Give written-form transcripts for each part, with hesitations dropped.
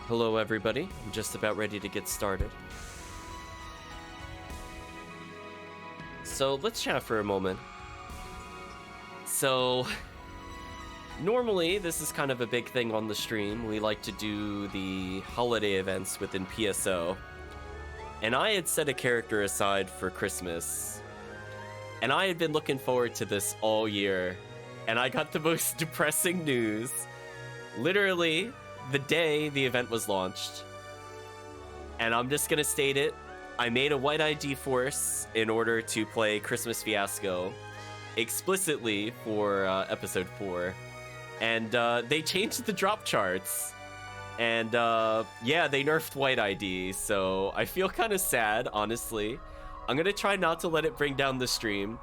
Hello everybody, I'm just about ready to get started. So let's chat for a moment. So normally this is kind of a big thing on the stream. We like to do the holiday events within PSO. And I had set a character aside for Christmas. And I had been looking forward to this all year. And I got the most depressing news. Literally, the day the event was launched. And I'm just gonna state it. I made a white ID force in order to play Christmas Fiasco explicitly for episode 4. And they changed the drop charts. And yeah, they nerfed white ID. So I feel kind of sad, honestly. I'm gonna try not to let it bring down the stream.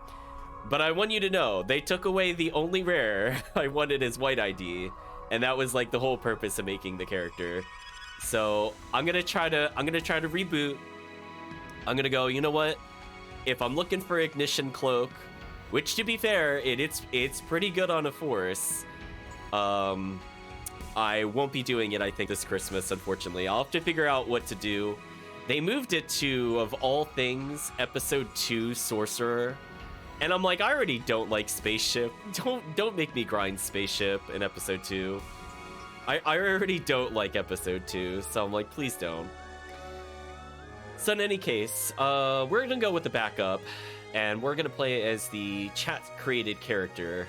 But I want you to know, they took away the only rare I wanted as white ID. And that was like the whole purpose of making the character. So I'm gonna try to reboot. I'm gonna go, you know what? If I'm looking for Ignition Cloak, which to be fair, it's pretty good on a force. I won't be doing it, I think, this Christmas, unfortunately. I'll have to figure out what to do. They moved it to, of all things, episode 2 Sorcerer. And I'm like, I already don't like Spaceship. Don't make me grind Spaceship in episode 2. I already don't like episode 2, so I'm like, please don't. So in any case, we're gonna go with the backup, and we're gonna play as the chat-created character.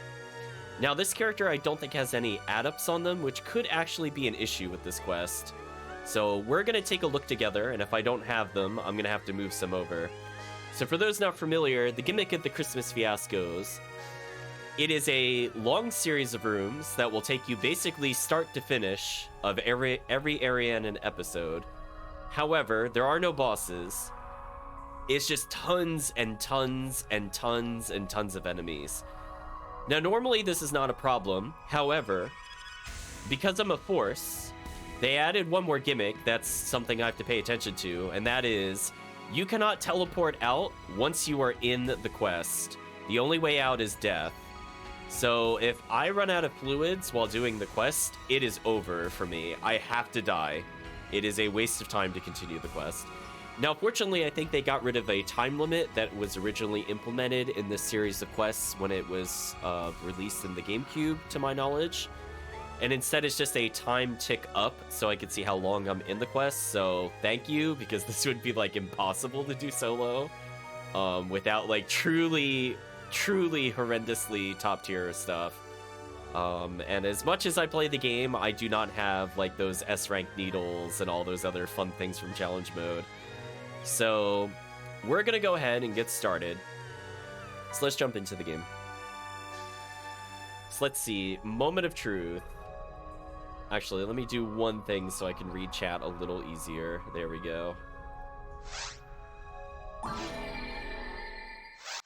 Now, this character I don't think has any add-ups on them, which could actually be an issue with this quest. So we're gonna take a look together, and if I don't have them, I'm gonna have to move some over. So for those not familiar, the gimmick of the Christmas Fiascos, it is a long series of rooms that will take you basically start to finish of every area in an episode. However, there are no bosses. It's just tons and tons and tons and tons of enemies. Now, normally this is not a problem. However, because I'm a force, they added one more gimmick that's something I have to pay attention to, and that is you cannot teleport out once you are in the quest. The only way out is death. So if I run out of fluids while doing the quest, it is over for me. I have to die. It is a waste of time to continue the quest. Now, fortunately, I think they got rid of a time limit that was originally implemented in this series of quests when it was released in the GameCube, to my knowledge. And instead, it's just a time tick up so I can see how long I'm in the quest. So thank you, because this would be like impossible to do solo without like truly horrendously top tier stuff. And as much as I play the game, I do not have like those S-rank needles and all those other fun things from challenge mode. So we're gonna go ahead and get started. So let's jump into the game. So let's see, moment of truth. Actually, let me do one thing so I can read chat a little easier. There we go.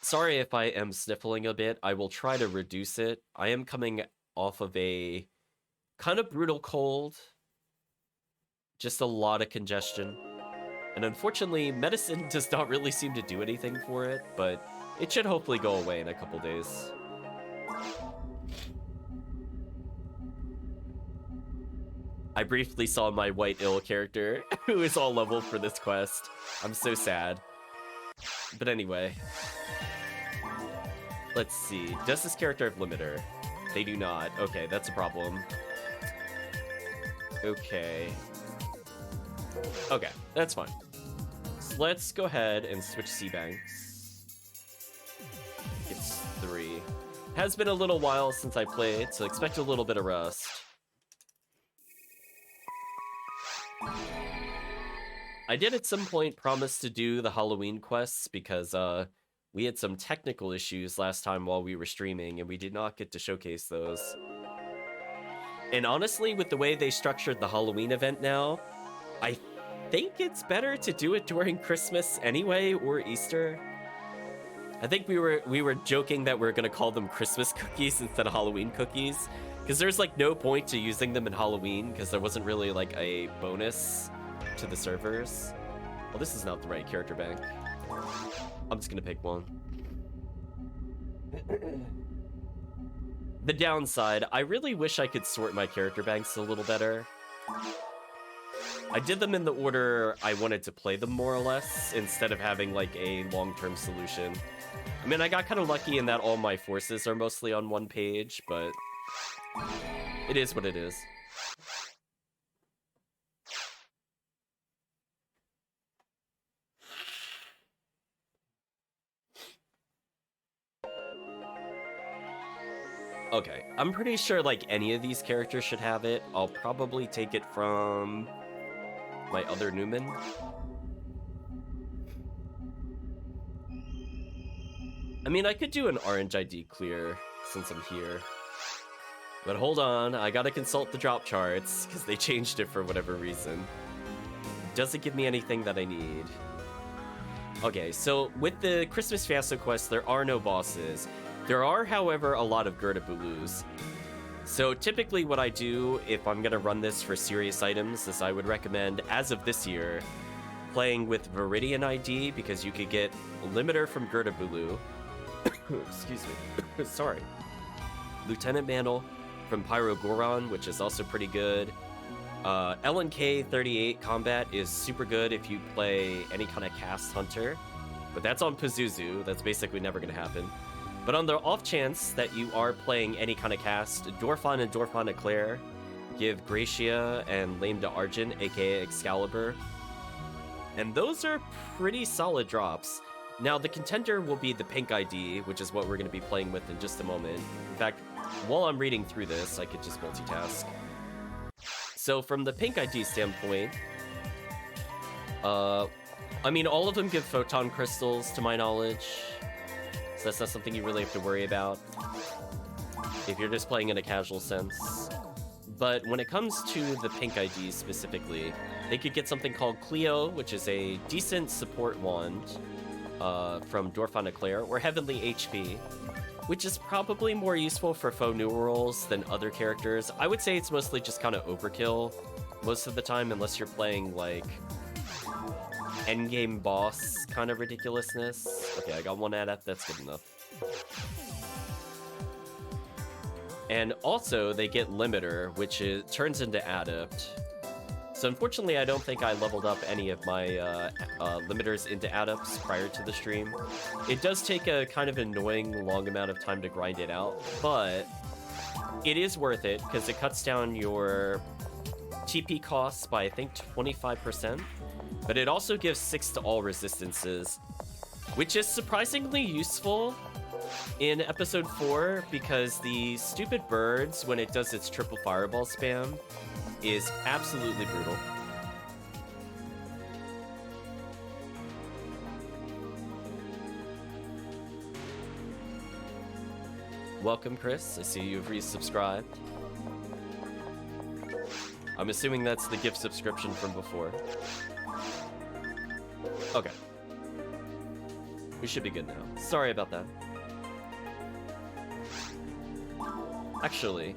Sorry if I am sniffling a bit. I will try to reduce it. I am coming off of a kind of brutal cold. Just a lot of congestion. And unfortunately, medicine does not really seem to do anything for it, but it should hopefully go away in a couple days. I briefly saw my white ill character, who is all level for this quest. I'm so sad. But anyway. Let's see. Does this character have limiter? They do not. Okay, that's a problem. Okay. Okay, that's fine. So let's go ahead and switch C-Banks. It's 3. Has been a little while since I played, so expect a little bit of rust. I did at some point promise to do the Halloween quests because we had some technical issues last time while we were streaming and we did not get to showcase those. And honestly, with the way they structured the Halloween event now, I think it's better to do it during Christmas anyway, or Easter. I think we were joking that we're gonna call them Christmas cookies instead of Halloween cookies, because there's like no point to using them in Halloween because there wasn't really like a bonus to the servers. Well, this is not the right character bank. I'm just gonna pick one. The downside, I really wish I could sort my character banks a little better. I did them in the order I wanted to play them, more or less, instead of having like a long-term solution. I mean, I got kind of lucky in that all my forces are mostly on one page, but it is what it is. Okay, I'm pretty sure like any of these characters should have it. I'll probably take it from my other Newman. I mean, I could do an orange ID clear since I'm here. But hold on, I gotta consult the drop charts because they changed it for whatever reason. Doesn't give me anything that I need. Okay, so with the Christmas Fiasco quest, there are no bosses. There are, however, a lot of Gerda-Bulus. So typically what I do, if I'm going to run this for serious items, is I would recommend, as of this year, playing with Viridian ID, because you could get Limiter from Gerda-Bulu. Excuse me. Sorry. Lieutenant Mantle from Pyrogoron, which is also pretty good. LNK 38 combat is super good if you play any kind of cast hunter. But that's on Pazuzu. That's basically never going to happen. But on the off chance that you are playing any kind of cast, Dorfan and Dorfan Eclair give Gracia and Lame de Argent, aka Excalibur. And those are pretty solid drops. Now, the contender will be the pink ID, which is what we're going to be playing with in just a moment. In fact, while I'm reading through this, I could just multitask. So from the pink ID standpoint, I mean, all of them give photon crystals, to my knowledge. So that's not something you really have to worry about if you're just playing in a casual sense. But when it comes to the pink IDs specifically, they could get something called Cleo, which is a decent support wand from Dorfan Eclair, or Heavenly HP, which is probably more useful for faux new rolls than other characters. I would say it's mostly just kind of overkill most of the time, unless you're playing like endgame boss kind of ridiculousness. Okay, I got one adept, that's good enough. And also, they get Limiter, which turns into Adept. So unfortunately, I don't think I leveled up any of my Limiters into Adepts prior to the stream. It does take a kind of annoying long amount of time to grind it out, but it is worth it because it cuts down your TP costs by, I think, 25%. But it also gives 6 to all resistances, which is surprisingly useful in episode 4 because the stupid birds, when it does its triple fireball spam, is absolutely brutal. Welcome, Chris. I see you've resubscribed. I'm assuming that's the gift subscription from before. Okay. We should be good now. Sorry about that. Actually,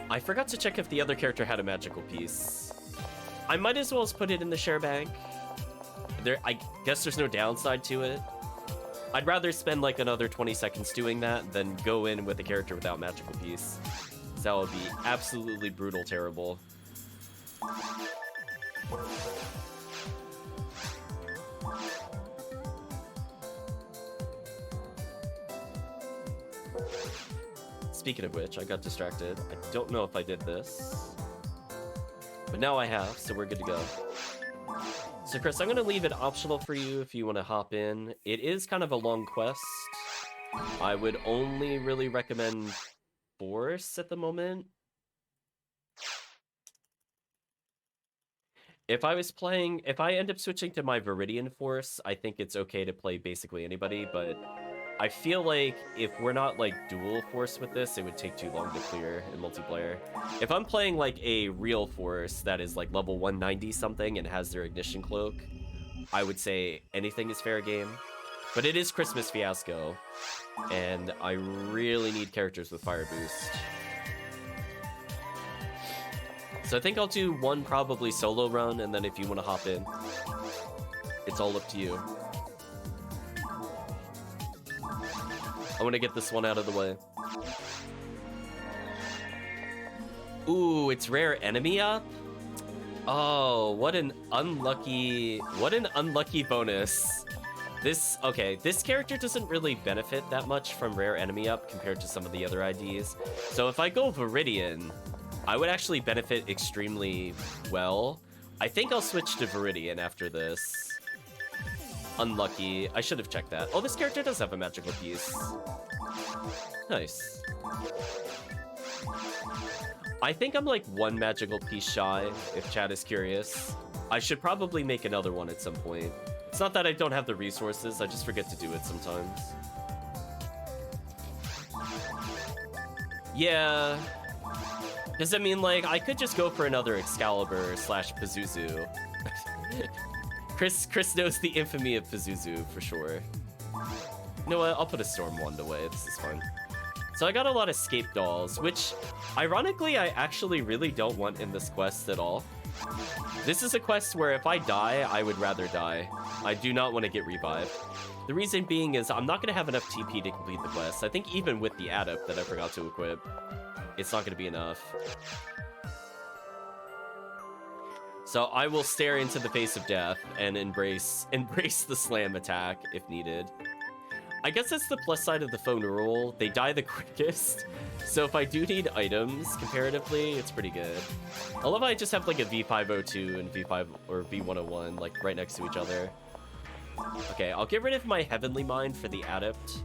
I forgot to check if the other character had a magical piece. I might as well put it in the share bank. I guess there's no downside to it. I'd rather spend like another 20 seconds doing that than go in with a character without magical piece. That would be absolutely brutal terrible. Speaking of which, I got distracted. I don't know if I did this, but now I have, so we're good to go. So Chris, I'm going to leave it optional for you if you want to hop in. It is kind of a long quest. I would only really recommend Force at the moment. If I end up switching to my Viridian Force, I think it's okay to play basically anybody, but I feel like if we're not like dual Force with this, it would take too long to clear in multiplayer. If I'm playing like a real Force that is like level 190 something and has their ignition cloak, I would say anything is fair game. But it is Christmas Fiasco, and I really need characters with Fire Boost. So I think I'll do one probably solo run, and then if you want to hop in, it's all up to you. I want to get this one out of the way. Ooh, it's rare enemy up? Oh, what an unlucky bonus. This character doesn't really benefit that much from rare enemy up compared to some of the other IDs. So if I go Viridian, I would actually benefit extremely well. I think I'll switch to Viridian after this. Unlucky. I should have checked that. Oh, this character does have a magical piece. Nice. I think I'm like one magical piece shy, if chat is curious. I should probably make another one at some point. It's not that I don't have the resources, I just forget to do it sometimes. Yeah. Does it mean, like, I could just go for another Excalibur / Pazuzu? Chris knows the infamy of Pazuzu, for sure. You know what? I'll put a Storm Wand away. This is fun. So I got a lot of Scape Dolls, which, ironically, I actually really don't want in this quest at all. This is a quest where if I die, I would rather die. I do not want to get revived. The reason being is I'm not going to have enough TP to complete the quest. I think even with the Adept that I forgot to equip, it's not going to be enough. So I will stare into the face of death and embrace the slam attack if needed. I guess that's the plus side of the phone rule. They die the quickest. So if I do need items comparatively, it's pretty good. I love how I just have like a V502 and V5 or V101 like right next to each other. Okay, I'll get rid of my Heavenly Mind for the Adept.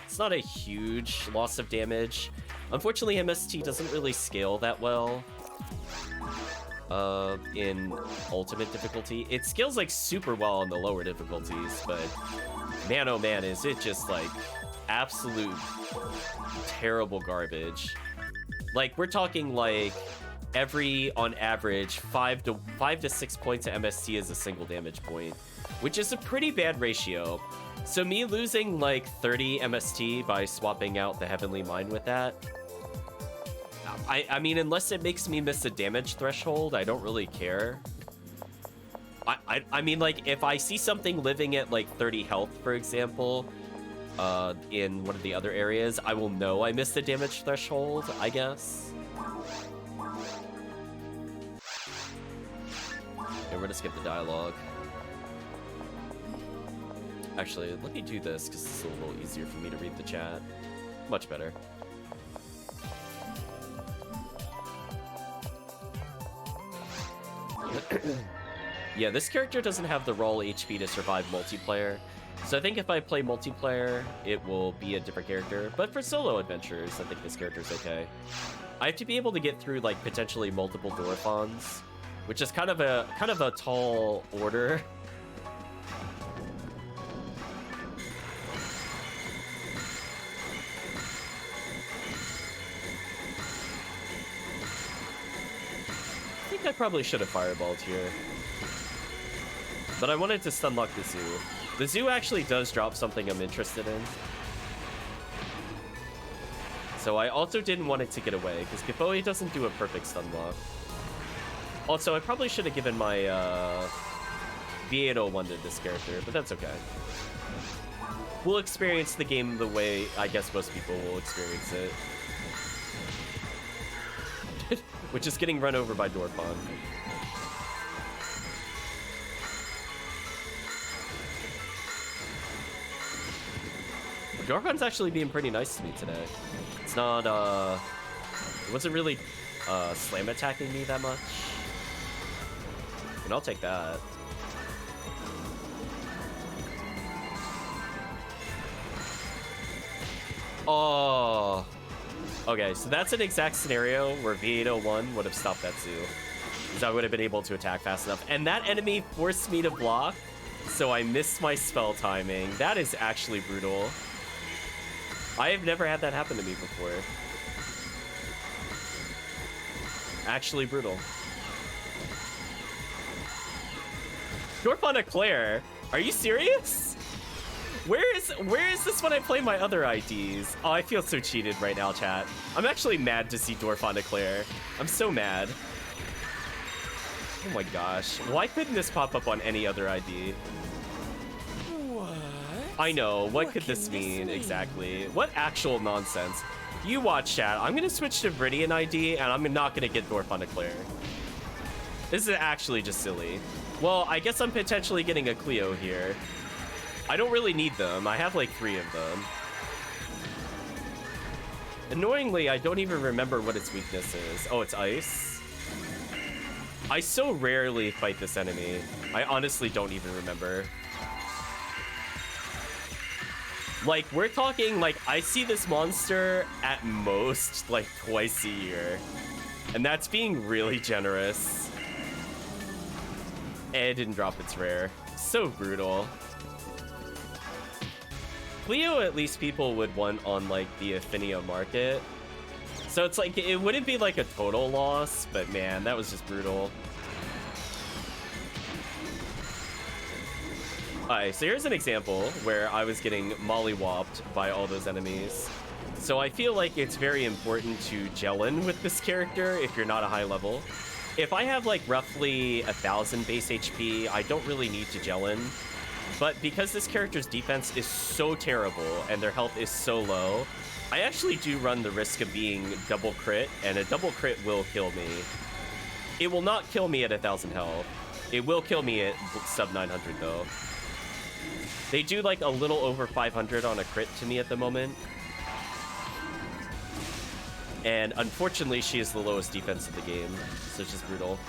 It's not a huge loss of damage. Unfortunately, MST doesn't really scale that well in ultimate difficulty. It scales like super well in the lower difficulties, but man, oh man, is it just like absolute terrible garbage. Like, we're talking like every, on average, 5 to 6 points of MST is a single damage point, which is a pretty bad ratio. So me losing like 30 MST by swapping out the Heavenly Mind with that, I mean, unless it makes me miss a damage threshold, I don't really care. I mean, like, if I see something living at, like, 30 health, for example, in one of the other areas, I will know I missed the damage threshold, I guess. Okay, we're gonna skip the dialogue. Actually, let me do this, because it's a little easier for me to read the chat. Much better. Yeah, this character doesn't have the raw HP to survive multiplayer, so I think if I play multiplayer, it will be a different character. But for solo adventures, I think this character's okay. I have to be able to get through like potentially multiple Dorphons, which is kind of a tall order. I think I probably should have fireballed here. But I wanted to stunlock the zoo. The zoo actually does drop something I'm interested in. So I also didn't want it to get away, because Gifoe doesn't do a perfect stunlock. Also, I probably should have given my V801 to this character, but that's okay. We'll experience the game the way I guess most people will experience it. Which is getting run over by Dorphon. Dorphon's actually being pretty nice to me today. It's not, it wasn't really, slam attacking me that much. And I'll take that. Oh. Okay, so that's an exact scenario where V801 would have stopped that zoo. Because I would have been able to attack fast enough. And that enemy forced me to block, so I missed my spell timing. That is actually brutal. I have never had that happen to me before. Actually brutal. Dorphon Eclair? Are you serious? Where is this when I play my other IDs? Oh, I feel so cheated right now, chat. I'm actually mad to see Dorphon Eclair. I'm so mad. Oh my gosh. Why couldn't this pop up on any other ID? What? I know. What could this mean exactly? What actual nonsense? You watch, chat. I'm gonna switch to Viridian ID, and I'm not gonna get Dwarf on a Claire. This is actually just silly. Well, I guess I'm potentially getting a Cleo here. I don't really need them. I have like 3 of them. Annoyingly, I don't even remember what its weakness is. Oh, it's ice? I so rarely fight this enemy. I honestly don't even remember. Like, we're talking, like, I see this monster at most, like, twice a year. And that's being really generous. And it didn't drop its rare. So brutal. Cleo, at least people would want on, like, the Ephinea market. So it's like, it wouldn't be, like, a total loss, but man, that was just brutal. Alright, so here's an example where I was getting mollywopped by all those enemies. So I feel like it's very important to gel in with this character if you're not a high level. If I have like roughly 1,000 base HP, I don't really need to gel in. But because this character's defense is so terrible and their health is so low, I actually do run the risk of being double crit, and a double crit will kill me. It will not kill me at 1,000 health. It will kill me at sub 900 though. They do like a little over 500 on a crit to me at the moment. And unfortunately, she is the lowest defense of the game, so it's just brutal.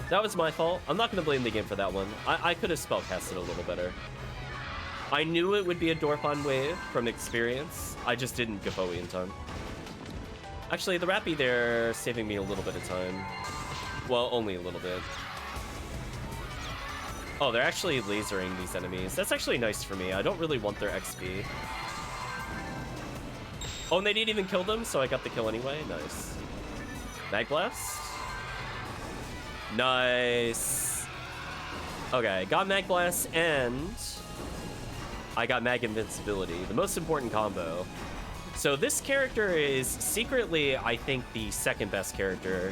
That was my fault. I'm not going to blame the game for that one. I could have spellcasted a little better. I knew it would be a Dorfon wave from experience. I just didn't Gafoe in time. Actually, the Rappy there saving me a little bit of time. Well, only a little bit. Oh, they're actually lasering these enemies. That's actually nice for me. I don't really want their XP. Oh, and they didn't even kill them, so I got the kill anyway. Nice. Mag Blast? Nice. Okay, got Mag Blast and I got Mag Invincibility, the most important combo. So this character is secretly, I think, the second best character,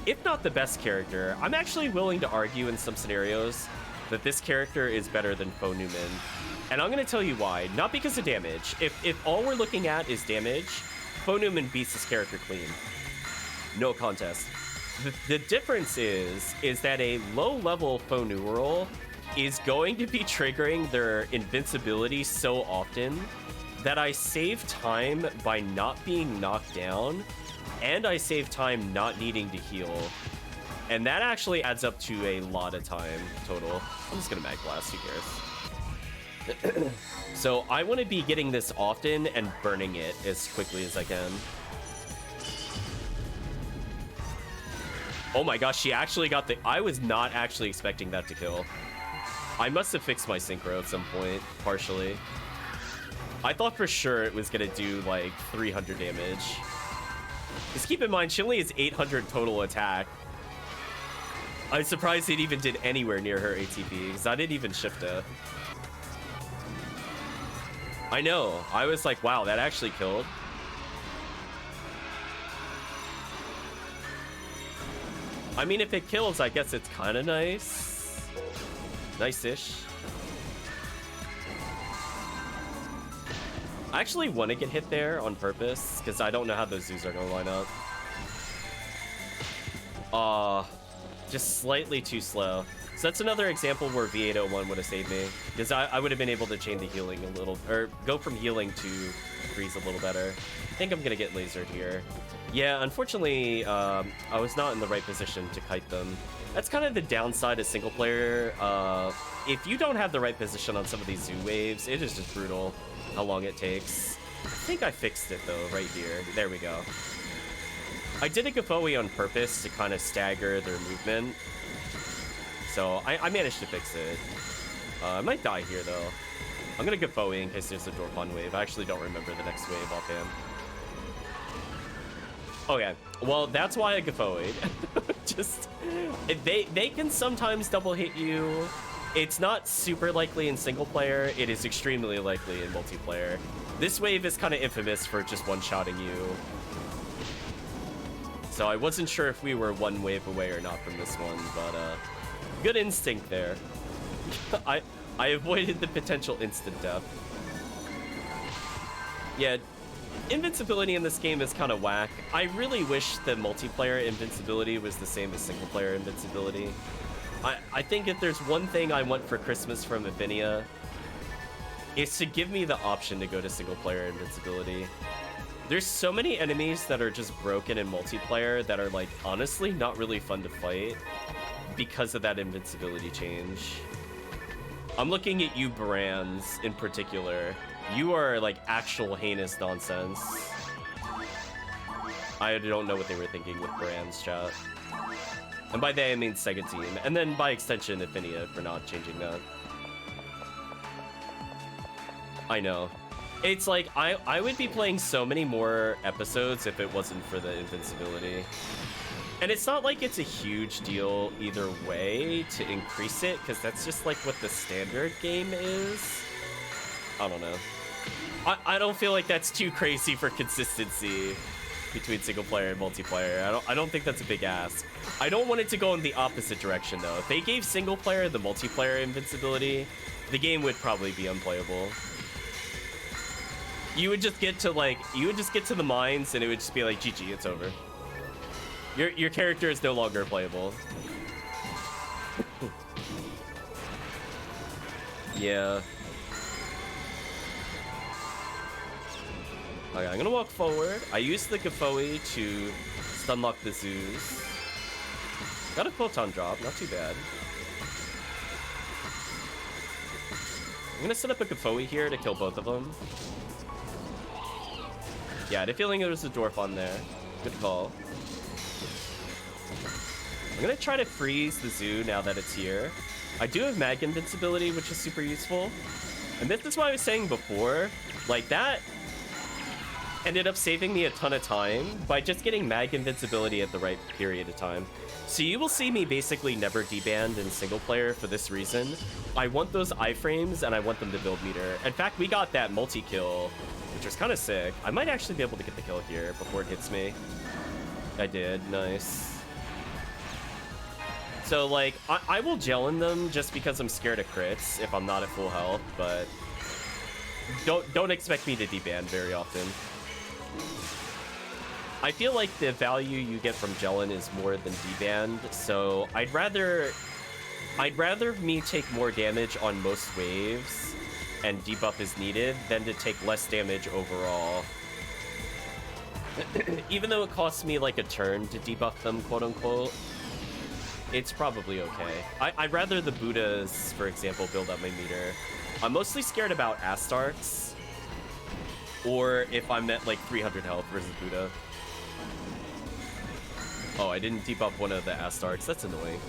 if not the best character. I'm actually willing to argue in some scenarios that this character is better than Faux Newman. And I'm going to tell you why. Not because of damage. If all we're looking at is damage, Faux Newman beats this character clean. No contest. The difference is that a low-level Faux Numeral is going to be triggering their invincibility so often that I save time by not being knocked down, and I save time not needing to heal. And that actually adds up to a lot of time total. I'm just gonna Mag Blast, who cares? So I want to be getting this often and burning it as quickly as I can. Oh my gosh, she actually got the... I was not actually expecting that to kill. I must have fixed my synchro at some point, partially. I thought for sure it was gonna do like 300 damage. Just keep in mind, she only has 800 total attack. I'm surprised it even did anywhere near her ATB, because I didn't even shift it. I know. I was like, wow, that actually killed. I mean, if it kills, I guess it's kind of nice. Nice-ish. I actually want to get hit there on purpose, because I don't know how those zoos are going to line up. Just slightly too slow. So that's another example where V801 would have saved me, because I would have been able to chain the healing a little, or go from healing to freeze a little better. I think I'm going to get lasered here. Yeah, unfortunately, I was not in the right position to kite them. That's kind of the downside of single player. If you don't have the right position on some of these zoo waves, it is just brutal how long it takes. I think I fixed it though, right here. There we go. I did a Gafoe on purpose to kind of stagger their movement. So I managed to fix it. I might die here though. I'm gonna Gafoe in case there's a Dorfon wave. I actually don't remember the next wave offhand. Okay, well, that's why I Gafoe'd. Just, they can sometimes double hit you. It's not super likely in single player. It is extremely likely in multiplayer. This wave is kind of infamous for just one-shotting you. So I wasn't sure if we were one wave away or not from this one, but good instinct there. I avoided the potential instant death. Yeah, invincibility in this game is kind of whack. I really wish the multiplayer invincibility was the same as single player invincibility. I think if there's one thing I want for Christmas from Ephinea, it's to give me the option to go to single player invincibility. There's so many enemies that are just broken in multiplayer that are, like, honestly not really fun to fight because of that invincibility change. I'm looking at you, Brands, in particular. You are, like, actual heinous nonsense. I don't know what they were thinking with Brands, chat. And by they, I mean Sega Team. And then, by extension, Ephinea for not changing that. I know. It's like, I would be playing so many more episodes if it wasn't for the invincibility. And it's not like it's a huge deal either way to increase it, because that's just like what the standard game is. I don't know. I don't feel like that's too crazy for consistency between single player and multiplayer. I don't think that's a big ask. I don't want it to go in the opposite direction though. If they gave single player the multiplayer invincibility, the game would probably be unplayable. You would just get to the mines and it would just be like, GG, it's over. Your character is no longer playable. Yeah. Okay, I'm gonna walk forward. I used the Gafoi to stunlock the Zeus. Got a photon drop, not too bad. I'm gonna set up a Gafoi here to kill both of them. Yeah, I had a feeling there was a dwarf on there. Good call. I'm gonna try to freeze the zoo now that it's here. I do have mag invincibility, which is super useful. And this is what I was saying before. Like, that ended up saving me a ton of time by just getting mag invincibility at the right period of time. So you will see me basically never deband in single player for this reason. I want those iframes and I want them to build meter. In fact, we got that multi-kill, which was kind of sick. I might actually be able to get the kill here before it hits me. I did, nice. So, like, I will gel in them just because I'm scared of crits if I'm not at full health, but don't expect me to deband very often. I feel like the value you get from gelin is more than deband, so I'd rather me take more damage on most waves and debuff is needed than to take less damage overall. Even though it costs me like a turn to debuff them, quote unquote, it's probably okay. I'd rather the Buddhas, for example, build up my meter. I'm mostly scared about Astartes, or if I'm at like 300 health versus Buddha. Oh, I didn't debuff one of the Astartes. That's annoying.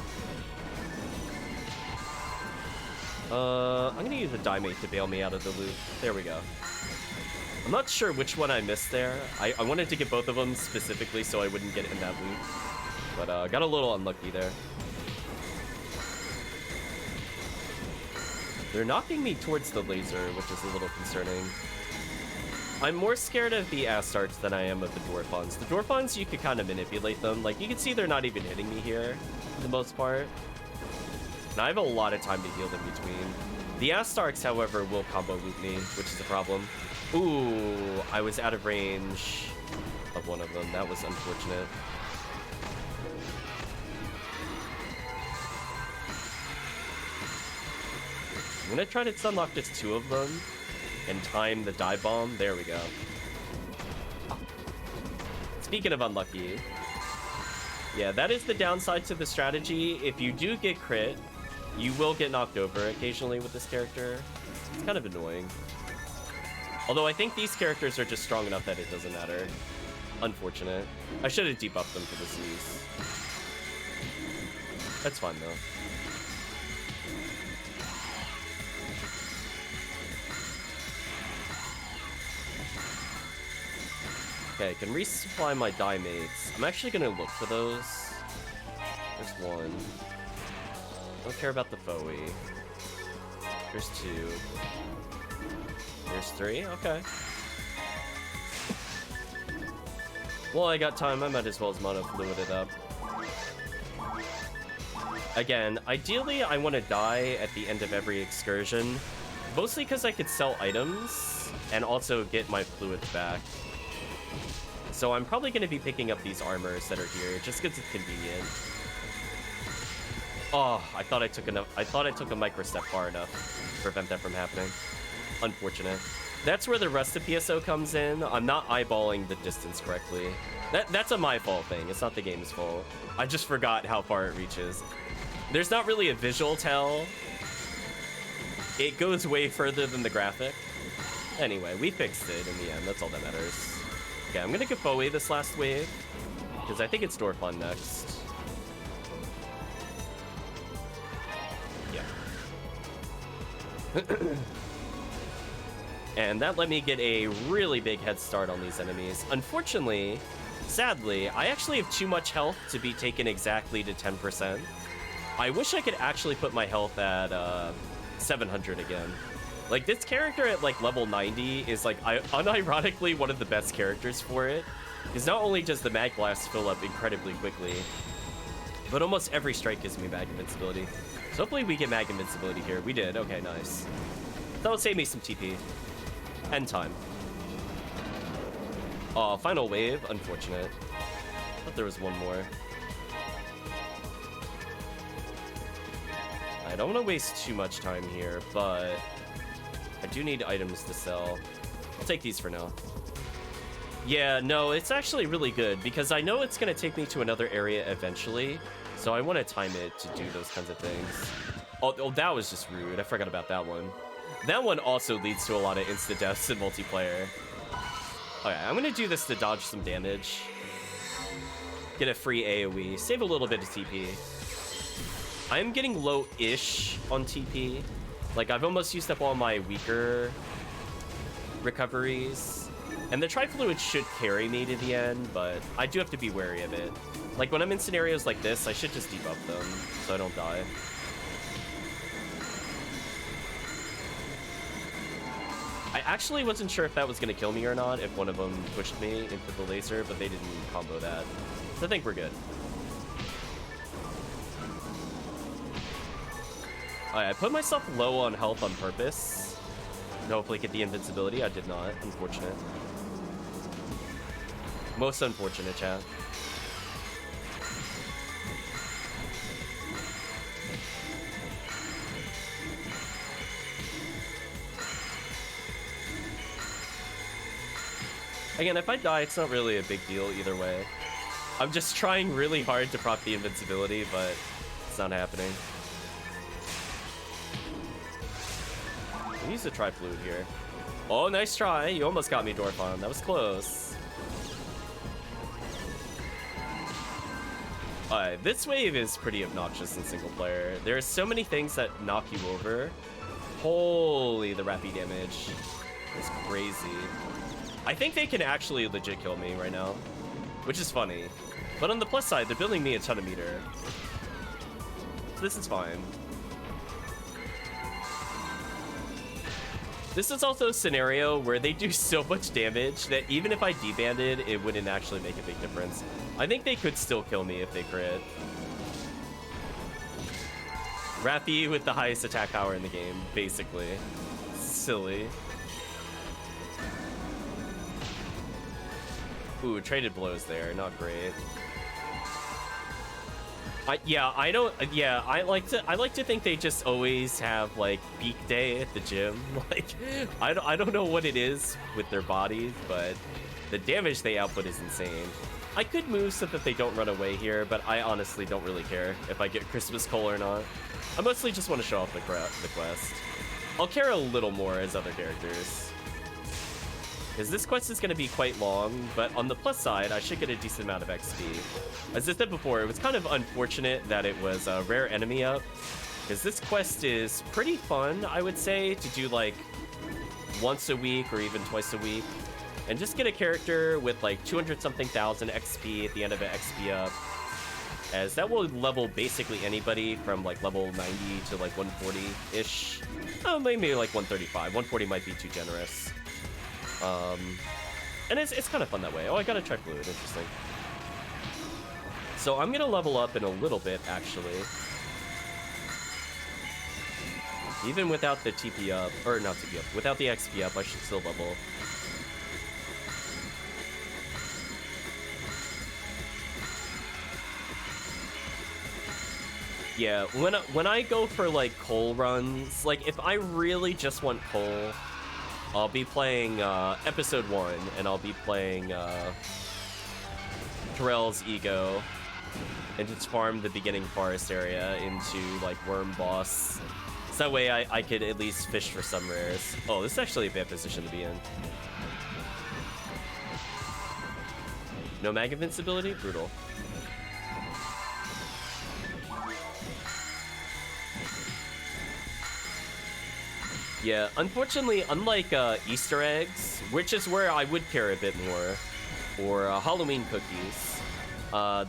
I'm gonna use a Dimate to bail me out of the loop. There we go. I'm not sure which one I missed there. I wanted to get both of them specifically so I wouldn't get in that loop. But got a little unlucky there. They're knocking me towards the laser, which is a little concerning. I'm more scared of the Astartes than I am of the Dwarfons. The Dwarfons, you could kind of manipulate them. Like, you can see they're not even hitting me here, for the most part. And I have a lot of time to heal in between. The Astartes, however, will combo loop me, which is a problem. Ooh, I was out of range of one of them. That was unfortunate. I'm gonna try to unlock just two of them and time the dive bomb. There we go. Speaking of unlucky, yeah, that is the downside to the strategy. If you do get crit, you will get knocked over occasionally with this character. It's kind of annoying. Although I think these characters are just strong enough that it doesn't matter. Unfortunate. I should have debuffed them for the C's. That's fine though. Okay, I can resupply my Dimates. I'm actually gonna look for those. There's one. Don't care about the Foe. There's two. There's three? Okay. Well, I got time. I might as well as monofluid it up. Again, ideally, I want to die at the end of every excursion Mostly because I could sell items and also get my fluids back. So I'm probably going to be picking up these armors that are here just because it's convenient. Oh, I thought I took a micro step far enough to prevent that from happening. Unfortunate. That's where the rest of PSO comes in. I'm not eyeballing the distance correctly. That's a my fault thing. It's not the game's fault. I just forgot how far it reaches. There's not really a visual tell. It goes way further than the graphic. Anyway, we fixed it in the end. That's all that matters. Okay, I'm gonna go away this last wave because I think it's Dorfon next. Yeah. And that let me get a really big head start on these enemies. Unfortunately, sadly, I actually have too much health to be taken exactly to 10%. I wish I could actually put my health at 700 again. Like, this character at, like, level 90 is, like, unironically one of the best characters for it. Because not only does the Mag Blast fill up incredibly quickly, but almost every strike gives me Mag Invincibility. So hopefully we get Mag Invincibility here. We did. Okay, nice. That'll save me some TP. And time. Oh, final wave. Unfortunate. Thought there was one more. I don't want to waste too much time here, but I do need items to sell. I'll take these for now. Yeah, no, it's actually really good because I know it's going to take me to another area eventually, so I want to time it to do those kinds of things. Oh, that was just rude. I forgot about that one. That one also leads to a lot of insta-deaths in multiplayer. Okay, I'm going to do this to dodge some damage. Get a free AoE. Save a little bit of TP. I am getting low-ish on TP. Like, I've almost used up all my weaker recoveries. And the Tri-Fluid should carry me to the end, but I do have to be wary of it. Like, when I'm in scenarios like this, I should just debuff them so I don't die. I actually wasn't sure if that was going to kill me or not, if one of them pushed me into the laser, but they didn't combo that. So I think we're good. I put myself low on health on purpose to hopefully get the invincibility. I did not. Unfortunate. Most unfortunate, chat. Again, if I die, it's not really a big deal either way. I'm just trying really hard to prop the invincibility, but it's not happening. Use the Tri-Fluid here. Oh, nice try. You almost got me, Dorfon. That was close. This wave is pretty obnoxious in single player. There are so many things that knock you over. Holy, the rappy damage is crazy. I think they can actually legit kill me right now, which is funny. But on the plus side, they're building me a ton of meter. So this is fine. This is also a scenario where they do so much damage that even if I debanded, it wouldn't actually make a big difference. I think they could still kill me if they crit. Rappy with the highest attack power in the game, basically. Silly. Ooh, traded blows there, not great. I like to think they just always have like peak day at the gym. Like, I don't know what it is with their bodies, but the damage they output is insane. I could move so that they don't run away here, but I honestly don't really care if I get Christmas Coal or not. I mostly just want to show off the quest. I'll care a little more as other characters, because this quest is going to be quite long, but on the plus side, I should get a decent amount of XP. As I said before, it was kind of unfortunate that it was a rare enemy up, because this quest is pretty fun, I would say, to do like once a week or even twice a week, and just get a character with like 200-something thousand XP at the end of an XP up, as that will level basically anybody from like level 90 to like 140-ish. Oh, maybe like 135. 140 might be too generous. And it's kind of fun that way. Oh, I got a Tri-Fluid. Interesting. So I'm going to level up in a little bit, actually. Even without the TP up, or not TP up, without the XP up, I should still level. Yeah, when I go for like coal runs, like if I really just want coal, I'll be playing episode 1, and I'll be playing Terrell's Ego, and just farm the beginning forest area into like worm boss. So that way I could at least fish for some rares. Oh, this is actually a bad position to be in. No mag invincibility? Brutal. Yeah, unfortunately, unlike Easter eggs, which is where I would care a bit more, or Halloween cookies,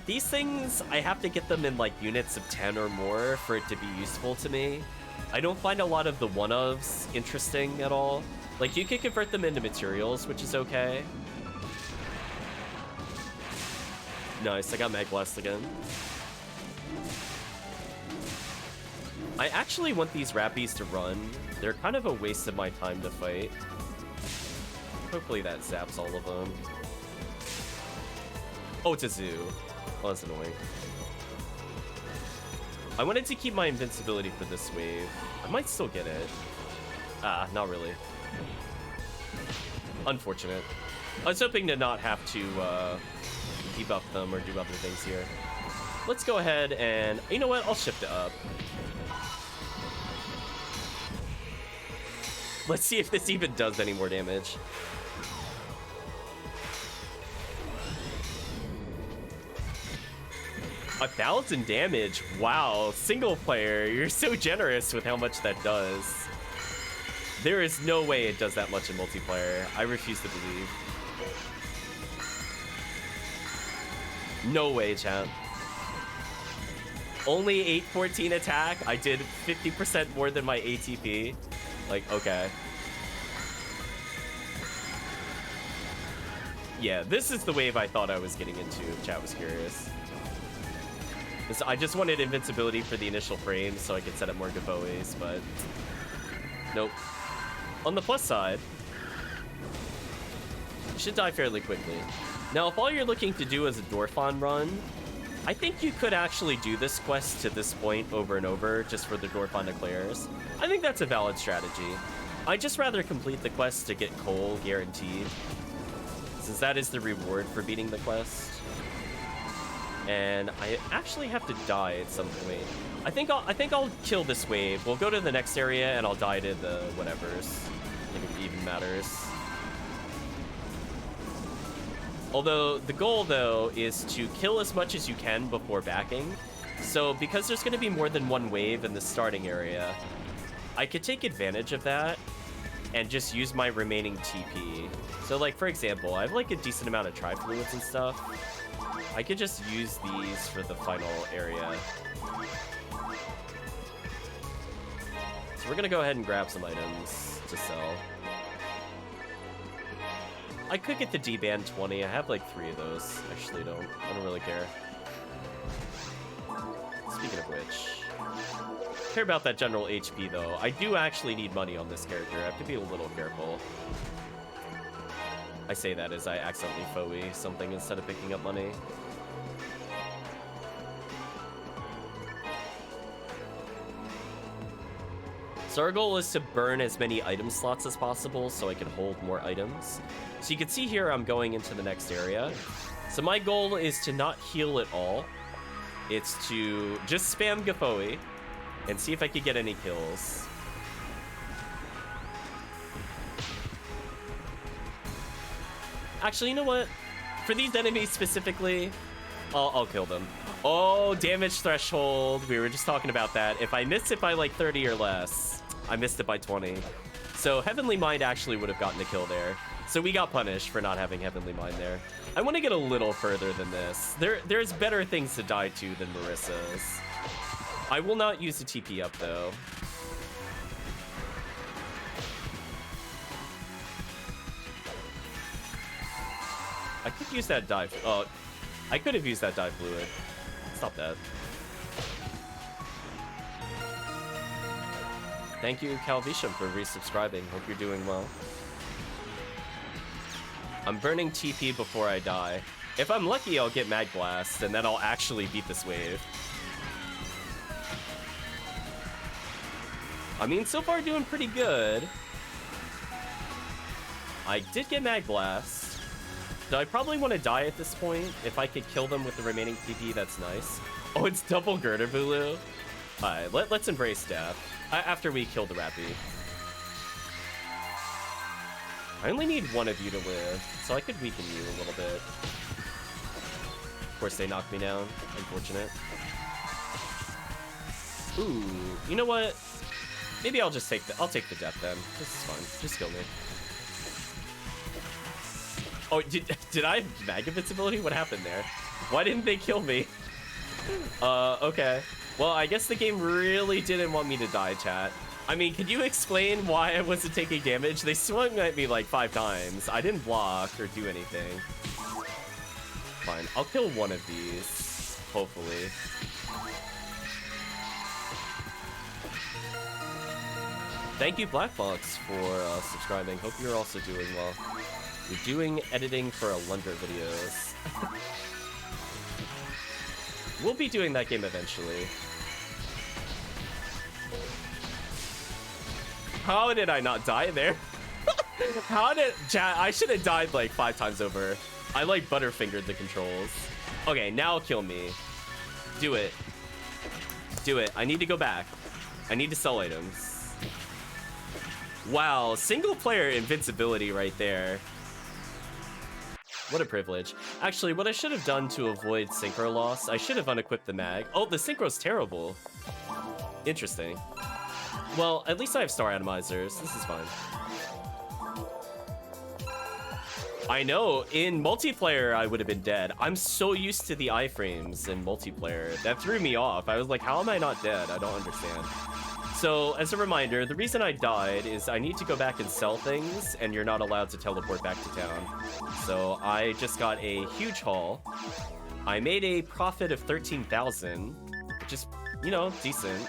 these things, I have to get them in like units of 10 or more for it to be useful to me. I don't find a lot of the one-ofs interesting at all. Like, you can convert them into materials, which is okay. Nice, I got Mag Blast again. I actually want these Rappies to run. They're kind of a waste of my time to fight. Hopefully that zaps all of them. Oh, it's a zoo. Oh, that's annoying. I wanted to keep my invincibility for this wave. I might still get it. Ah, not really. Unfortunate. I was hoping to not have to debuff them or do other things here. Let's go ahead and... You know what? I'll shift it up. Let's see if this even does any more damage. A 1,000 damage. Wow, single player, you're so generous with how much that does. There is no way it does that much in multiplayer. I refuse to believe. No way, chat. Only 814 attack. I did 50% more than my ATP. Like, okay. Yeah, this is the wave I thought I was getting into, if chat was curious. I just wanted invincibility for the initial frame so I could set up more Gaboes, but nope. On the plus side, you should die fairly quickly. Now, if all you're looking to do is a Dorphon run, I think you could actually do this quest to this point over and over just for the Dorphon declares. I think that's a valid strategy. I'd just rather complete the quest to get coal guaranteed, since that is the reward for beating the quest. And I actually have to die at some point. I think I'll kill this wave. We'll go to the next area and I'll die to the whatevers. I think it even matters. Although the goal though is to kill as much as you can before backing. So because there's going to be more than one wave in the starting area, I could take advantage of that and just use my remaining TP. So like for example, I have like a decent amount of tri-fluids and stuff. I could just use these for the final area. So we're gonna go ahead and grab some items to sell. I could get the D-Band 20. I have like 3 of those. Actually, I don't really care. Speaking of which, care about that general HP though. I do actually need money on this character. I have to be a little careful. I say that as I accidentally foe something instead of picking up money. So our goal is to burn as many item slots as possible so I can hold more items. So you can see here I'm going into the next area. So my goal is to not heal at all. It's to just spam Gafoe and see if I could get any kills. Actually, you know what? For these enemies specifically, I'll kill them. Oh, damage threshold. We were just talking about that. If I miss it by like 30 or less, I missed it by 20. So Heavenly Mind actually would have gotten a kill there. So we got punished for not having Heavenly Mind there. I want to get a little further than this. There's better things to die to than Marissa's. I will not use the TP up though. I could use that dive. Oh, I could have used that dive fluid. Stop that. Thank you, Calvisham, for resubscribing. Hope you're doing well. I'm burning TP before I die. If I'm lucky, I'll get Mag Blast, and then I'll actually beat this wave. I mean, so far doing pretty good. I did get Mag Blast. So I probably want to die at this point. If I could kill them with the remaining TP, that's nice. Oh, it's double Girder Bulu. Alright, let's embrace death. After we kill the Rappy. I only need one of you to live, so I could weaken you a little bit. Of course, they knocked me down. Unfortunate. Ooh, you know what? Maybe I'll just take I'll take the death then. This is fine. Just kill me. Oh, did I have Mag Invincibility? What happened there? Why didn't they kill me? Okay. Well, I guess the game really didn't want me to die, chat. I mean, could you explain why I wasn't taking damage? They swung at me like 5 times. I didn't block or do anything. Fine, I'll kill one of these, hopefully. Thank you, Black Fox, for subscribing. Hope you're also doing well. You're doing editing for a Lunder videos. We'll be doing that game eventually. How did I not die there? How did... Chat, I should have died like 5 times over. I like butterfingered the controls. Okay, now kill me. Do it. Do it. I need to go back. I need to sell items. Wow, single player invincibility right there. What a privilege. Actually, what I should have done to avoid synchro loss, I should have unequipped the mag. Oh, the synchro's terrible. Interesting. Well, at least I have star atomizers. This is fine. I know, in multiplayer I would have been dead. I'm so used to the iframes in multiplayer. That threw me off. I was like, how am I not dead? I don't understand. So, as a reminder, the reason I died is I need to go back and sell things, and you're not allowed to teleport back to town. So, I just got a huge haul. I made a profit of 13,000, which is, you know, decent.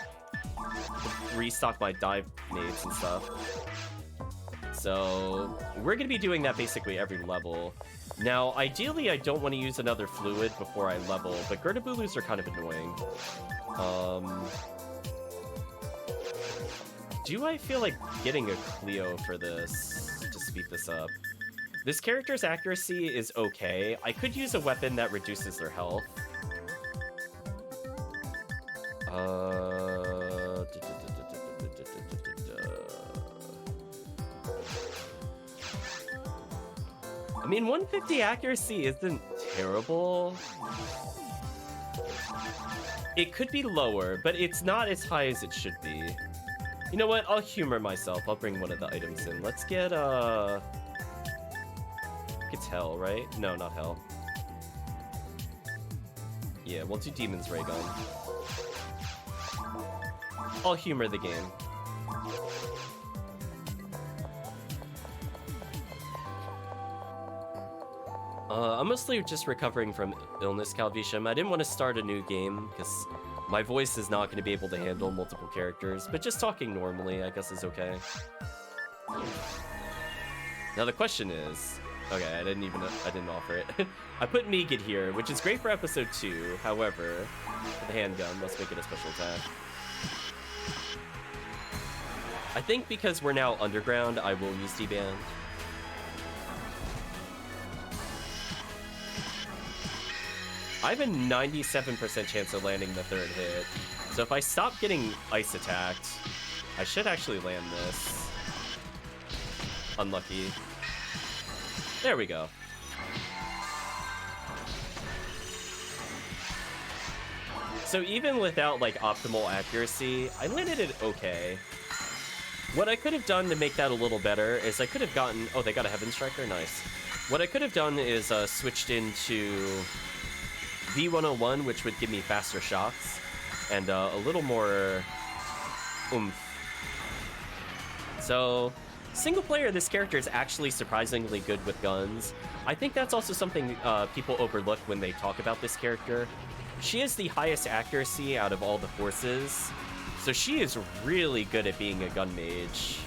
Restock my dive nades and stuff. So, we're going to be doing that basically every level. Now, ideally, I don't want to use another fluid before I level, but Girdabulus are kind of annoying. Do I feel like getting a Cleo for this to speed this up? This character's accuracy is okay. I could use a weapon that reduces their health. I mean, 150 accuracy isn't terrible. It could be lower, but it's not as high as it should be. You know what? I'll humor myself. I'll bring one of the items in. Let's get, it's Hell, right? No, not Hell. Yeah, we'll do Demon's Ray Gun. I'll humor the game. I'm mostly just recovering from illness, Calvisham. I didn't want to start a new game because my voice is not going to be able to handle multiple characters, but just talking normally, I guess, is okay. Now the question is, okay, I didn't offer it. I put Meagid here, which is great for episode 2. However, for the handgun, let's make it a special attack. I think because we're now underground, I will use D-Band. I have a 97% chance of landing the 3rd hit. So if I stop getting ice attacked, I should actually land this. Unlucky. There we go. So even without like optimal accuracy, I landed it okay. What I could have done to make that a little better is I could have gotten... Oh, they got a Heaven Striker? Nice. What I could have done is switched into V101, which would give me faster shots and a little more oomph. So, single player, this character is actually surprisingly good with guns. I think that's also something people overlook when they talk about this character. She has the highest accuracy out of all the forces, So she is really good at being a gun mage.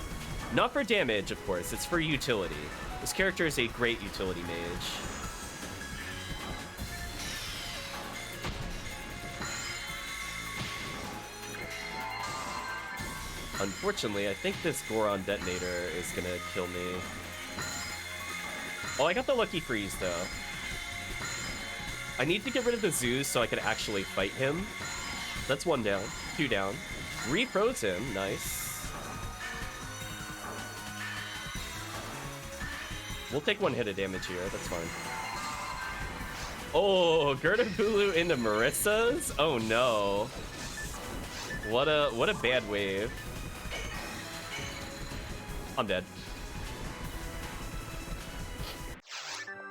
Not for damage, of course, it's for utility. This character is a great utility mage. Unfortunately, I think this Goron detonator is gonna kill me. Oh, I got the lucky freeze, though. I need to get rid of the Zeus so I can actually fight him. That's 1 down, 2 down. Refroze him, nice. We'll take 1 hit of damage here, that's fine. Oh, Gerda-Bulu into Marissa's? Oh no. What a bad wave. I'm dead.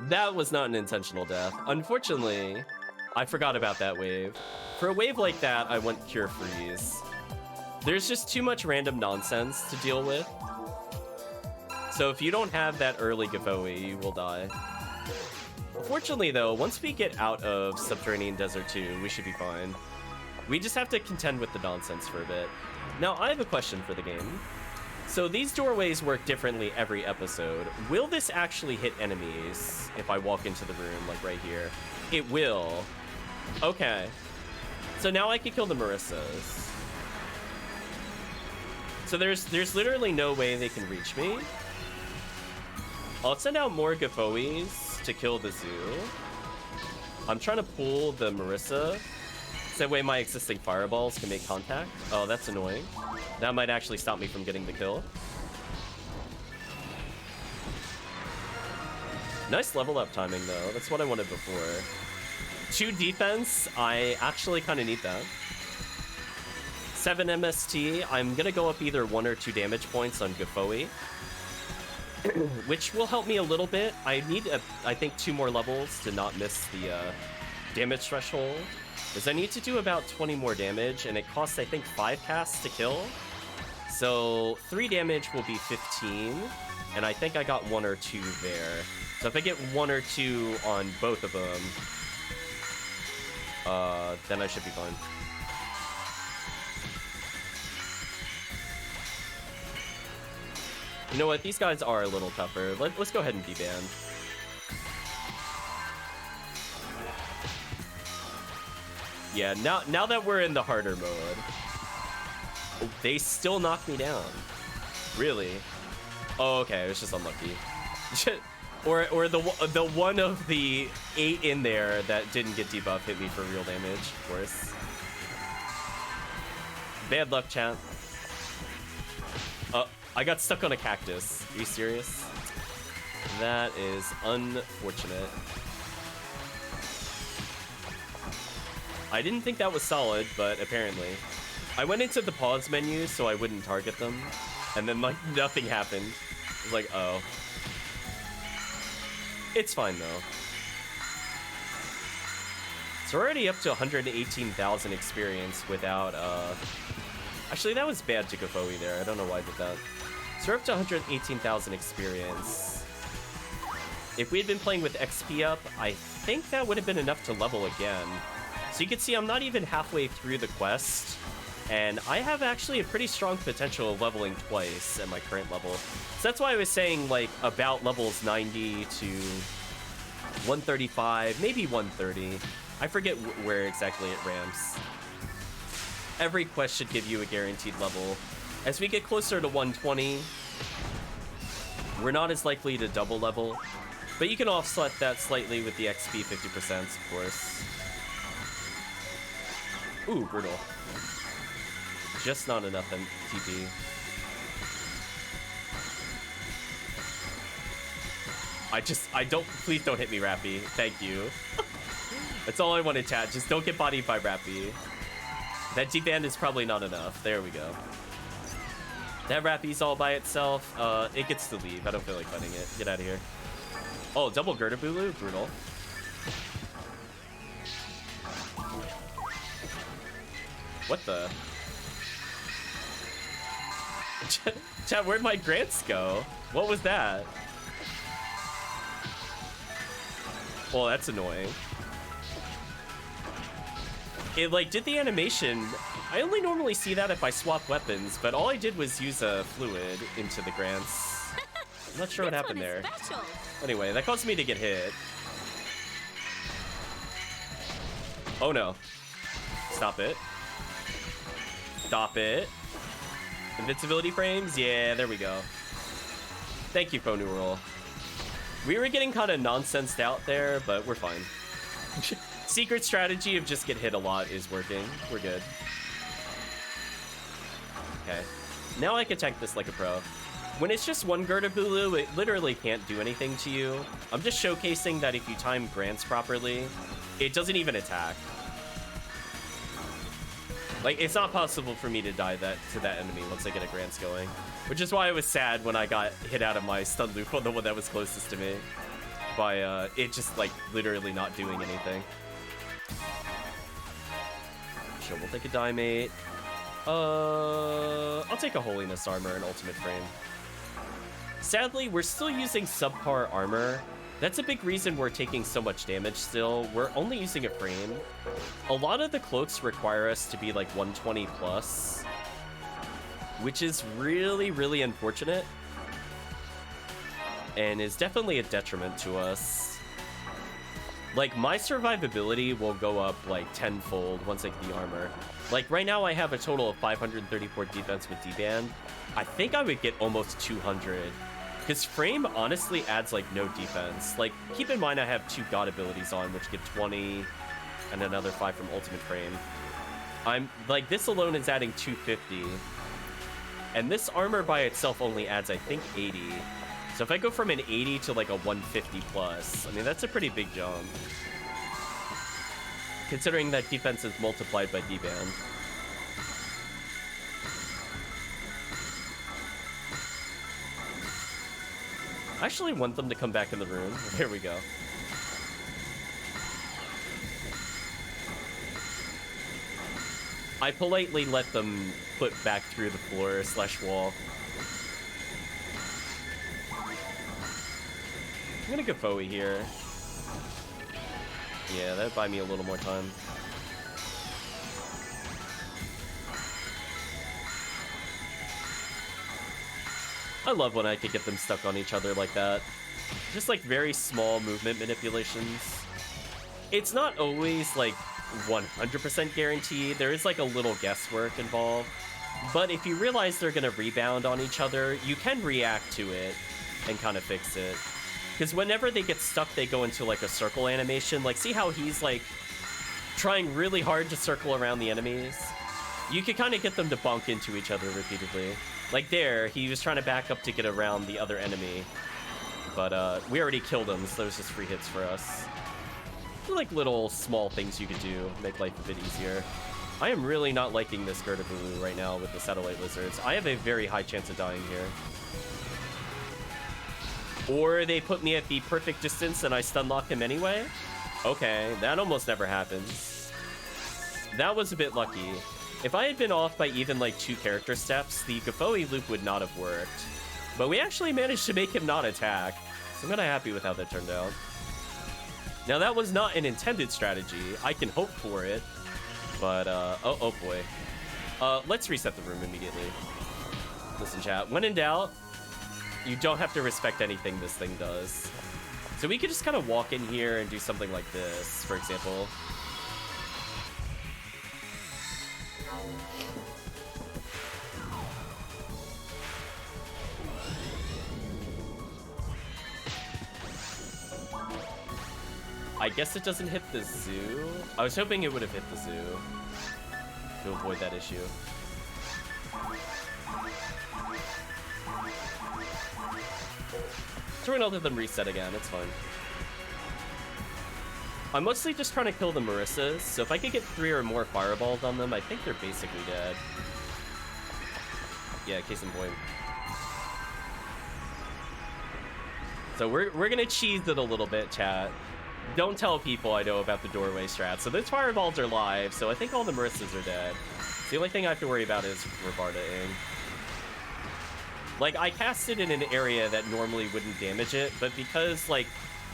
That was not an intentional death. Unfortunately, I forgot about that wave. For a wave like that, I want Cure Freeze. There's just too much random nonsense to deal with. So if you don't have that early Gavoe, you will die. Fortunately though, once we get out of Subterranean Desert 2, we should be fine. We just have to contend with the nonsense for a bit. Now, I have a question for the game. So these doorways work differently every episode. Will this actually hit enemies if I walk into the room, like right here? It will. Okay. So now I can kill the Marissas. So there's literally no way they can reach me. I'll send out more Gafoes to kill the zoo. I'm trying to pull the Marissa. So that way my existing fireballs can make contact. Oh, that's annoying. That might actually stop me from getting the kill. Nice level up timing though. That's what I wanted before. 2 defense, I actually kind of need that. 7 MST, I'm gonna go up either 1 or 2 damage points on Gafoe. Which will help me a little bit. I need, I think, 2 more levels to not miss the damage threshold. Because I need to do about 20 more damage, and it costs, I think, 5 casts to kill. So 3 damage will be 15, and I think I got 1 or 2 there. So if I get 1 or 2 on both of them, then I should be fine. You know what? These guys are a little tougher. Let's go ahead and deband. Yeah, now that we're in the harder mode, they still knock me down. Really? Oh, okay. It was just unlucky. or the one of the 8 in there that didn't get debuff hit me for real damage, of course. Bad luck, chat. I got stuck on a cactus. Are you serious? That is unfortunate. I didn't think that was solid, but apparently. I went into the pause menu so I wouldn't target them, and then like nothing happened. I was like, oh. It's fine though. So we're already up to 118,000 experience without, actually that was bad to Gafoe there. I don't know why I did that. So we're up to 118,000 experience. If we had been playing with XP up, I think that would have been enough to level again. So you can see I'm not even halfway through the quest, and I have actually a pretty strong potential of leveling twice at my current level. So that's why I was saying like about levels 90 to 135, maybe 130. I forget where exactly it ramps. Every quest should give you a guaranteed level. As we get closer to 120, we're not as likely to double level, but you can offset that slightly with the XP 50%, of course. Ooh, brutal. Just not enough TP. Please don't hit me, Rappy. Thank you. That's all I wanted, chat. Just don't get bodied by Rappy. That D-band is probably not enough. There we go. That Rappy's all by itself. It gets to leave. I don't feel like fighting it. Get out of here. Oh, double Gerda-Bulu? Brutal. What the? Chat, where'd my grants go? What was that? Well, that's annoying. It, like, did the animation I only normally see that if I swap weapons, but all I did was use a fluid into the grants. I'm not sure what happened there. Special. Anyway, that caused me to get hit. Oh no. Stop it. Stop it. Invincibility frames? Yeah, there we go. Thank you, Phonural. We were getting kind of nonsensed out there, but we're fine. Secret strategy of just get hit a lot is working. We're good. Okay. Now I can tank this like a pro. When it's just one Gertabulu, it literally can't do anything to you. I'm just showcasing that if you time grants properly, it doesn't even attack. Like, it's not possible for me to die to that enemy once I get a grants going. Which is why I was sad when I got hit out of my stun loop on the one that was closest to me. By it just, like, literally not doing anything. Sure, we'll take a Dimate. I'll take a Holiness Armor and Ultimate Frame. Sadly, we're still using subpar armor. That's a big reason we're taking so much damage still. We're only using a frame. A lot of the cloaks require us to be like 120 plus, which is really, really unfortunate and is definitely a detriment to us. Like, my survivability will go up like tenfold once I get the armor. Like, right now I have a total of 534 defense with D-Band. I think I would get almost 200. Because frame honestly adds like no defense. Like, keep in mind I have 2 god abilities on, which get 20 and another 5 from ultimate frame. I'm like, this alone is adding 250. And this armor by itself only adds, I think, 80. So if I go from an 80 to like a 150 plus, I mean, that's a pretty big jump. Considering that defense is multiplied by D-Band. I actually want them to come back in the room. There we go. I politely let them put back through the floor / wall. I'm gonna go Foe here. Yeah, that'd buy me a little more time. I love when I could get them stuck on each other like that. Just like very small movement manipulations. It's not always like 100% guaranteed. There is like a little guesswork involved. But if you realize they're gonna rebound on each other, you can react to it and kind of fix it. Because whenever they get stuck, they go into like a circle animation. Like, see how he's like trying really hard to circle around the enemies? You could kind of get them to bonk into each other repeatedly. Like there, he was trying to back up to get around the other enemy. But we already killed him, so those just free hits for us. Like little small things you could do, make life a bit easier. I am really not liking this Gertabulu right now with the satellite lizards. I have a very high chance of dying here. Or they put me at the perfect distance and I stun lock him anyway? Okay, that almost never happens. That was a bit lucky. If I had been off by even like 2 character steps, the Gafoe loop would not have worked. But we actually managed to make him not attack, so I'm kind of happy with how that turned out. Now that was not an intended strategy. I can hope for it, but oh boy. Let's reset the room immediately. Listen, chat, when in doubt, you don't have to respect anything this thing does. So we could just kind of walk in here and do something like this, for example. I guess it doesn't hit the zoo. I was hoping it would have hit the zoo to avoid that issue. So we're gonna let them reset again, it's fine. I'm mostly just trying to kill the Marissas, so if I could get 3 or more fireballs on them, I think they're basically dead. Yeah, case in point. So we're gonna cheese it a little bit, chat. Don't tell people I know about the doorway strat. So those fireballs are live, so I think all the Marissas are dead. The only thing I have to worry about is Ravardaing. Like, I cast it in an area that normally wouldn't damage it, but because, like,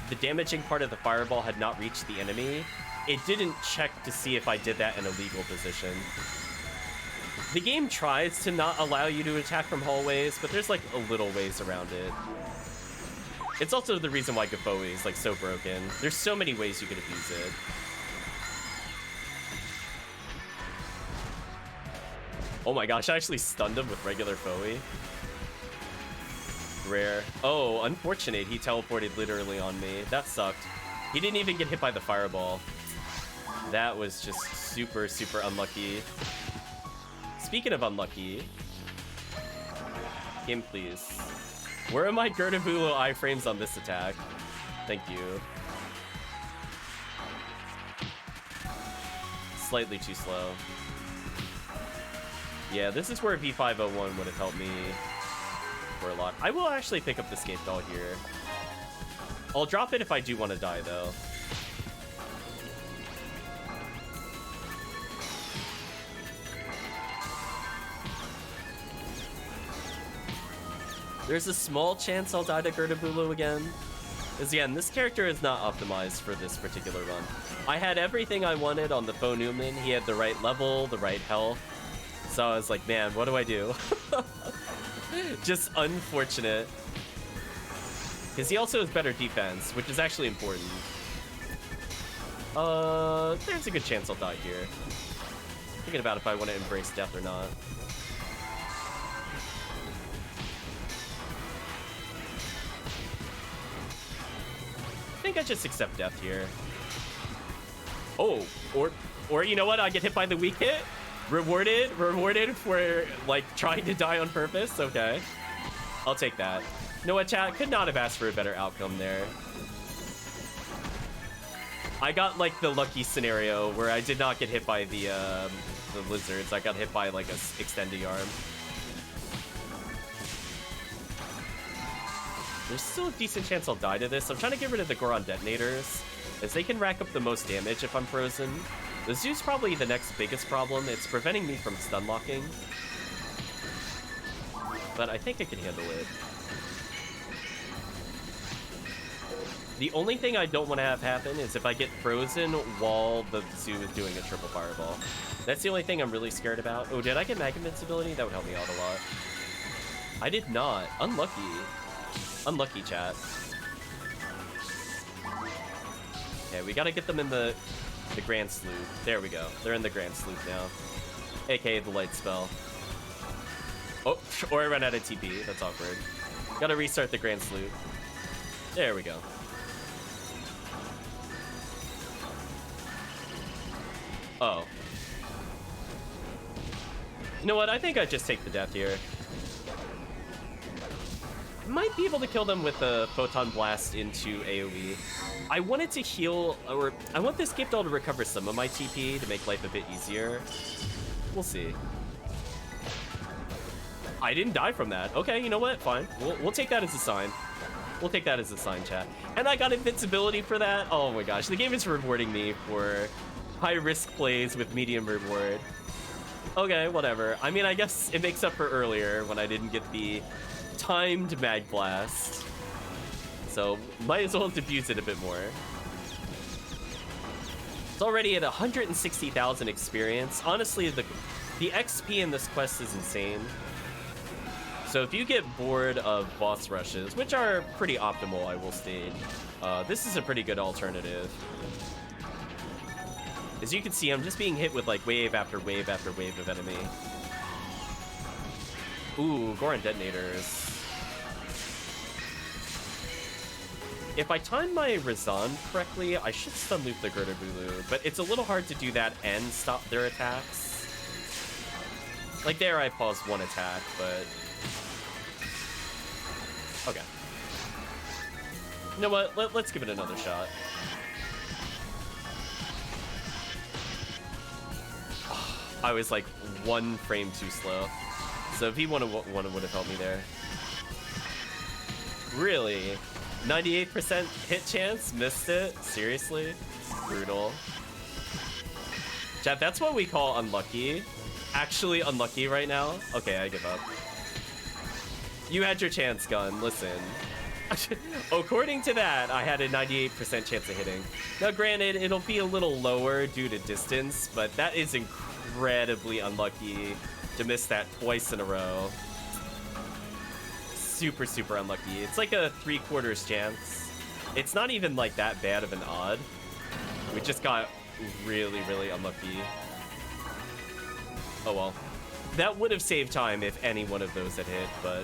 the damaging part of the fireball had not reached the enemy, it didn't check to see if I did that in a legal position. The game tries to not allow you to attack from hallways, but there's like a little ways around it. It's also the reason why Gaboe is like so broken. There's so many ways you could abuse it. Oh my gosh, I actually stunned him with regular Foe. Rare. Oh, unfortunate. He teleported literally on me. That sucked. He didn't even get hit by the fireball. That was just super, super unlucky. Speaking of unlucky, game please. Where are my Gerdabulo iframes on this attack? Thank you. Slightly too slow. Yeah, this is where V501 would have helped me for a lot. I will actually pick up the Scape Doll here. I'll drop it if I do want to die, though. There's a small chance I'll die to Gerdabulo again. Because again, this character is not optimized for this particular run. I had everything I wanted on the Faux Newman. He had the right level, the right health. So I was like, man, what do I do? Just unfortunate. Because he also has better defense, which is actually important. There's a good chance I'll die here. Thinking about if I want to embrace death or not. I think I just accept death here. Oh, or you know what? I get hit by the weak hit. Rewarded for like trying to die on purpose. Okay, I'll take that. You know what, chat? Could not have asked for a better outcome there. I got like the lucky scenario where I did not get hit by the lizards. I got hit by like a extending arm. There's still a decent chance I'll die to this. I'm trying to get rid of the Goron detonators, as they can rack up the most damage if I'm frozen. The Zoo's probably the next biggest problem. It's preventing me from stun locking. But I think I can handle it. The only thing I don't want to have happen is if I get frozen while the Zoo is doing a triple fireball. That's the only thing I'm really scared about. Oh, did I get Mag Invincibility? That would help me out a lot. I did not. Unlucky. Unlucky, chat. Okay, we gotta get them in the Grand Sleuth. There we go. They're in the Grand Sleuth now. AKA the light spell. Oh, or I ran out of TP. That's awkward. Gotta restart the Grand Sleuth. There we go. Oh. You know what? I think I just take the death here. Might be able to kill them with a Photon Blast into AoE. I wanted to heal, or I want this Scape Doll to recover some of my TP to make life a bit easier. We'll see. I didn't die from that. Okay, you know what? Fine. We'll take that as a sign. We'll take that as a sign, chat. And I got invincibility for that. Oh my gosh, the game is rewarding me for high-risk plays with medium reward. Okay, whatever. I mean, I guess it makes up for earlier when I didn't get the timed Mag Blast. So, might as well abuse it a bit more. It's already at 160,000 experience. Honestly, the XP in this quest is insane. So if you get bored of boss rushes, which are pretty optimal, I will state, this is a pretty good alternative. As you can see, I'm just being hit with like wave after wave after wave of enemy. Ooh, Goron detonators. If I time my Razan correctly, I should stun loop the Gerdabulo, but it's a little hard to do that and stop their attacks. Like there, I paused one attack, but... Okay. You know what? Let's give it another shot. I was like 1 frame too slow. So if he would have helped me there. Really? 98% hit chance? Missed it? Seriously? Brutal. Chat, that's what we call unlucky. Actually unlucky right now? Okay, I give up. You had your chance, Gun. Listen. According to that, I had a 98% chance of hitting. Now, granted, it'll be a little lower due to distance, but that is incredibly unlucky to miss that twice in a row. Super, super unlucky. It's like a 3/4 chance. It's not even like that bad of an odd. We just got really, really unlucky. Oh well. That would have saved time if any one of those had hit, but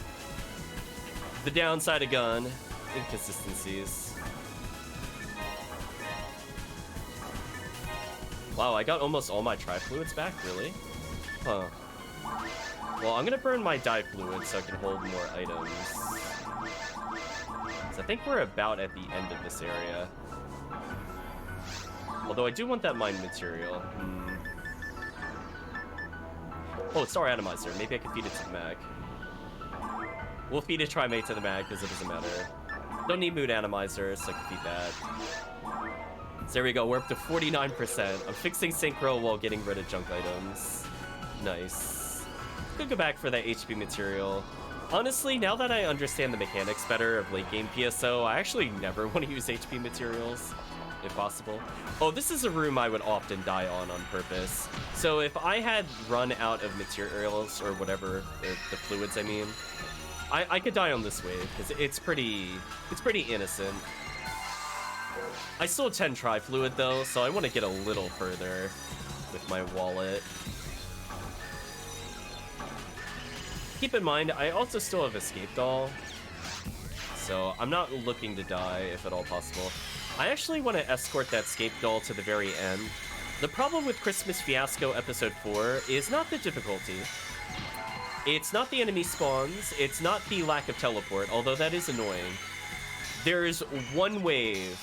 the downside of gun, inconsistencies. Wow, I got almost all my tri-fluids back, really? Huh. Well, I'm gonna burn my dye fluid so I can hold more items. So I think we're about at the end of this area. Although I do want that mine material. Oh, Star Atomizer. Maybe I can feed it to the mag. We'll feed a Trimate to the mag because it doesn't matter. Don't need Mood Atomizer, so I can feed that. So there we go. We're up to 49%. I'm fixing Synchro while getting rid of junk items. Nice. Could go back for that HP material. Honestly, now that I understand the mechanics better of late game PSO, I actually never want to use HP materials, if possible. Oh, this is a room I would often die on purpose. So if I had run out of materials or whatever, the fluids I mean, I could die on this wave because it's pretty innocent. I still have 10 tri-fluid though, so I want to get a little further with my wallet. Keep in mind, I also still have Escape Doll, so I'm not looking to die if at all possible. I actually want to escort that Escape Doll to the very end. The problem with Christmas Fiasco Episode 4 is not the difficulty. It's not the enemy spawns, it's not the lack of teleport, although that is annoying. There is one wave.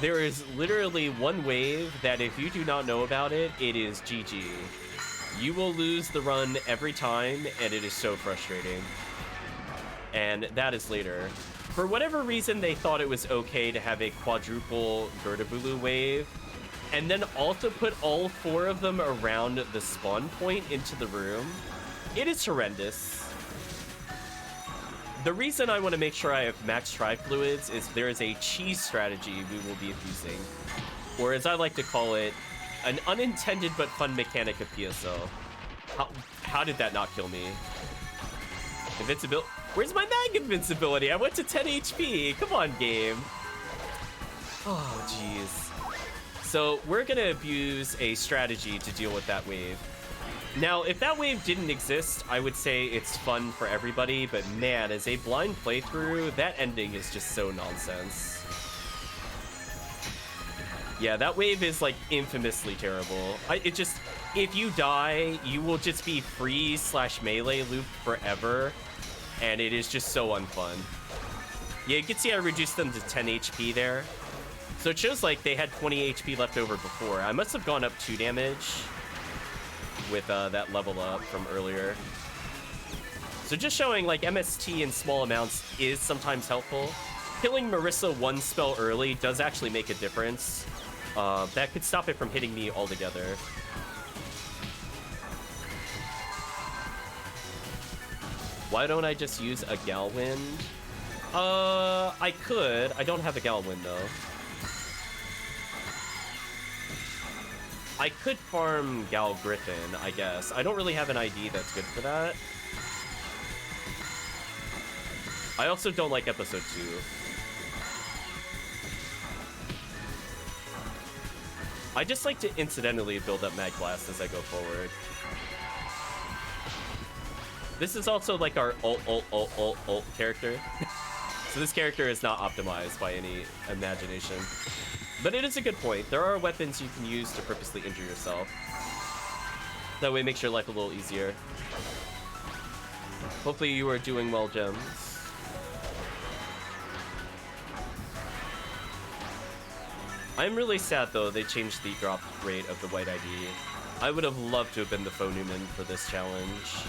There is literally one wave that if you do not know about it, it is GG. You will lose the run every time, and it is so frustrating. And that is later. For whatever reason, they thought it was okay to have a quadruple Gertabulu wave, and then also put all 4 of them around the spawn point into the room. It is horrendous. The reason I want to make sure I have max tri-fluids is there is a cheese strategy we will be using, or as I like to call it, an unintended but fun mechanic of PSO. How did that not kill me? Invincibility. Where's my mag invincibility? I went to 10 HP. Come on, game. Oh, jeez. So we're going to abuse a strategy to deal with that wave. Now, if that wave didn't exist, I would say it's fun for everybody, but man, as a blind playthrough, that ending is just so nonsense. Yeah, that wave is, like, infamously terrible. If you die, you will just be free/melee loop forever, and it is just so unfun. Yeah, you can see I reduced them to 10 HP there. So it shows, like, they had 20 HP left over before. I must have gone up 2 damage with that level up from earlier. So just showing, like, MST in small amounts is sometimes helpful. Killing Marissa 1 spell early does actually make a difference. That could stop it from hitting me altogether. Why don't I just use a Galwind? I could. I don't have a Galwind, though. I could farm Gal Griffin, I guess. I don't really have an ID that's good for that. I also don't like episode 2. I just like to incidentally build up Mag Blast as I go forward. This is also like our ult character. So this character is not optimized by any imagination. But it is a good point. There are weapons you can use to purposely injure yourself. That way it makes your life a little easier. Hopefully you are doing well, Gems. I'm really sad, though, they changed the drop rate of the white ID. I would have loved to have been the Faux Newman for this challenge.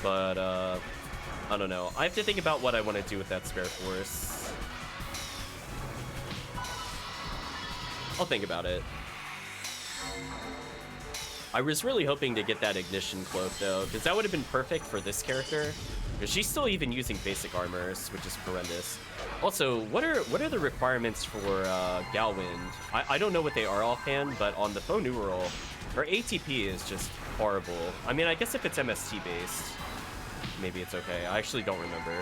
But, I don't know. I have to think about what I want to do with that spare force. I'll think about it. I was really hoping to get that Ignition Cloak, though, because that would have been perfect for this character. Because she's still even using basic armors, which is horrendous. Also, what are the requirements for Galwind? I don't know what they are offhand, but on the Faux Numeral, her ATP is just horrible. I mean, I guess if it's MST based, maybe it's okay. I actually don't remember.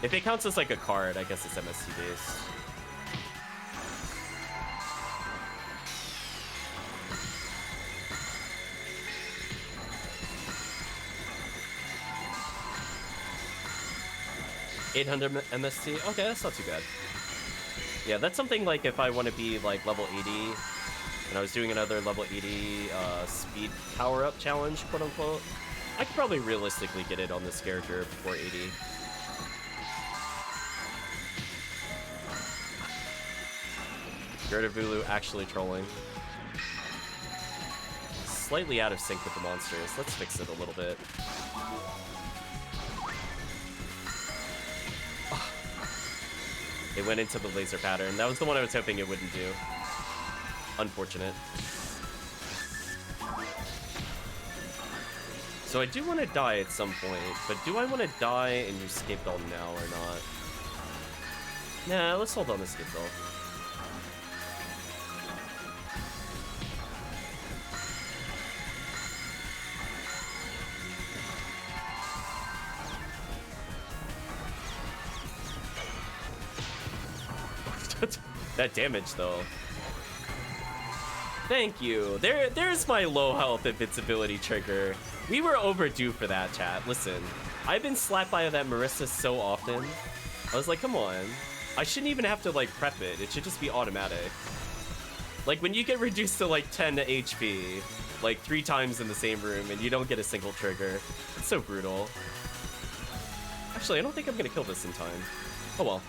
If it counts as like a card, I guess it's MST based. $800 MST? Okay, that's not too bad. Yeah, that's something like if I want to be like level 80, and I was doing another level 80 speed power-up challenge, quote-unquote, I could probably realistically get it on this character before 80. Gerda actually trolling. Slightly out of sync with the monsters. Let's fix it a little bit. It went into the laser pattern. That was the one I was hoping it wouldn't do. Unfortunate. So I do want to die at some point, but do I want to die and use Escape Doll now or not? Nah, let's hold on to Escape Doll. That damage, though. Thank you. There's my low health invincibility trigger. We were overdue for that, chat. Listen, I've been slapped by that Marissa so often. I was like, come on. I shouldn't even have to, like, prep it. It should just be automatic. Like, when you get reduced to, like, 10 HP, like, 3 times in the same room, and you don't get a single trigger. It's so brutal. Actually, I don't think I'm gonna kill this in time. Oh, well.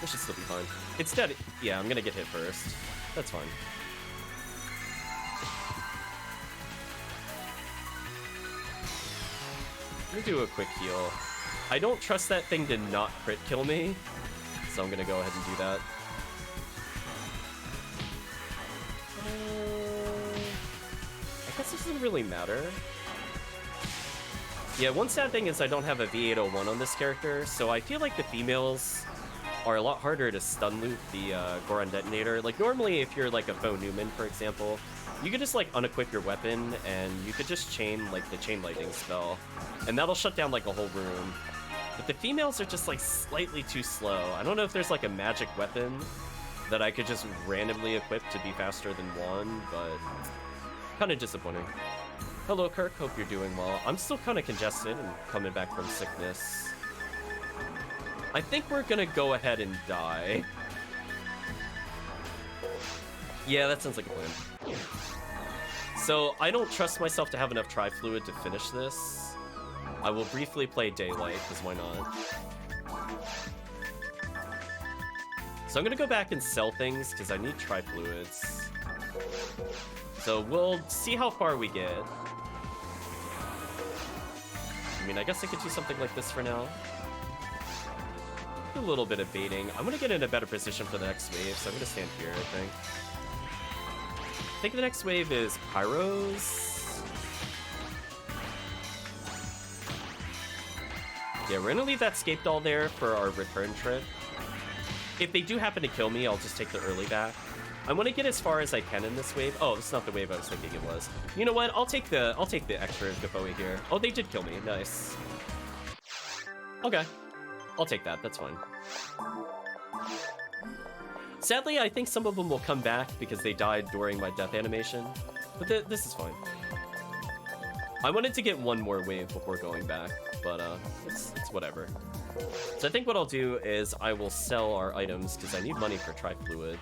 This should still be fine. It's dead. Yeah, I'm gonna get hit first. That's fine. I'm gonna do a quick heal. I don't trust that thing to not crit kill me, so I'm gonna go ahead and do that. I guess this doesn't really matter. Yeah, one sad thing is I don't have a V801 on this character, so I feel like the females are a lot harder to stun loop the Goron Detonator. Like, normally if you're like a Foe Newman, for example, you could just like unequip your weapon and you could just chain like the Chain Lightning spell, and that'll shut down like a whole room. But the females are just like slightly too slow. I don't know if there's like a magic weapon that I could just randomly equip to be faster than one, but kind of disappointing. Hello, Kirk. Hope you're doing well. I'm still kind of congested and coming back from sickness. I think we're gonna go ahead and die. Yeah, that sounds like a plan. So, I don't trust myself to have enough Tri-Fluid to finish this. I will briefly play Daylight, because why not? So I'm gonna go back and sell things, because I need Tri-Fluids. So we'll see how far we get. I mean, I guess I could do something like this for now. A little bit of baiting. I'm gonna get in a better position for the next wave, so I'm gonna stand here, I think. I think the next wave is Pyros. Yeah, we're gonna leave that Escape Doll there for our return trip. If they do happen to kill me, I'll just take the early back. I want to get as far as I can in this wave. Oh, this is not the wave I was thinking it was. You know what? I'll take the extra Gaboe here. Oh, they did kill me. Nice. Okay. I'll take that. That's fine. Sadly, I think some of them will come back because they died during my death animation. But this is fine. I wanted to get one more wave before going back, but it's whatever. So I think what I'll do is I will sell our items because I need money for Tri-Fluids.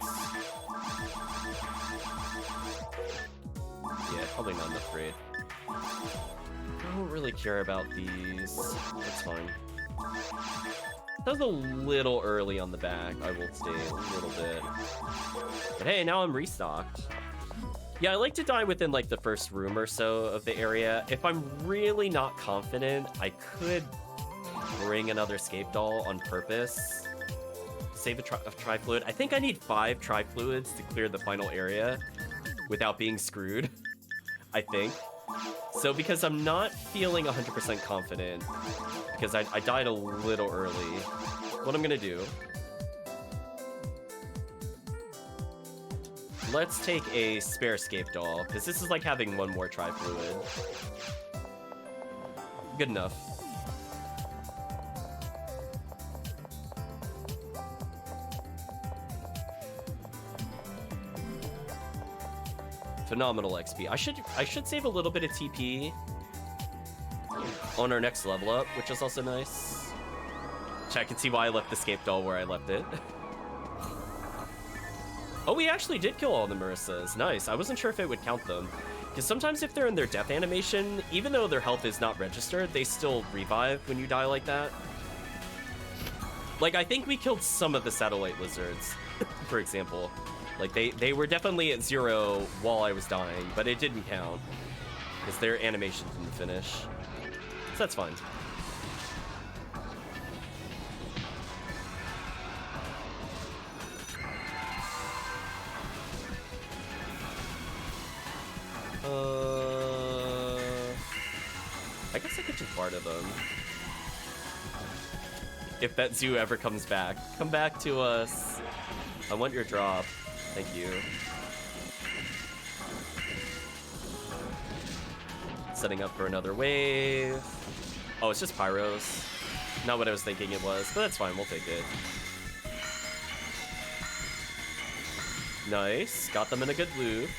Yeah, probably not enough trade. I don't really care about these. That's fine. That was a little early on the back. I will stay a little bit. But hey, now I'm restocked. Yeah, I like to die within like the first room or so of the area. If I'm really not confident, I could bring another Escape Doll on purpose. Save a Tri-Fluid. I think I need 5 Tri-Fluids to clear the final area without being screwed. I think. So because I'm not feeling 100% confident, because I died a little early, what I'm gonna do Let's take a spare escape doll, because this is like having one more tri-fluid. Good enough. Phenomenal XP. I should save a little bit of TP on our next level up, which is also nice. Chat can see why I left the escape doll where I left it. Oh, we actually did kill all the Marissas. Nice. I wasn't sure if it would count them. Because sometimes if they're in their death animation, even though their health is not registered, they still revive when you die like that. Like, I think we killed some of the satellite lizards, for example. Like, they were definitely at 0 while I was dying, but it didn't count. Because their animation didn't finish. So that's fine. I guess I could just barter them. If that zoo ever comes back. Come back to us. I want your drop. Thank you. Setting up for another wave. Oh, it's just pyros. Not what I was thinking it was, but that's fine. We'll take it. Nice. Got them in a good loop.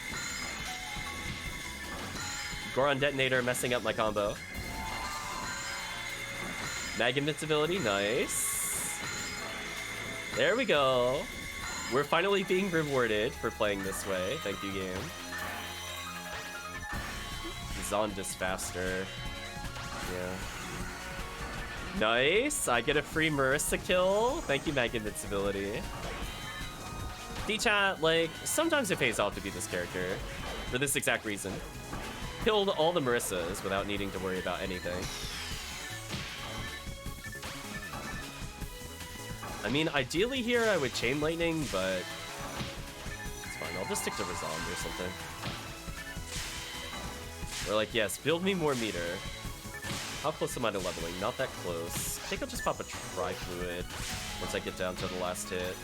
Goron Detonator messing up my combo. Mag Invincibility, nice. There we go. We're finally being rewarded for playing this way. Thank you, game. Zondis faster. Yeah. Nice. I get a free Marissa kill. Thank you, Mag Invincibility. D-chat, like, sometimes it pays off to be this character. For this exact reason. Killed all the Marissas without needing to worry about anything. I mean, ideally here I would Chain Lightning, but it's fine. I'll just stick to Resolve or something. Or like, yes, build me more meter. How close am I to leveling? Not that close. I think I'll just pop a Tri-Fluid once I get down to the last hit.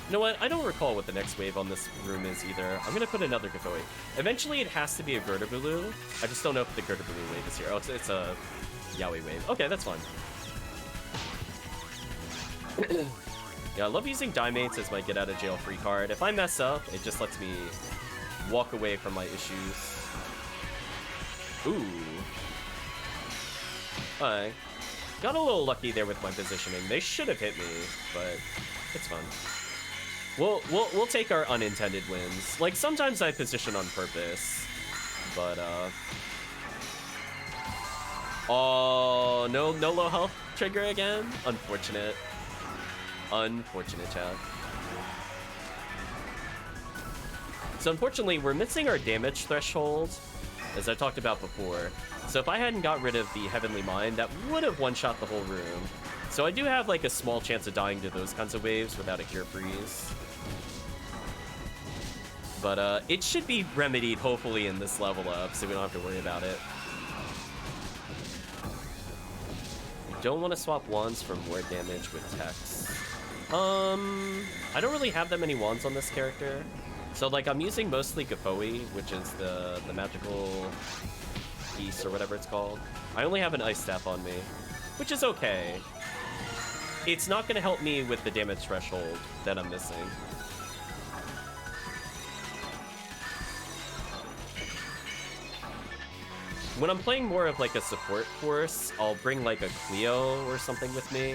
You know what? I don't recall what the next wave on this room is either. I'm gonna put another Githoi. Eventually it has to be a Gertabulu. I just don't know if the Gertabulu wave is here. Oh, it's a Yaoi wave. Okay, that's fine. Yeah, I love using Dimates as my get out of jail free card. If I mess up, it just lets me walk away from my issues. Ooh. Alright. Got a little lucky there with my positioning. They should have hit me, but it's fun. We'll take our unintended wins. Like, sometimes I position on purpose, but oh, no low health trigger again? Unfortunate. Unfortunate, chat. So unfortunately, we're missing our damage threshold, as I talked about before. So if I hadn't got rid of the Heavenly Mind, that would have one-shot the whole room. So I do have like a small chance of dying to those kinds of waves without a Cure Freeze. But it should be remedied, hopefully, in this level up, so we don't have to worry about it. Don't want to swap wands for more damage with Tex. I don't really have that many wands on this character. So, like, I'm using mostly Githoi, which is the magical piece or whatever it's called. I only have an Ice Staff on me, which is okay. It's not going to help me with the damage threshold that I'm missing. When I'm playing more of like a support course, I'll bring like a Cleo or something with me.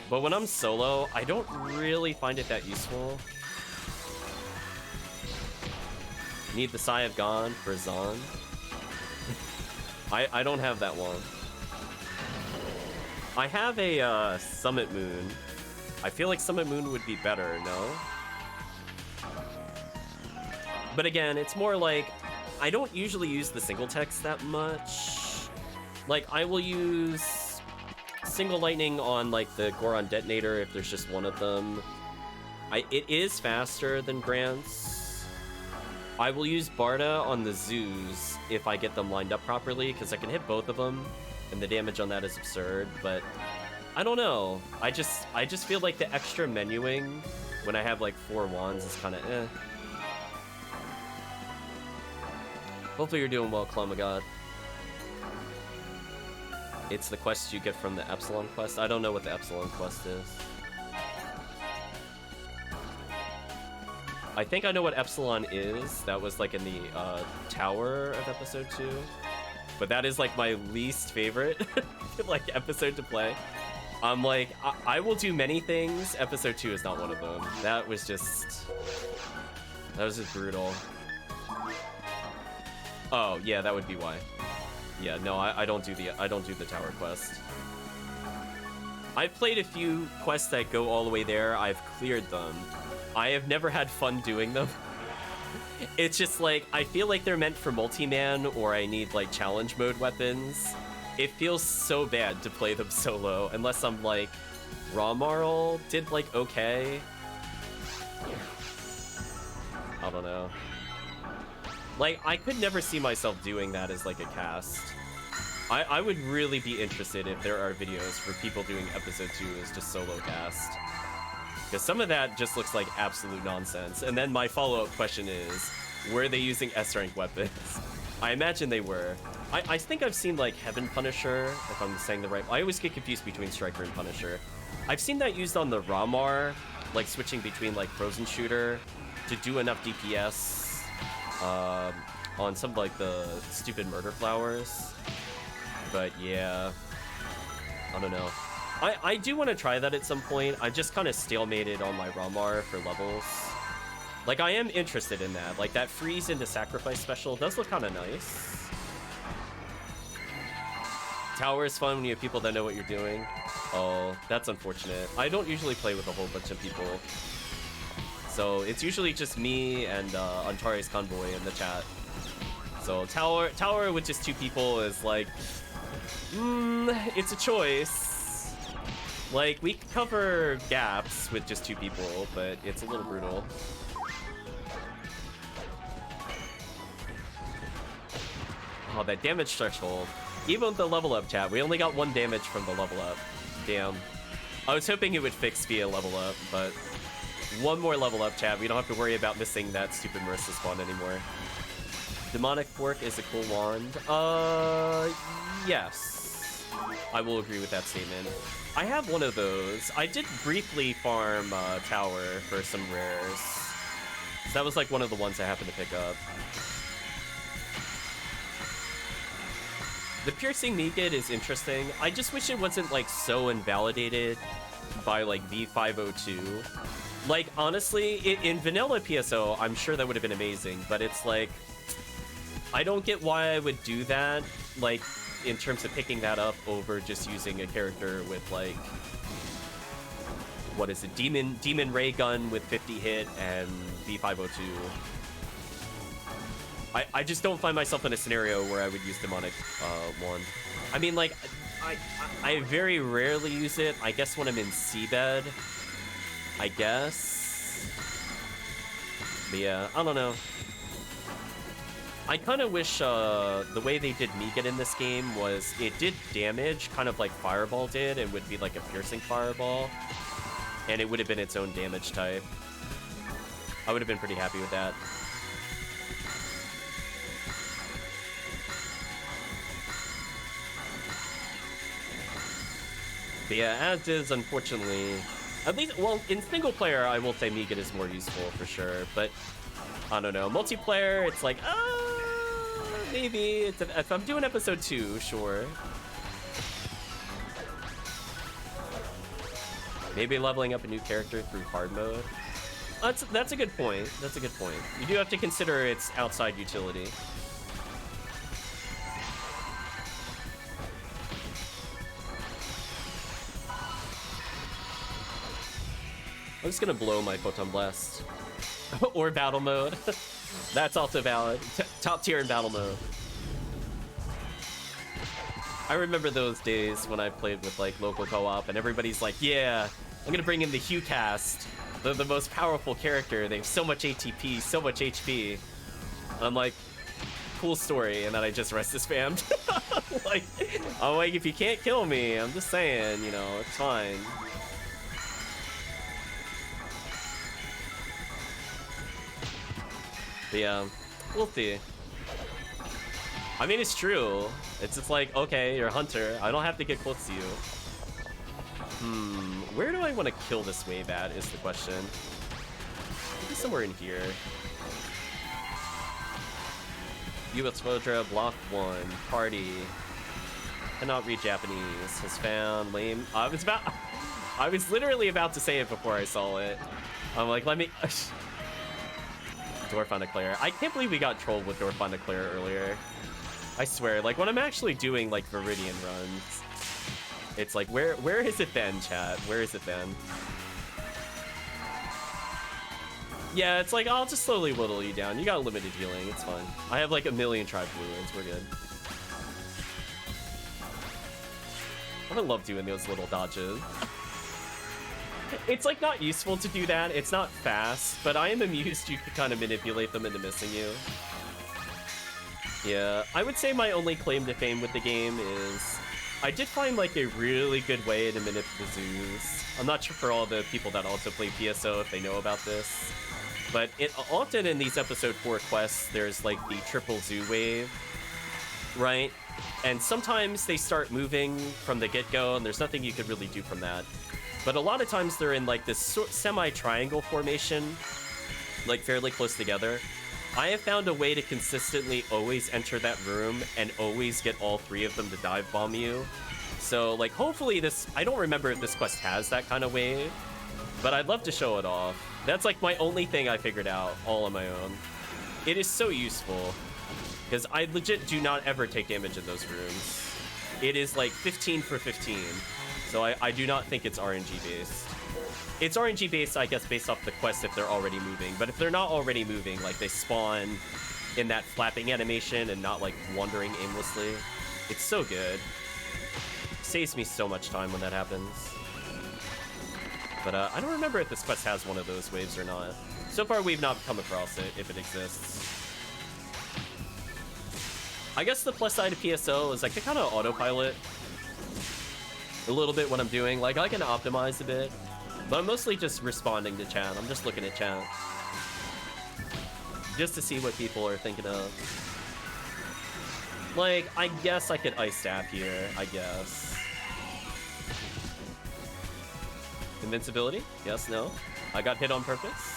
But when I'm solo, I don't really find it that useful. Need the Sigh of Gone for Zon. I don't have that one. I have a Summit Moon. I feel like Summit Moon would be better, no? But again, it's more like, I don't usually use the single text that much. Like, I will use single lightning on like the Goron Detonator if there's just one of them. It is faster than Grants. I will use Barda on the zoos if I get them lined up properly, because I can hit both of them, and the damage on that is absurd, but I don't know. I just feel like the extra menuing when I have like 4 wands is kind of eh. Hopefully you're doing well, Clomagod. It's the quest you get from the Epsilon quest. I don't know what the Epsilon quest is. I think I know what Epsilon is. That was like in the tower of episode 2. But that is like my least favorite like episode to play. I'm like, I will do many things. Episode 2 is not one of them. That was just brutal. Oh yeah, that would be why. Yeah, no, I don't do the tower quest. I've played a few quests that go all the way there. I've cleared them. I have never had fun doing them. It's just like, I feel like they're meant for multi-man, or I need like challenge mode weapons. It feels so bad to play them solo, unless I'm like, Ramarl did like okay. I don't know. Like, I could never see myself doing that as like a cast. I would really be interested if there are videos for people doing episode 2 as just solo cast. Because some of that just looks like absolute nonsense. And then my follow-up question is, were they using S-rank weapons? I imagine they were. I think I've seen like Heaven Punisher, if I'm saying the right... I always get confused between Striker and Punisher. I've seen that used on the Ramar, like switching between like Frozen Shooter to do enough DPS on some like the stupid Murder Flowers. But yeah, I don't know. I do want to try that at some point. I just kind of stalemated on my Ramar for levels. Like, I am interested in that. Like, that freeze into sacrifice special does look kind of nice. Tower is fun when you have people that know what you're doing. Oh, that's unfortunate. I don't usually play with a whole bunch of people. So it's usually just me and Antares Convoy in the chat. So tower with just 2 people is like, it's a choice. Like, we could cover gaps with just 2 people, but it's a little brutal. Oh, that damage threshold. Even with the level up, chat, we only got 1 damage from the level up. Damn. I was hoping it would fix via level up, but 1 more level up, chat. We don't have to worry about missing that stupid Marissa spawn anymore. Demonic Fork is a cool wand. Yes. I will agree with that statement. I have one of those. I did briefly farm Tower for some rares. So that was like one of the ones I happened to pick up. The Piercing Megid is interesting. I just wish it wasn't like so invalidated by like V502. Like, honestly, in vanilla PSO, I'm sure that would have been amazing, but it's like, I don't get why I would do that, like, in terms of picking that up over just using a character with, like, what is it, Demon Ray Gun with 50 hit and V502. I just don't find myself in a scenario where I would use Demonic Wand. I mean, like, I very rarely use it, I guess when I'm in Seabed, I guess. But yeah, I don't know. I kind of wish the way they did Megid in this game was it did damage, kind of like Fireball did, and would be like a piercing Fireball. And it would have been its own damage type. I would have been pretty happy with that. But yeah, as is, unfortunately... At least, well, in single player, I will say Megid is more useful for sure, but I don't know. Multiplayer, it's like, maybe. If I'm doing episode 2, sure. Maybe leveling up a new character through hard mode. That's a good point. That's a good point. You do have to consider its outside utility. I'm just gonna blow my Photon Blast. Or battle mode. That's also valid. Top tier in battle mode. I remember those days when I played with like local co-op and everybody's like, yeah, I'm gonna bring in the HuCast. They're the most powerful character. They have so much ATP, so much HP. I'm like, cool story, and then I just rest spammed. Like, I'm like, if you can't kill me, I'm just saying, you know, it's fine. But yeah, we'll see. I mean, it's true. It's just like, okay, you're a hunter. I don't have to get close to you. Where do I want to kill this wave at is the question. Maybe somewhere in here. U exposure, block 1, party. Cannot read Japanese. Has found lame. I was literally about to say it before I saw it. I'm like, let me. Dwarf on Eclair. I can't believe we got trolled with Dwarf on Eclair earlier. I swear, like when I'm actually doing like Viridian runs, it's like, where is it then, chat? Where is it then? Yeah, it's like, I'll just slowly whittle you down. You got limited healing, it's fine. I have like a million tribe fluids, we're good. I love doing those little dodges. It's like not useful to do that, it's not fast, but I am amused you could kind of manipulate them into missing you. Yeah, I would say my only claim to fame with the game is I did find like a really good way to manipulate the zoos. I'm not sure for all the people that also play PSO if they know about this, but often in these episode 4 quests, there's like the triple zoo wave, right? And sometimes they start moving from the get-go and there's nothing you could really do from that. But a lot of times they're in like this semi-triangle formation, like fairly close together. I have found a way to consistently always enter that room and always get all 3 of them to dive bomb you. So like hopefully this, I don't remember if this quest has that kind of wave, but I'd love to show it off. That's like my only thing I figured out all on my own. It is so useful because I legit do not ever take damage in those rooms. It is like 15 for 15. So I do not think it's RNG based. It's RNG based, I guess, based off the quest if they're already moving. But if they're not already moving, like they spawn in that flapping animation and not like wandering aimlessly, it's so good. Saves me so much time when that happens. But I don't remember if this quest has one of those waves or not. So far, we've not come across it, if it exists. I guess the plus side of PSO is I can kind of autopilot a little bit what I'm doing. Like, I can optimize a bit, but I'm mostly just responding to chat. I'm just looking at chat just to see what people are thinking of. Like, I guess I could ice stab here, I guess. Invincibility? Yes, no. I got hit on purpose?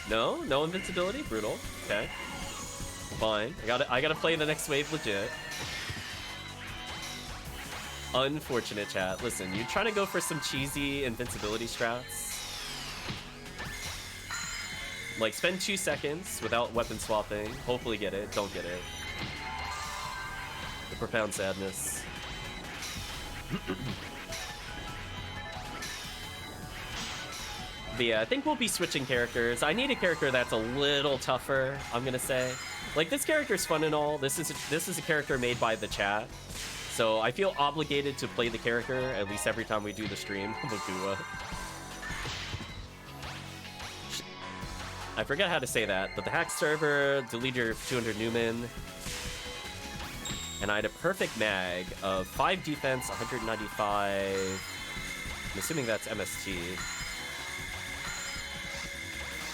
No? No invincibility? Brutal. Okay. Fine. I gotta play the next wave legit. Unfortunate, chat. Listen, you're trying to go for some cheesy invincibility strats. Like, spend 2 seconds without weapon swapping. Hopefully get it. Don't get it. The profound sadness. But yeah, I think we'll be switching characters. I need a character that's a little tougher, I'm gonna say. Like, this character's fun and all. This is a character made by the chat. So I feel obligated to play the character, at least every time we do the stream. I forget how to say that, but the hack server, delete your 200 Newman. And I had a perfect mag of 5 defense, 195. I'm assuming that's MST.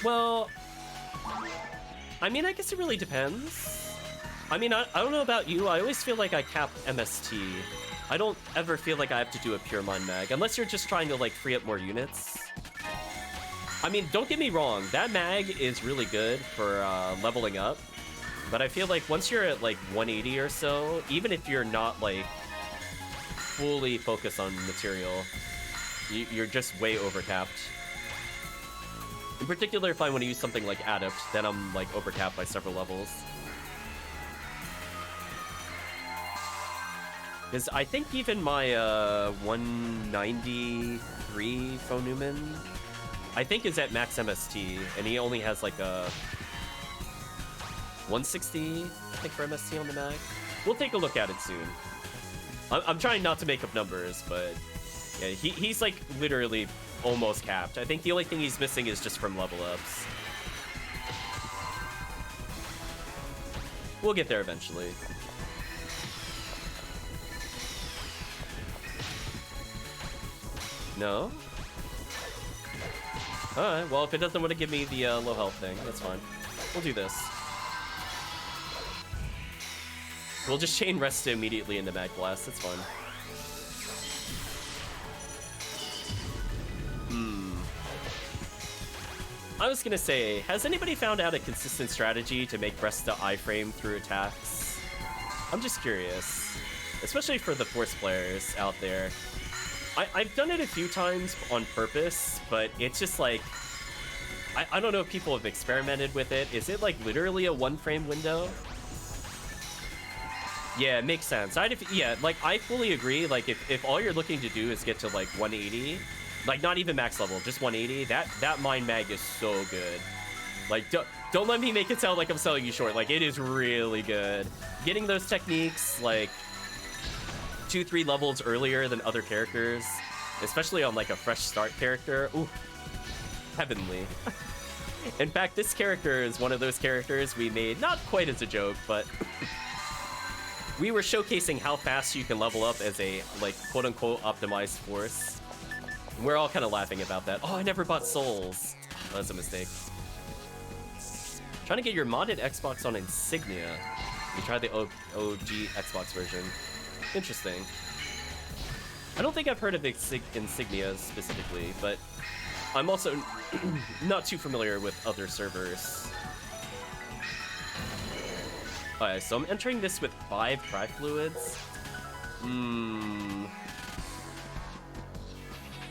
Well, I mean, I guess it really depends. I mean, I don't know about you, I always feel like I cap MST. I don't ever feel like I have to do a pure mind mag, unless you're just trying to, like, free up more units. I mean, don't get me wrong, that mag is really good for leveling up, but I feel like once you're at, like, 180 or so, even if you're not, like, fully focused on material, you're just way overcapped. In particular, if I want to use something like Adept, then I'm, like, overcapped by several levels. Because I think even my 193 Phonuman, I think is at max MST, and he only has like a 160, I think, for MST on the mag. We'll take a look at it soon. I'm trying not to make up numbers, but yeah, he's like literally almost capped. I think the only thing he's missing is just from level ups. We'll get there eventually. No? Alright, well, if it doesn't want to give me the low health thing, that's fine. We'll do this. We'll just chain rest immediately into Mag Blast, that's fine. I was gonna say, has anybody found out a consistent strategy to make Bresta iframe through attacks? I'm just curious. Especially for the Force players out there. I've done it a few times on purpose, but it's just like... I don't know if people have experimented with it. Is it like literally a 1-frame window? Yeah, it makes sense. Yeah, like I fully agree. Like if all you're looking to do is get to like 180... Like, not even max level, just 180. That Mind Mag is so good. Like, don't let me make it sound like I'm selling you short. Like, it is really good. Getting those techniques, like, 2-3 levels earlier than other characters, especially on, like, a fresh start character. Ooh, heavenly. In fact, this character is one of those characters we made, not quite as a joke, but... we were showcasing how fast you can level up as a, like, quote-unquote optimized force. We're all kind of laughing about that. Oh, I never bought Souls. Oh, that's a mistake. Trying to get your modded Xbox on Insignia. You tried the OG Xbox version. Interesting. I don't think I've heard of Insignia specifically, but I'm also not too familiar with other servers. Alright, so I'm entering this with 5 Tri-Fluids.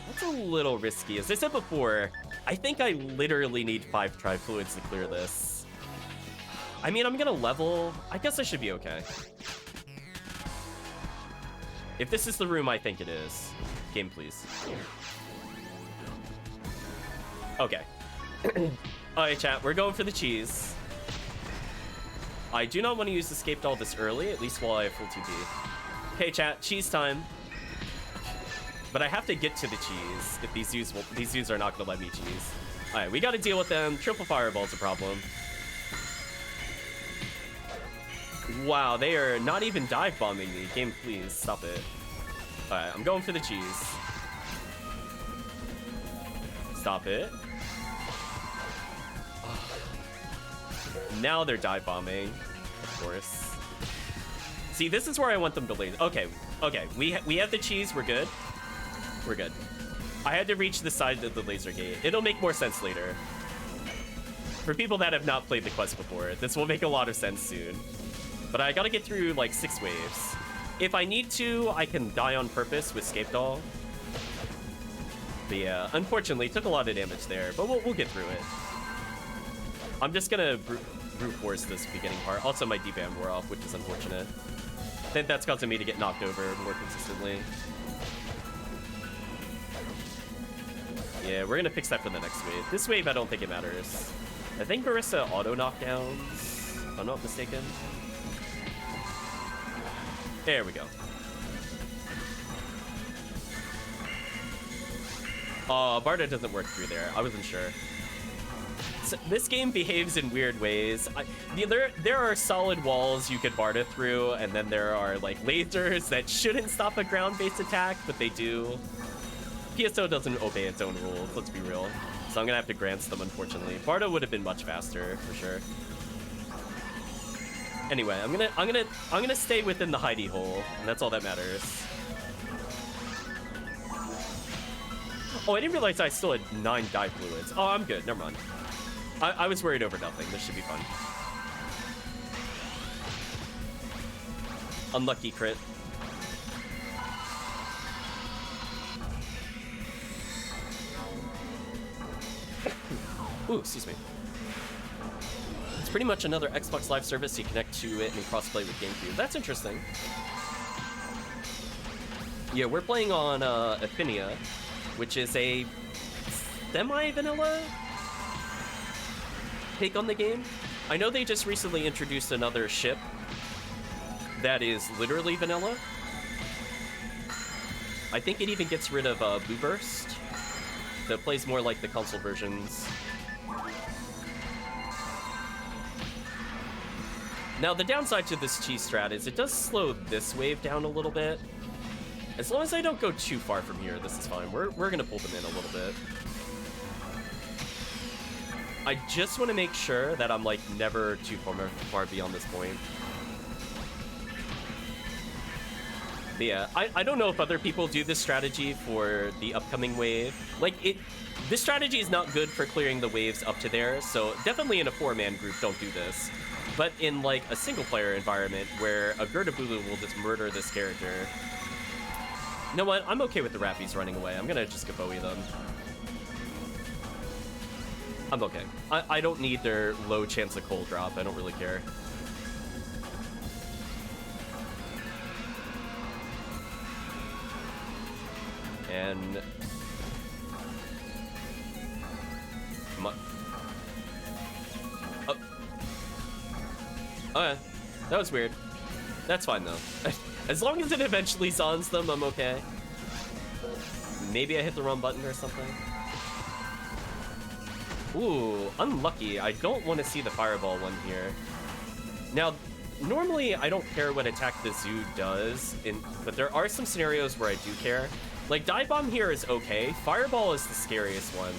That's a little risky. As I said before, I think I literally need 5 Tri-Fluids to clear this. I mean, I'm gonna level. I guess I should be okay. If this is the room I think it is. Game, please. Okay. Alright, chat, we're going for the cheese. I do not want to use Escape Doll this early, at least while I have full TP. Okay, chat, cheese time. But I have to get to the cheese if these dudes are not gonna let me cheese. Alright, we gotta deal with them. Triple Fireball's a problem. Wow, they are not even dive bombing me. Game, please, stop it. Alright, I'm going for the cheese. Stop it. Now they're dive bombing, of course. See, this is where I want them to lead. Okay, we have the cheese, we're good. We're good. I had to reach the side of the laser gate. It'll make more sense later. For people that have not played the quest before, this will make a lot of sense soon. But I gotta get through like 6 waves. If I need to, I can die on purpose with Escape Doll. But yeah, unfortunately, took a lot of damage there, but we'll get through it. I'm just gonna brute force this beginning part. Also, my D-band wore off, which is unfortunate. I think that's causing me to get knocked over more consistently. Yeah, we're gonna fix that for the next wave. This wave, I don't think it matters. I think Barista auto knockdowns, if I'm not mistaken. There we go. Oh, Barda doesn't work through there. I wasn't sure. So this game behaves in weird ways. There are solid walls you could Barda through, and then there are like lasers that shouldn't stop a ground-based attack, but they do. PSO doesn't obey its own rules, let's be real. So I'm gonna have to grant them, unfortunately. Bardo would have been much faster, for sure. Anyway, I'm gonna stay within the hidey hole, and that's all that matters. Oh, I didn't realize I still had 9 dive fluids. Oh, I'm good, never mind. I was worried over nothing, this should be fun. Unlucky crit. Ooh, excuse me. It's pretty much another Xbox Live service. You connect to it and crossplay with GameCube. That's interesting. Yeah, we're playing on Ephinea, which is a semi-vanilla take on the game. I know they just recently introduced another ship that is literally vanilla. I think it even gets rid of Blue Burst, that plays more like the console versions. Now, the downside to this cheese strat is it does slow this wave down a little bit. As long as I don't go too far from here, this is fine. We're going to pull them in a little bit. I just want to make sure that I'm, like, never too far beyond this point. But yeah, I don't know if other people do this strategy for the upcoming wave. Like, this strategy is not good for clearing the waves up to there, so definitely in a 4-man group, don't do this. But in, like, a single-player environment where a Gerda-Bulu will just murder this character... You know what? I'm okay with the Rappies running away. I'm gonna just Gaboe them. I'm okay. I don't need their low chance of cold drop. I don't really care. And... Oh. Okay. That was weird. That's fine, though. As long as it eventually zons them, I'm okay. Maybe I hit the wrong button or something. Ooh, unlucky. I don't want to see the fireball one here. Now, normally I don't care what attack the zoo does, but there are some scenarios where I do care. Like, Dive Bomb here is okay. Fireball is the scariest one.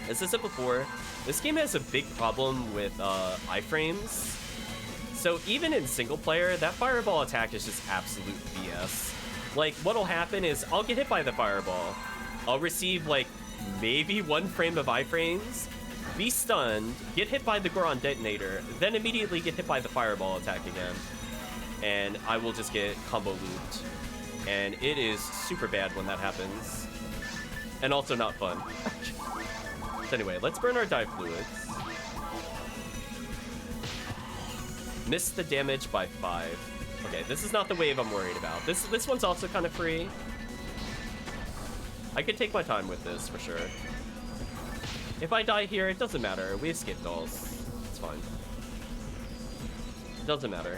As I said before, this game has a big problem with iframes. So even in single player, that fireball attack is just absolute BS. Like, what'll happen is I'll get hit by the fireball. I'll receive, like, maybe 1 frame of iframes, be stunned, get hit by the Goron detonator, then immediately get hit by the fireball attack again. And I will just get combo looped. And it is super bad when that happens. And also not fun. So anyway, let's burn our dive fluids. Missed the damage by 5. Okay, this is not the wave I'm worried about. This one's also kind of free. I could take my time with this, for sure. If I die here, it doesn't matter. We escaped dolls. It's fine. Doesn't matter.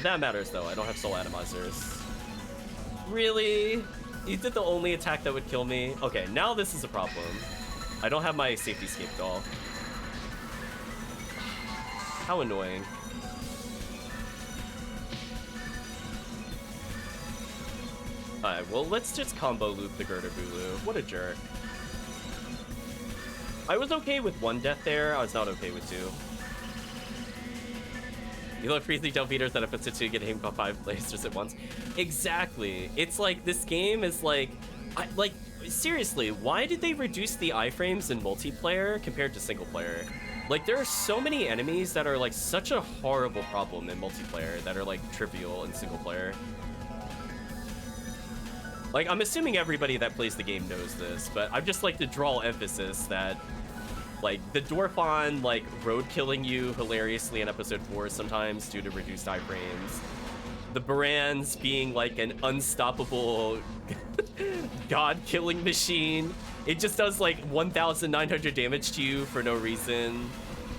That matters, though. I don't have soul atomizers. Really? You did the only attack that would kill me? Okay, now this is a problem. I don't have my safety escape doll. How annoying. Alright, well, let's just combo loop the Gerda-Bulu. What a jerk. I was okay with 1 death there. I was not okay with 2. You look freezing down beaters that if it's a 2 get aimed by 5 blasters at once. Exactly. It's like, this game is like... seriously, why did they reduce the iframes in multiplayer compared to single player? Like, there are so many enemies that are, like, such a horrible problem in multiplayer that are, like, trivial in single player. Like, I'm assuming everybody that plays the game knows this, but I'd just like to draw emphasis that, like, the Dwarfon, like, road killing you hilariously in episode 4 sometimes due to reduced iframes. The Barans being, like, an unstoppable god-killing machine. It just does, like, 1,900 damage to you for no reason.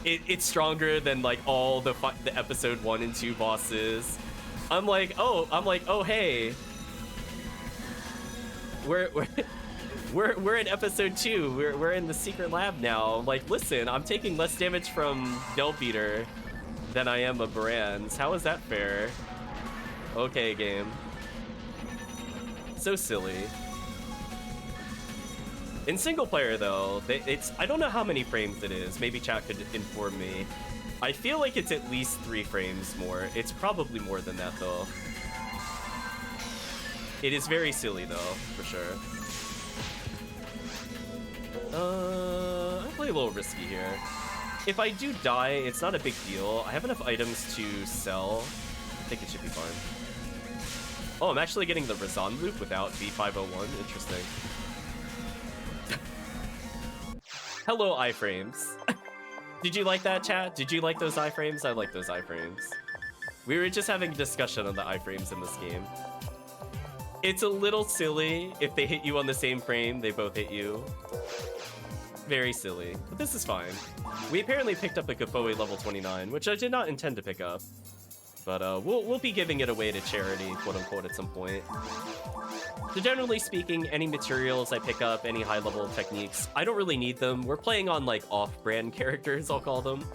It's stronger than, like, all the episode 1 and 2 bosses. I'm like, oh, hey. We're in episode 2. We're in the secret lab now. Like, listen, I'm taking less damage from Delbeater than I am of Barans. How is that fair? Okay, game. So silly. In single player, though, I don't know how many frames it is. Maybe chat could inform me. I feel like it's at least 3 frames more. It's probably more than that, though. It is very silly, though, for sure. I play a little risky here. If I do die, it's not a big deal. I have enough items to sell. I think it should be fine. Oh, I'm actually getting the Razan loop without V501. Interesting. Hello, iframes. Did you like that, chat? Did you like those iframes? I like those iframes. We were just having a discussion on the iframes in this game. It's a little silly. If they hit you on the same frame, they both hit you. Very silly, but this is fine. We apparently picked up a Gaboe level 29, which I did not intend to pick up. But we'll be giving it away to charity, quote-unquote, at some point. So generally speaking, any materials I pick up, any high-level techniques, I don't really need them. We're playing on, like, off-brand characters, I'll call them.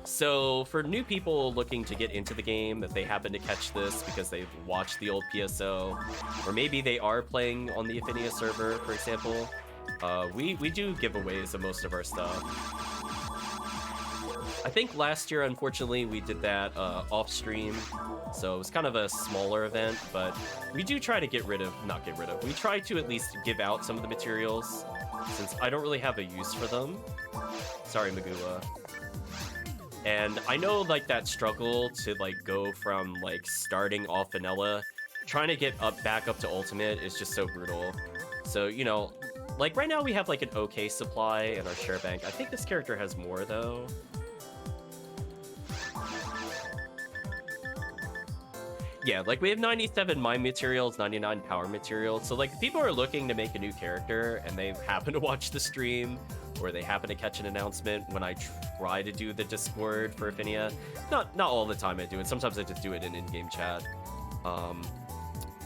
So for new people looking to get into the game, if they happen to catch this because they've watched the old PSO, or maybe they are playing on the Ephinea server, for example, we do giveaways of most of our stuff. I think last year, unfortunately, we did that off stream, so it was kind of a smaller event, but we do try to we try to at least give out some of the materials, since I don't really have a use for them. Sorry, Magula. And I know, like, that struggle to, like, go from, like, starting off vanilla, trying to get back up to ultimate is just so brutal. So, you know, like, right now we have, like, an okay supply in our share bank. I think this character has more, though. Yeah, like, we have 97 mine materials, 99 power materials. So, like, if people are looking to make a new character and they happen to watch the stream, or they happen to catch an announcement when I try to do the Discord for Ephinea. Not all the time I do it. Sometimes I just do it in in-game chat.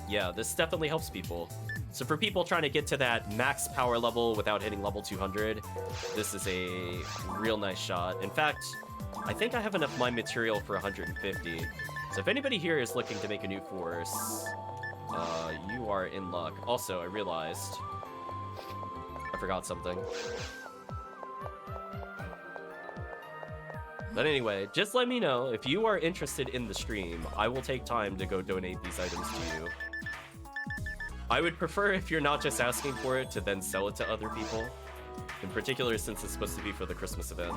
Yeah, this definitely helps people. So for people trying to get to that max power level without hitting level 200, this is a real nice shot. In fact, I think I have enough mine material for 150. So if anybody here is looking to make a new force, you are in luck. Also, I realized I forgot something. But anyway, just let me know if you are interested in the stream. I will take time to go donate these items to you. I would prefer if you're not just asking for it to then sell it to other people. In particular, since it's supposed to be for the Christmas event.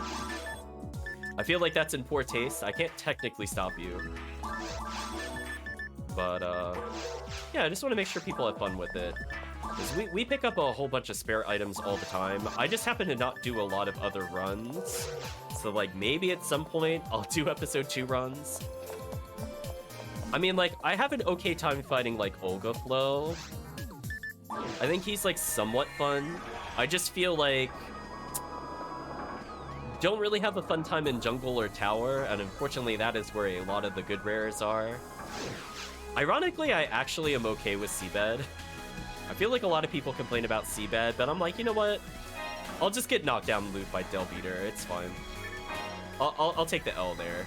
I feel like that's in poor taste. I can't technically stop you. But, yeah, I just want to make sure people have fun with it. Because we pick up a whole bunch of spare items all the time. I just happen to not do a lot of other runs. So, like, maybe at some point I'll do episode 2 runs. I mean, like, I have an okay time fighting, like, Olga Flow. I think he's, like, somewhat fun. I just feel like don't really have a fun time in jungle or tower, and unfortunately that is where a lot of the good rares are. Ironically, I actually am okay with Seabed. I feel like a lot of people complain about Seabed, but I'm like, you know what? I'll just get knocked down loop by Del Beater. It's fine. I'll take the L there.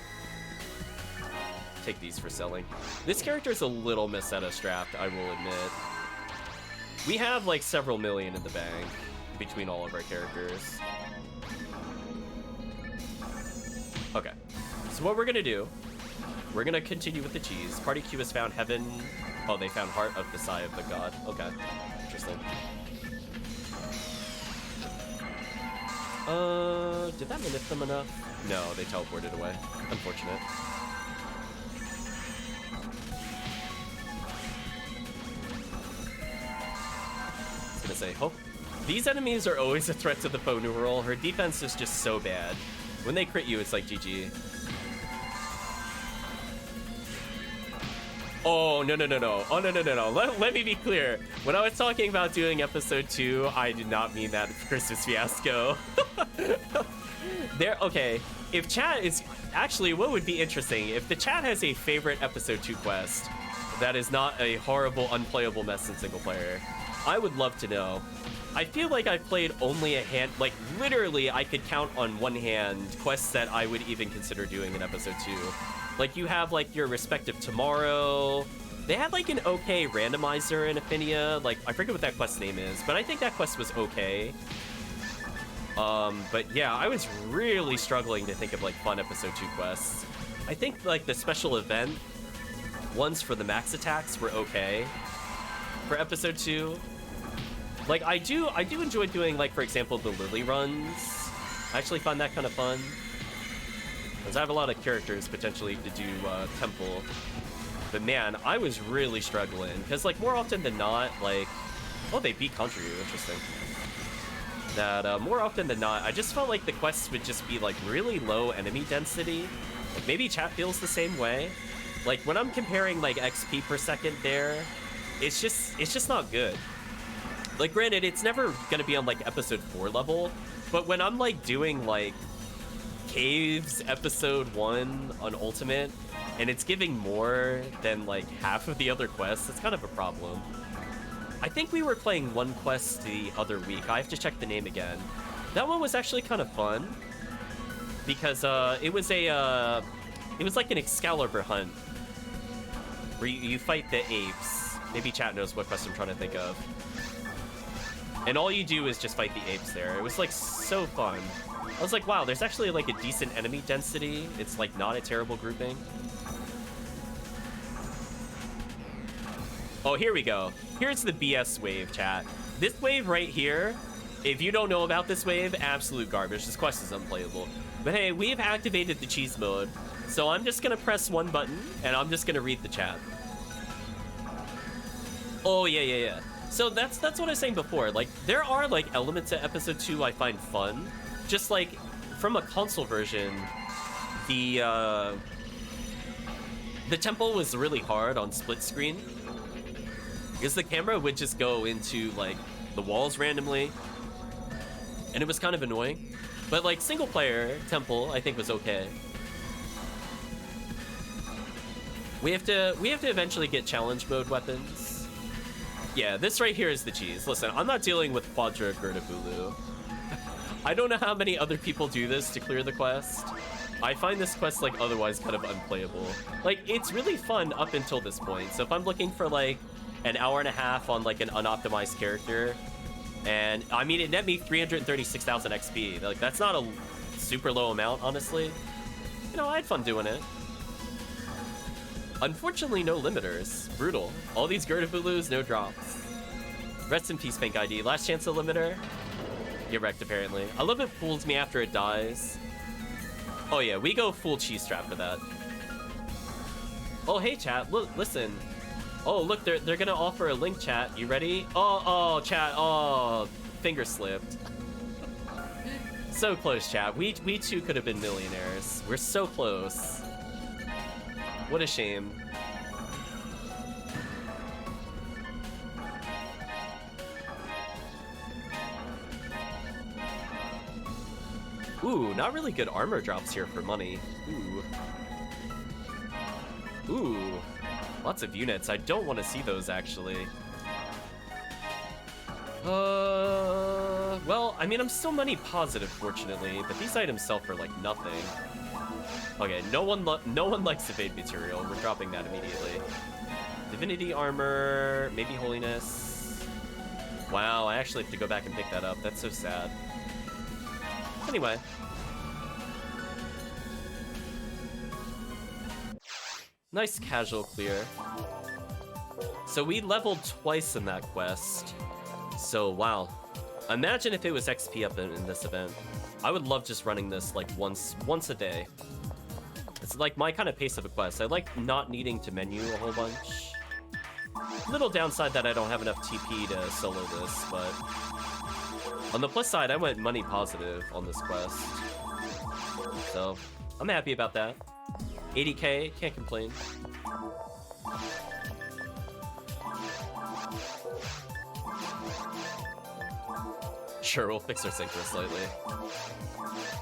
Take these for selling. This character's a little Meseta strapped, I will admit. We have like several million in the bank between all of our characters. Okay, so what we're gonna do, we're gonna continue with the cheese. Party Q has found heaven. Oh, they found Heart of the Sigh of the God. Okay, interesting. Did that limit them enough? No, they teleported away. Unfortunate. I was gonna say, hope. These enemies are always a threat to the Poe numeral. Her defense is just so bad. When they crit you, it's like GG. Oh, no. Oh, no. Let me be clear. When I was talking about doing episode 2, I did not mean that for Christmas Fiasco. Okay, if chat is... Actually, what would be interesting, if the chat has a favorite episode 2 quest that is not a horrible, unplayable mess in single player, I would love to know. I feel like I've played only a hand... Like, literally, I could count on one hand quests that I would even consider doing in episode 2. Like, you have, like, your respective Tomorrow. They had, like, an okay randomizer in Ephinea. Like, I forget what that quest name is, but I think that quest was okay. But yeah, I was really struggling to think of, like, fun episode 2 quests. I think, like, the special event ones for the max attacks were okay for episode 2. Like, I do enjoy doing, like, for example, the Lily runs. I actually find that kind of fun. Because I have a lot of characters potentially to do Temple. But man, I was really struggling. Because, like, more often than not, like... Oh, they beat Contryu. Interesting. That, more often than not, I just felt like the quests would just be, like, really low enemy density. Like, maybe chat feels the same way. Like, when I'm comparing, like, XP per second there, it's just not good. Like, granted, it's never gonna be on, like, episode 4 level, but when I'm, like, doing, like, Caves episode 1 on Ultimate, and it's giving more than, like, half of the other quests, it's kind of a problem. I think we were playing one quest the other week. I have to check the name again. That one was actually kind of fun. because it was like an Excalibur hunt where you fight the apes. Maybe chat knows what quest I'm trying to think of. And all you do is just fight the apes there. It was like so fun. I was like, wow, there's actually like a decent enemy density. It's like not a terrible grouping. Oh, here we go. Here's the BS wave, chat. This wave right here, if you don't know about this wave, absolute garbage. This quest is unplayable. But hey, we've activated the cheese mode. So I'm just gonna press one button and I'm just gonna read the chat. Oh, yeah. So that's what I was saying before. Like, there are like elements of episode 2 I find fun. Just like from a console version, the tempo was really hard on split screen because the camera would just go into like the walls randomly, and it was kind of annoying. But like single player tempo, I think was okay. We have to eventually get challenge mode weapons. Yeah, this right here is the cheese. Listen, I'm not dealing with Quadra Gurdabulu. I don't know how many other people do this to clear the quest. I find this quest like otherwise kind of unplayable. Like, it's really fun up until this point. So if I'm looking for like an hour and a half on like an unoptimized character, and I mean, it net me 336,000 XP. Like, that's not a super low amount, honestly. You know, I had fun doing it. Unfortunately, no limiters. Brutal. All these Gurdabulus, no drops. Rest in peace, Pink ID. Last chance of limiter. Get wrecked, apparently. I love it fools me after it dies. Oh yeah, we go full cheese trap for that. Oh, hey, chat. Look, listen. Oh, look, they're gonna offer a link, chat. You ready? Oh, chat. Oh, finger slipped. So close, chat. We too could have been millionaires. We're so close. What a shame. Ooh, not really good armor drops here for money. Ooh. Lots of units. I don't want to see those, actually. Well, I mean, I'm still money positive, fortunately, but these items sell for, like, nothing. Okay, no one likes evade material. We're dropping that immediately. Divinity armor, maybe holiness. Wow, I actually have to go back and pick that up. That's so sad. Anyway. Nice casual clear. So we leveled twice in that quest. So, wow. Imagine if it was XP up in this event. I would love just running this like once a day. It's like my kind of pace of a quest. I like not needing to menu a whole bunch. Little downside that I don't have enough TP to solo this, but on the plus side, I went money positive on this quest. So I'm happy about that. 80k, can't complain. Sure, we'll fix our synchro slightly.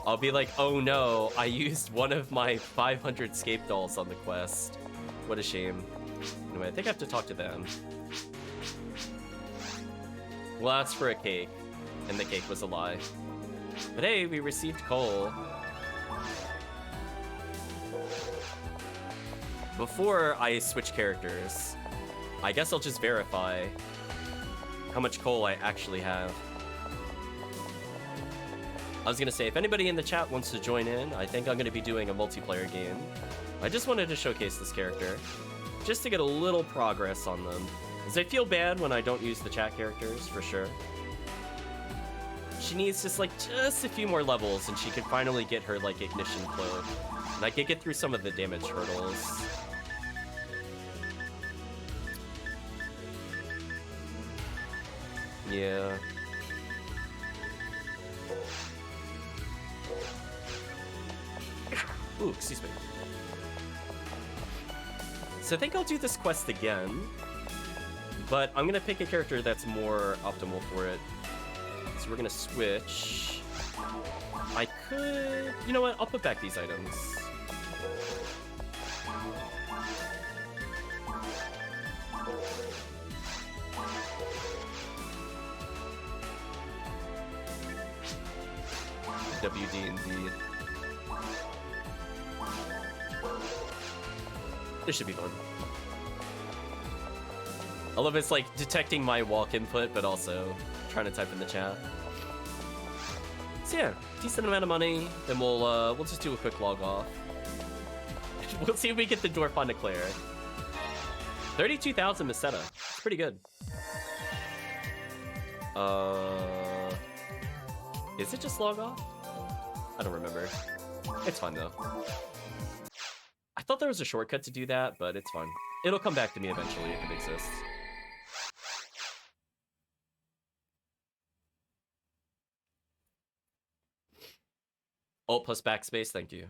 I'll be like, oh no, I used one of my 500 scape dolls on the quest. What a shame. Anyway, I think I have to talk to them. We'll ask for a cake, and the cake was a lie. But hey, we received coal. Before I switch characters, I guess I'll just verify how much coal I actually have. I was gonna say, if anybody in the chat wants to join in, I think I'm gonna be doing a multiplayer game. I just wanted to showcase this character, just to get a little progress on them. Because I feel bad when I don't use the chat characters, for sure. She needs just a few more levels, and she can finally get her, like, ignition cloak. And I can get through some of the damage hurdles. Yeah. Ooh, excuse me. So I think I'll do this quest again, but I'm gonna pick a character that's more optimal for it. So we're gonna switch. I could... You know what? I'll put back these items. WD indeed. This should be fun. I love it's like detecting my walk input, but also trying to type in the chat. So yeah, decent amount of money. Then we'll just do a quick log off. We'll see if we get the Dwarf on Declare. 32,000 Meseta. It's pretty good. Is it just log off? I don't remember. It's fine though. I thought there was a shortcut to do that, but it's fine. It'll come back to me eventually if it exists. Alt plus backspace, thank you.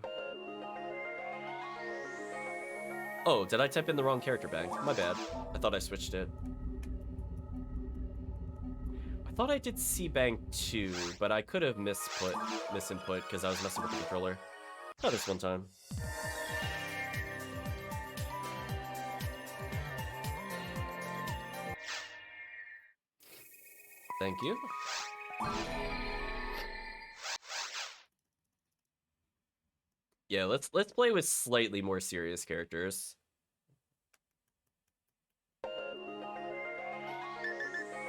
Oh, did I type in the wrong character bank? My bad. I thought I switched it. I thought I did C-Bank 2, but I could have misinput because I was messing with the controller. Not this one time. Thank you. Yeah, let's play with slightly more serious characters.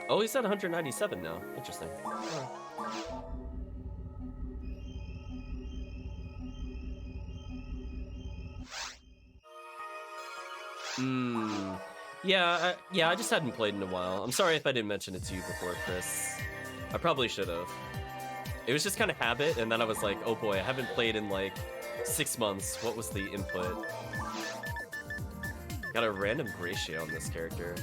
Oh, he's at 197 now. Interesting. Oh. Yeah, I just hadn't played in a while. I'm sorry if I didn't mention it to you before, Chris. I probably should have. It was just kind of habit, and then I was like, oh boy, I haven't played in like 6 months. What was the input? Got a random ratio on this character.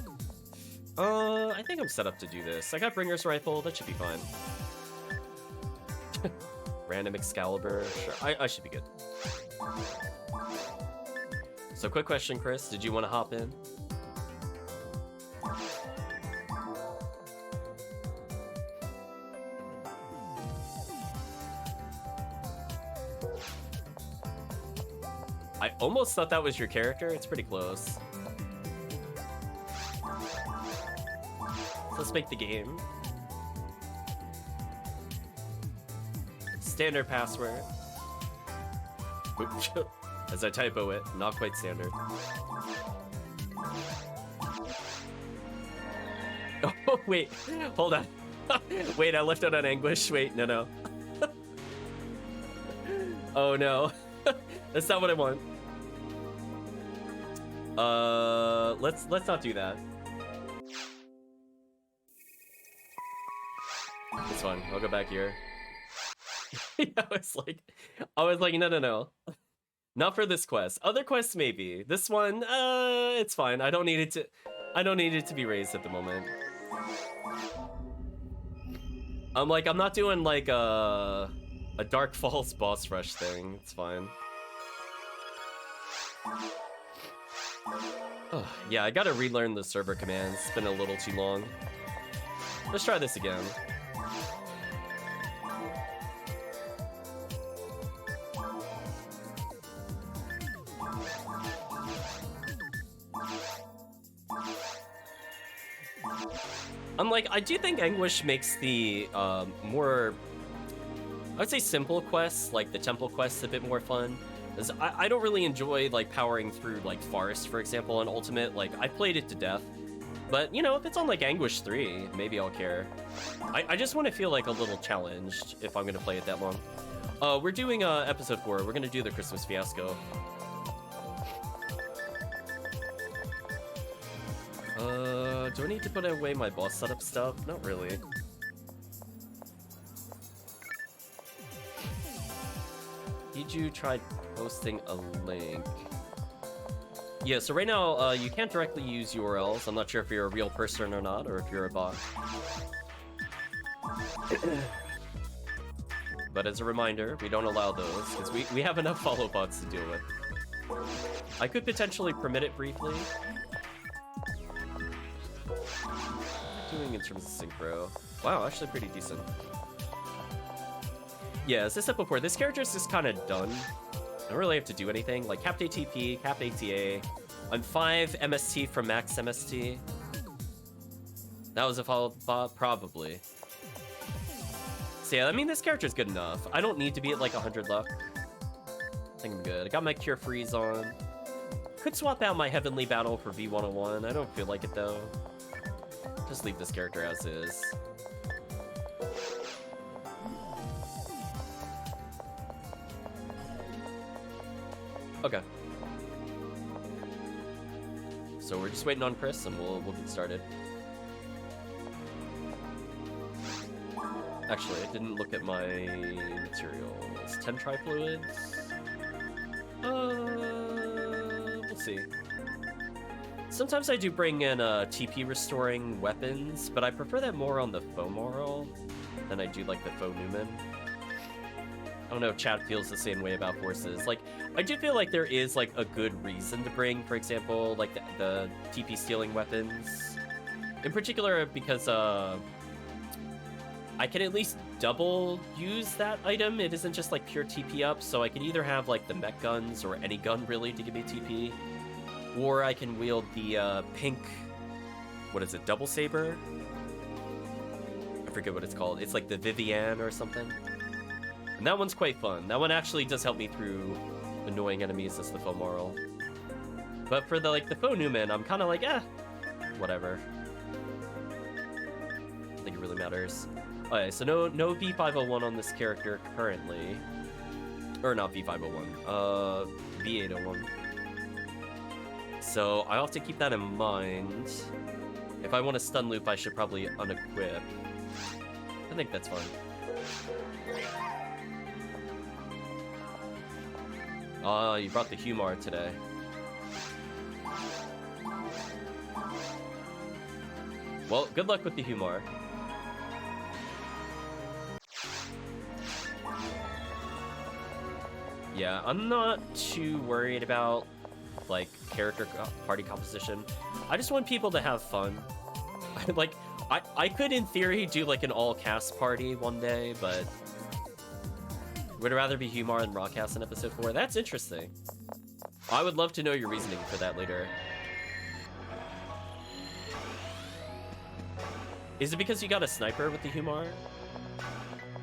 I think I'm set up to do this. I got Bringer's Rifle, that should be fine. Random Excalibur, sure, I should be good. So quick question, Chris, did you want to hop in? I almost thought that was your character, it's pretty close. Let's make the game. Standard password. Oops. As I typo it, not quite standard. Oh, wait, hold on. Wait, I left out on Anguish. Wait, no. Oh no, that's not what I want. Let's not do that. It's fine. I'll go back here. I was like, no. Not for this quest. Other quests maybe. This one, it's fine. I don't need it to be raised at the moment. I'm not doing like a Dark Falls boss rush thing. It's fine. Oh, yeah, I gotta relearn the server commands. It's been a little too long. Let's try this again. I do think Anguish makes the more, I would say, simple quests, like the temple quests, a bit more fun. As I don't really enjoy like powering through like Forest, for example, in Ultimate. Like I played it to death, but you know, if it's on like Anguish 3, maybe I'll care. I just want to feel like a little challenged if I'm gonna play it that long. We're doing episode 4. We're gonna do the Christmas Fiasco. Do I need to put away my boss setup stuff? Not really. Did you try posting a link? Yeah, so right now, you can't directly use URLs. I'm not sure if you're a real person or not, or if you're a bot. But as a reminder, we don't allow those, because we have enough follow bots to deal with. I could potentially permit it briefly. Doing in terms of synchro. Wow, actually pretty decent. Yeah, as I said before, this character is just kind of done. I don't really have to do anything. Like, capped ATP, capped ATA. I'm 5 MST from max MST. That was a follow bot? Probably. So yeah, I mean, this character is good enough. I don't need to be at like 100 luck. I think I'm good. I got my Cure Freeze on. Could swap out my Heavenly Battle for V101. I don't feel like it, though. Just leave this character as is. Okay. So we're just waiting on Chris, and we'll get started. Actually, I didn't look at my materials. 10 tri-fluids? We'll see. Sometimes I do bring in TP restoring weapons, but I prefer that more on the Fomoral than I do like the Faux Newman. I don't know if Chad feels the same way about forces. Like, I do feel like there is like a good reason to bring, for example, like the TP stealing weapons. In particular, because I can at least double use that item. It isn't just like pure TP up, so I can either have like the mech guns or any gun really to give me TP, or I can wield the pink, what is it, double saber? I forget what it's called. It's like the Vivian or something. And that one's quite fun. That one actually does help me through annoying enemies as the Fomoral. But for the the Faux Newman, I'm kind of like, whatever. I don't think it really matters. Okay, so no V501 on this character currently. Or not V501, V801. So I'll have to keep that in mind. If I want to stun loop, I should probably unequip. I think that's fine. You brought the Humar today. Well, good luck with the Humar. Yeah, I'm not too worried about, like, character party composition. I just want people to have fun. I could, in theory, do, like, an all-cast party one day, but would rather be Humar and Rawcast in episode 4. That's interesting. I would love to know your reasoning for that later. Is it because you got a sniper with the Humar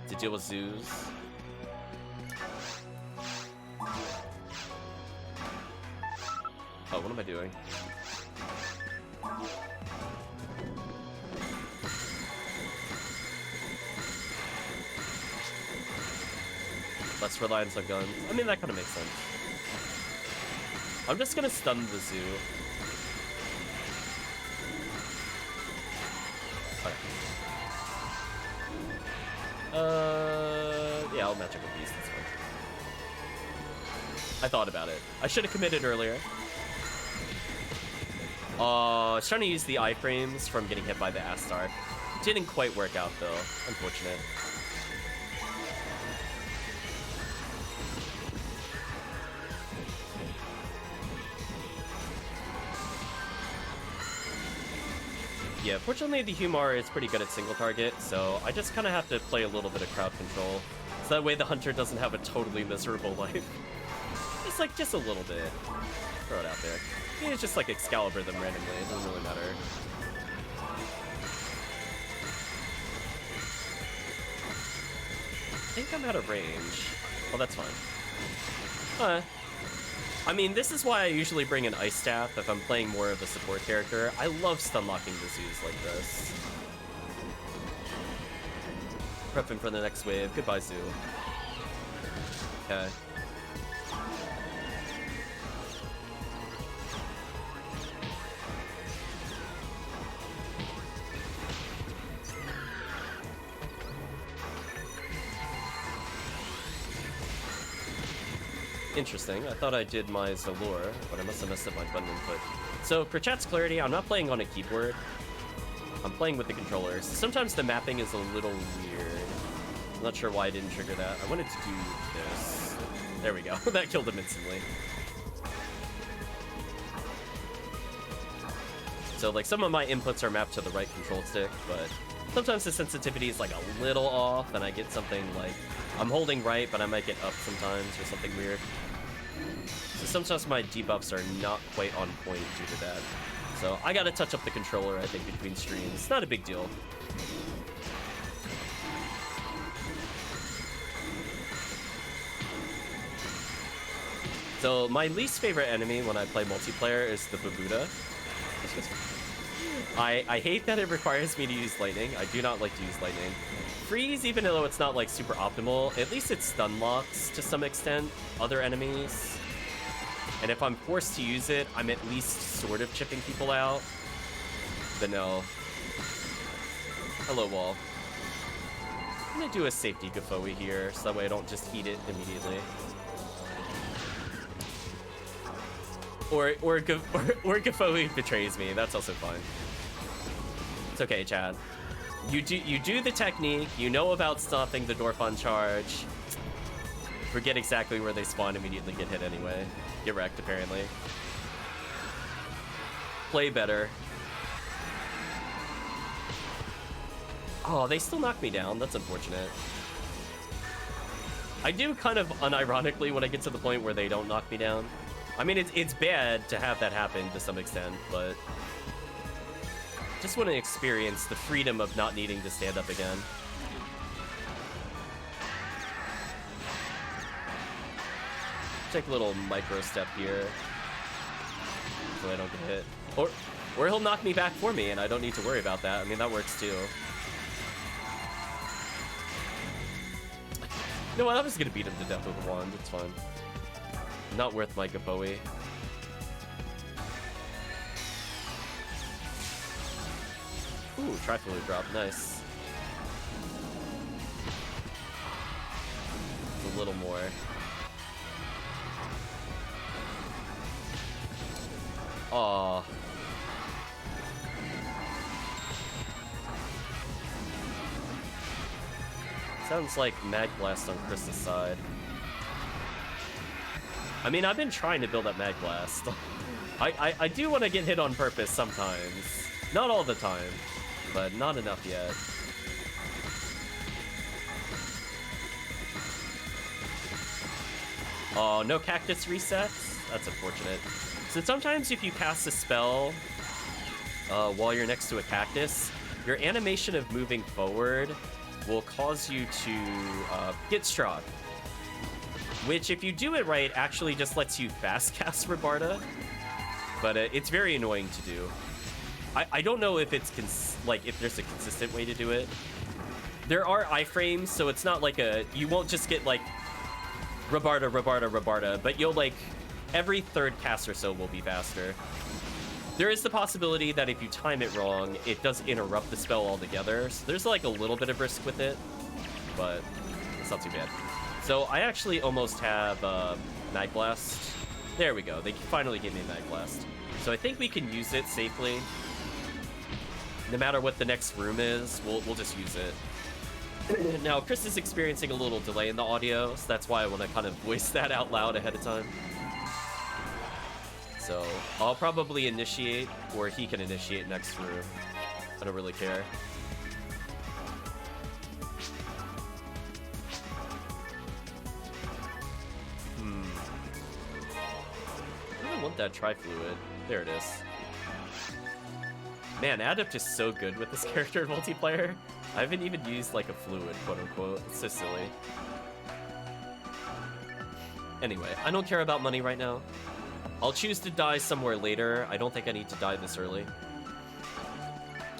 to deal with zoos? Oh, what am I doing? Less reliance on guns. I mean, that kind of makes sense. I'm just gonna stun the zoo. Okay. Yeah, I'll match up with Beast, that's fine. I thought about it. I should have committed earlier. I was trying to use the iframes from getting hit by the Astar. Didn't quite work out, though. Unfortunate. Yeah, fortunately the Humar is pretty good at single target, so I just kind of have to play a little bit of crowd control. So that way the Hunter doesn't have a totally miserable life. Just like, just a little bit. Throw it out there. Yeah, it's just like Excalibur them randomly, it doesn't really matter. I think I'm out of range. Well, that's fine. I mean, this is why I usually bring an Ice Staff if I'm playing more of a support character. I love stun-locking the zoos like this. Prepping for the next wave. Goodbye, zoo. Okay. Interesting. I thought I did my Zalor, but I must have messed up my button input. So for chat's clarity, I'm not playing on a keyboard. I'm playing with the controllers. Sometimes the mapping is a little weird. I'm not sure why I didn't trigger that. I wanted to do this. There we go. That killed him instantly. So like some of my inputs are mapped to the right control stick, but sometimes the sensitivity is like a little off and I get something like I'm holding right, but I might get up sometimes or something weird. So sometimes my debuffs are not quite on point due to that. So I gotta touch up the controller, I think, between streams. It's not a big deal. So my least favorite enemy when I play multiplayer is the Babuda. I hate that it requires me to use lightning. I do not like to use lightning. Freeze, even though it's not like super optimal, at least it stun locks to some extent other enemies. And if I'm forced to use it, I'm at least sort of chipping people out. But no. Hello, wall. I'm gonna do a safety Gafoe here, so that way I don't just eat it immediately. Or Gafoe betrays me. That's also fine. It's okay, Chad. You do the technique. You know about stopping the Dorphon charge. Forget exactly where they spawn. Immediately get hit anyway. Get wrecked apparently. Play better. Oh, they still knock me down. That's unfortunate. I do kind of unironically when I get to the point where they don't knock me down. I mean, it's bad to have that happen to some extent, but just want to experience the freedom of not needing to stand up again. Take a little micro step here so I don't get hit. Or he'll knock me back for me and I don't need to worry about that. I mean, that works too. You know what? I'm just gonna beat him to death with a wand. It's fine. Not worth my Gafoe. Ooh, Trifluid drop. Nice. A little more. Aww. Sounds like Mag Blast on Chris's side. I mean, I've been trying to build up Mag Blast. I do want to get hit on purpose sometimes. Not all the time, but not enough yet. Oh, no cactus resets? That's unfortunate. So sometimes if you cast a spell while you're next to a cactus, your animation of moving forward will cause you to get struck. Which, if you do it right, actually just lets you fast cast Rabarda. But it's very annoying to do. I don't know if it's if there's a consistent way to do it. There are iframes, so it's not like you won't just get like Rabarda, Rabarda, Rabarda, but you'll like every third cast or so will be faster. There is the possibility that if you time it wrong, it does interrupt the spell altogether. So there's like a little bit of risk with it, but it's not too bad. So I actually almost have Mag Blast. There we go. They finally gave me Mag Blast. So I think we can use it safely. No matter what the next room is, we'll just use it. Now, Chris is experiencing a little delay in the audio, so that's why I want to kind of voice that out loud ahead of time. So I'll probably initiate, or he can initiate next room. I don't really care. I don't want that Trifluid. There it is. Man, Adept is so good with this character in multiplayer. I haven't even used like a fluid, quote unquote. It's so silly. Anyway, I don't care about money right now. I'll choose to die somewhere later. I don't think I need to die this early.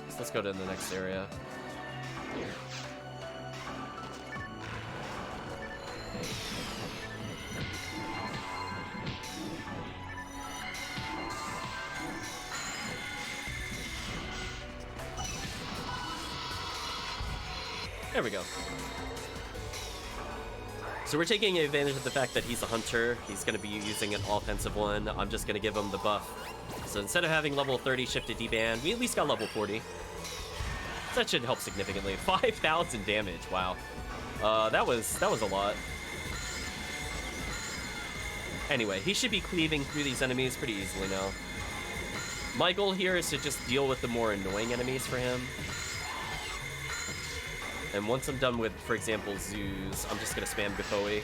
So let's go to the next area. There we go. So we're taking advantage of the fact that he's a hunter. He's going to be using an offensive one. I'm just going to give him the buff. So instead of having level 30 shifted D-band, we at least got level 40. So that should help significantly. 5,000 damage. Wow. That was a lot. Anyway, he should be cleaving through these enemies pretty easily now. My goal here is to just deal with the more annoying enemies for him. And once I'm done with, for example, Zeus, I'm just gonna spam Gafoe.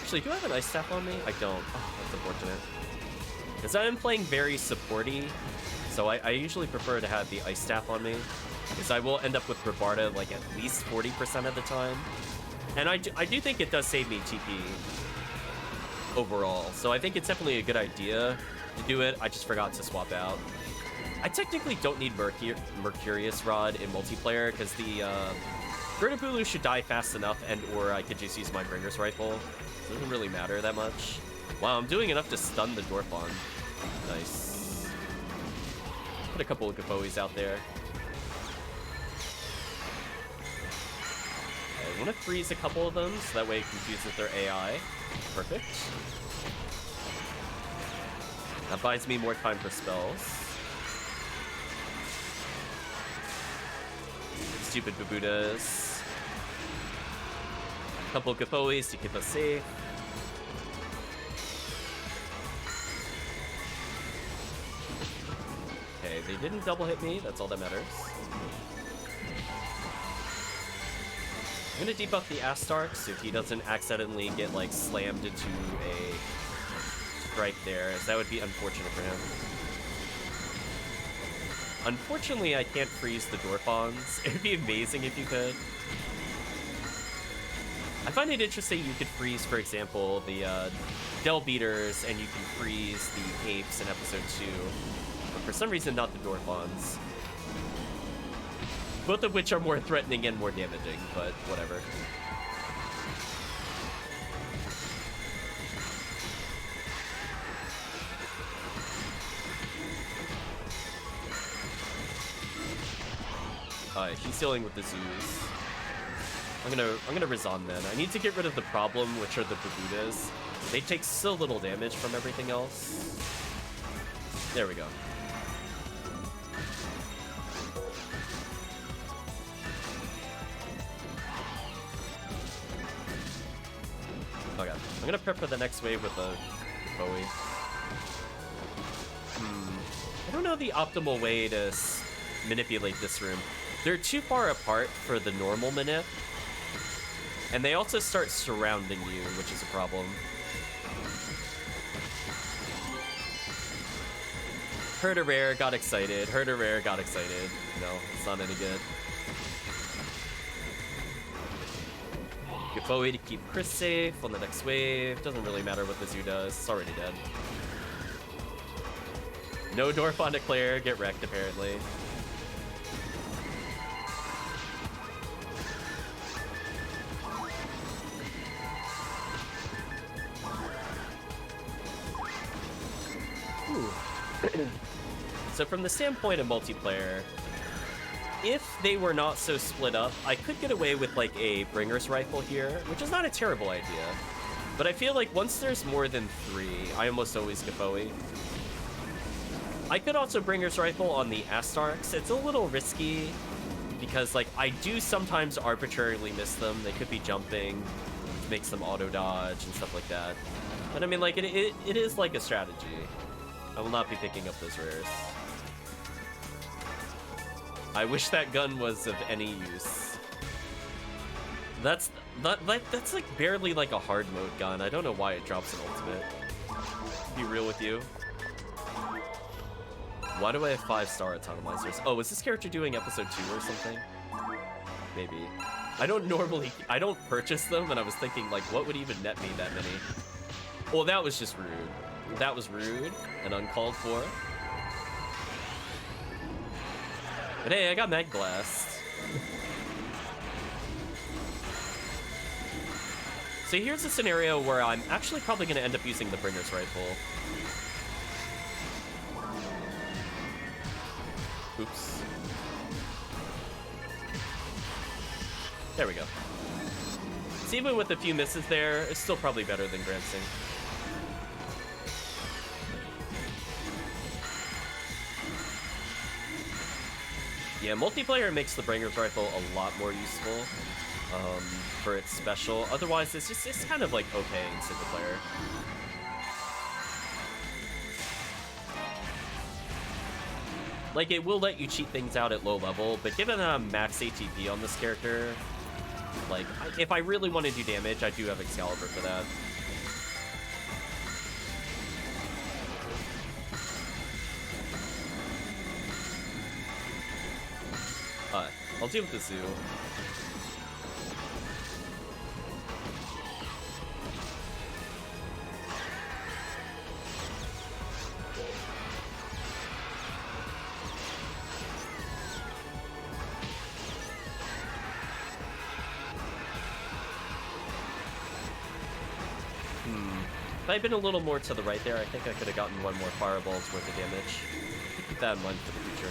Actually, do I have an Ice Staff on me? I don't. Oh, that's unfortunate. Because I'm playing very supporty, so I usually prefer to have the Ice Staff on me. Because I will end up with Rabarda like at least 40% of the time. And I do think it does save me TP overall. So I think it's definitely a good idea to do it. I just forgot to swap out. I technically don't need Mercurius Rod in multiplayer because the Gurdabulu should die fast enough, and or I could just use my Bringer's Rifle. It doesn't really matter that much. Wow, I'm doing enough to stun the Dorphon. Nice. Put a couple of Gaboes out there. I want to freeze a couple of them, so that way it confuses their AI. Perfect. That buys me more time for spells. Stupid Babudas. A couple of Gaboes to keep us safe. Okay, they didn't double hit me. That's all that matters. I'm gonna debuff the Astark so he doesn't accidentally get like slammed into a strike there, as that would be unfortunate for him. Unfortunately, I can't freeze the Dorphons. It'd be amazing if you could. I find it interesting you could freeze, for example, the Del Beaters, and you can freeze the Apes in episode 2. But for some reason, not the Dorphons. Both of which are more threatening and more damaging, but whatever. Alright, he's dealing with the Zoos. I'm gonna Razan then. I need to get rid of the problem, which are the Babudas. They take so little damage from everything else. There we go. Okay, I'm gonna prep for the next wave with a Bowie. I don't know the optimal way to manipulate this room. They're too far apart for the normal manip, and they also start surrounding you, which is a problem. Heard a rare, got excited. Heard a rare, got excited. No, it's not any good. Get Bowie to keep Chris safe on the next wave. Doesn't really matter what the Zoo does. It's already dead. No Dorphon declare. Get wrecked, apparently. So from the standpoint of multiplayer, if they were not so split up, I could get away with like a Bringer's Rifle here, which is not a terrible idea. But I feel like once there's more than 3, I almost always get Bowie. I could also Bringer's Rifle on the Astarks. It's a little risky because like I do sometimes arbitrarily miss them. They could be jumping, which makes them auto dodge and stuff like that. But I mean, like it is like a strategy. I will not be picking up those rares. I wish that gun was of any use. That's like barely like a hard mode gun. I don't know why it drops an ultimate. Be real with you. Why do I have 5-star Autonomizers? Oh, is this character doing episode 2 or something? Maybe. I don't purchase them, and I was thinking like, what would even net me that many? Well, that was just rude. That was rude and uncalled for. But hey, I got Mag Blast. So here's a scenario where I'm actually probably going to end up using the Bringer's Rifle. Oops. There we go. So even with a few misses there, it's still probably better than Grancing. Yeah, multiplayer makes the Bringer's Rifle a lot more useful for its special. Otherwise, it's kind of like okay in single player. Like, it will let you cheat things out at low level, but given that I'm max ATP on this character, like, if I really want to do damage, I do have Excalibur for that. I'll deal with the Zoo. If I'd been a little more to the right there, I think I could have gotten one more fireball's worth of damage. Keep that in mind for the future.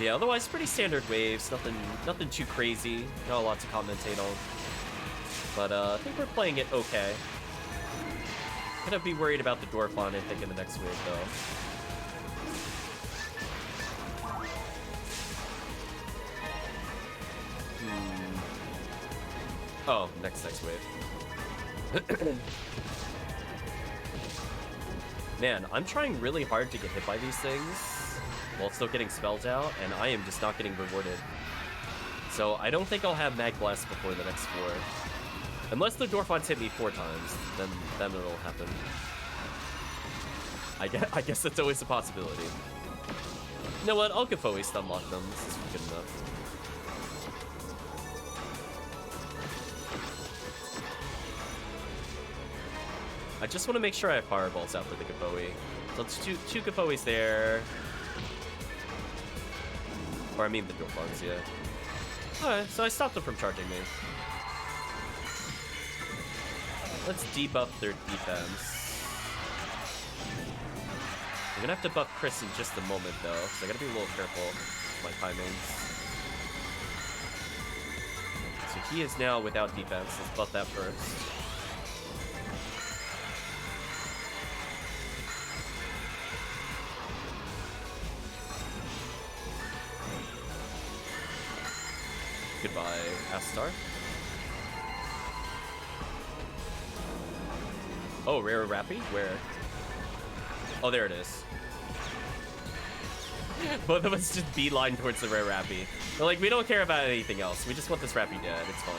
Yeah, otherwise pretty standard waves, nothing too crazy, not a lot to commentate on. But I think we're playing it okay. Gonna be worried about the Dwarfon, I think, in the next wave, though. Oh, next wave. Man, I'm trying really hard to get hit by these things while still getting spells out, and I am just not getting rewarded. So I don't think I'll have Mag Blast before the next 4. Unless the Dwarfons hit me 4 times, then it'll happen. I guess that's always a possibility. You know what? I'll Gafoi stun lock them. This is good enough. I just want to make sure I have fireballs out for the Gafoi. So it's two Gafois there. Or I mean the Dwarfons, yeah. Alright, so I stopped them from charging me. Let's debuff their defense. I'm gonna have to buff Chris in just a moment, though, so I gotta be a little careful with my timings. So he is now without defense. Let's buff that first. Goodbye, Astar. Oh, rare Rappy? Where? Oh, there it is. Both of us just beeline towards the rare Rappy. But, like, we don't care about anything else. We just want this Rappy dead. It's fine.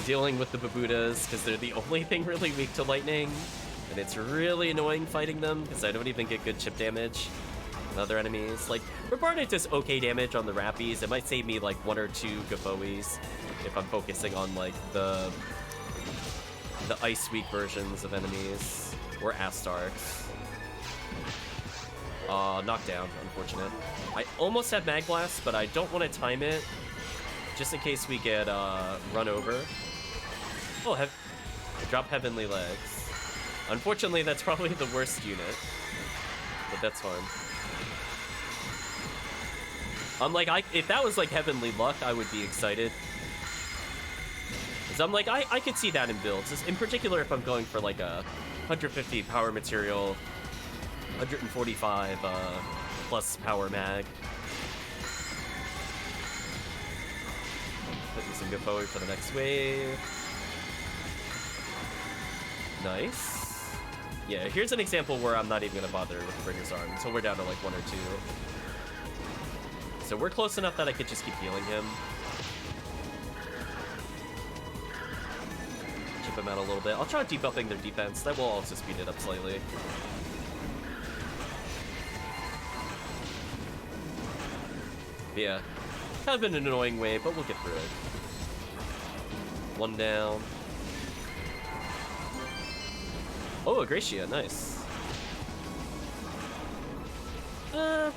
Dealing with the Babutas, because they're the only thing really weak to lightning. And it's really annoying fighting them, because I don't even get good chip damage on other enemies. Like, Rebarnet does okay damage on the Rappies. It might save me, like, 1 or 2 Gafois if I'm focusing on, like, the ice-weak versions of enemies. Or Astarks. Knockdown, unfortunate. I almost have Mag Blast, but I don't want to time it, just in case we get run over. Oh, drop Heavenly Legs. Unfortunately, that's probably the worst unit, but that's fine. I'm like, if that was like Heavenly Luck, I would be excited. Because I'm like, I could see that in builds. In particular, if I'm going for like a 150 power material, 145 plus power mag. Put me some good forward for the next wave. Nice. Yeah, here's an example where I'm not even going to bother with the Bringer's Arm until we're down to like 1 or 2. So we're close enough that I could just keep healing him. Chip him out a little bit. I'll try debuffing their defense. That will also speed it up slightly. But yeah, kind of been an annoying way, but we'll get through it. 1 down. Oh, Agracia, nice.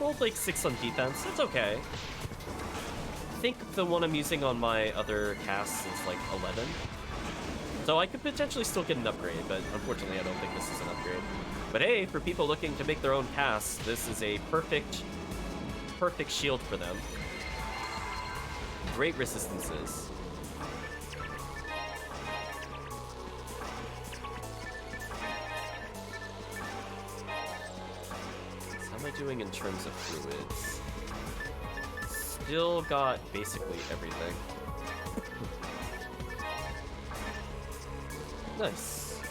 Rolled like 6 on defense. That's okay. I think the one I'm using on my other casts is like 11. So I could potentially still get an upgrade, but unfortunately I don't think this is an upgrade. But hey, for people looking to make their own casts, this is a perfect shield for them. Great resistances. How am I doing in terms of fluids? Still got basically everything. Nice.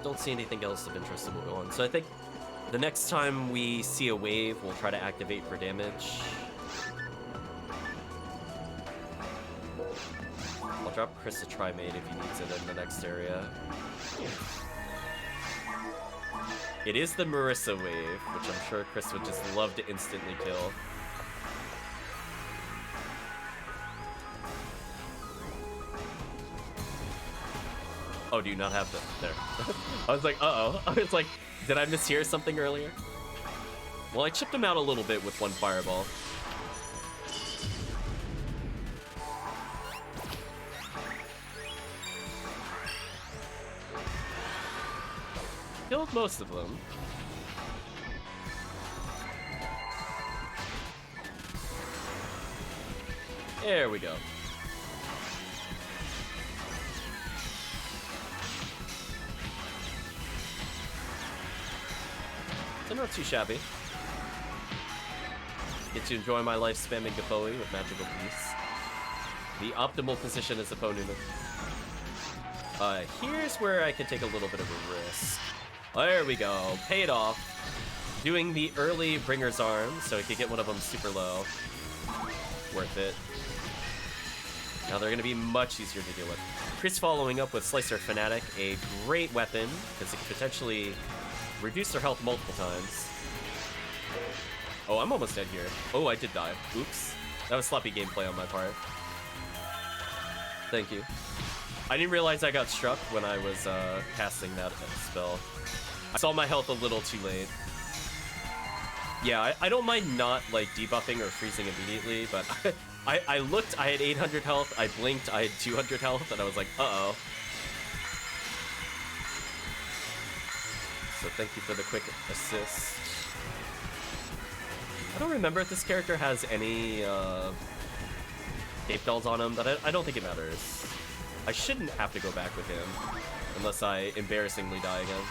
Don't see anything else of interest that will go on. So I think the next time we see a wave, we'll try to activate for damage. I'll drop Chris a Trimate if he needs it in the next area. It is the Marissa wave, which I'm sure Chris would just love to instantly kill. Oh, do you not have the... There. I was like, uh-oh. I was like, did I mishear something earlier? Well, I chipped him out a little bit with one fireball. Killed most of them. There we go. So not too shabby. Get to enjoy my life spamming Defoe with Magical Piece. The optimal position as opponent. Here's where I could take a little bit of a risk. There we go. Paid off. Doing the early Bringer's Arm so I could get one of them super low. Worth it. Now they're going to be much easier to deal with. Chris following up with Slicer Fanatic, a great weapon, because it could potentially reduce their health multiple times. Oh, I'm almost dead here. Oh, I did die. Oops. That was sloppy gameplay on my part. Thank you. I didn't realize I got struck when I was casting that spell. I saw my health a little too late. Yeah, I don't mind not, like, debuffing or freezing immediately, but I looked, I had 800 health, I blinked, I had 200 health, and I was like, uh-oh. So thank you for the quick assist. I don't remember if this character has any Cape Dolls on him, but I don't think it matters. I shouldn't have to go back with him, unless I embarrassingly die again.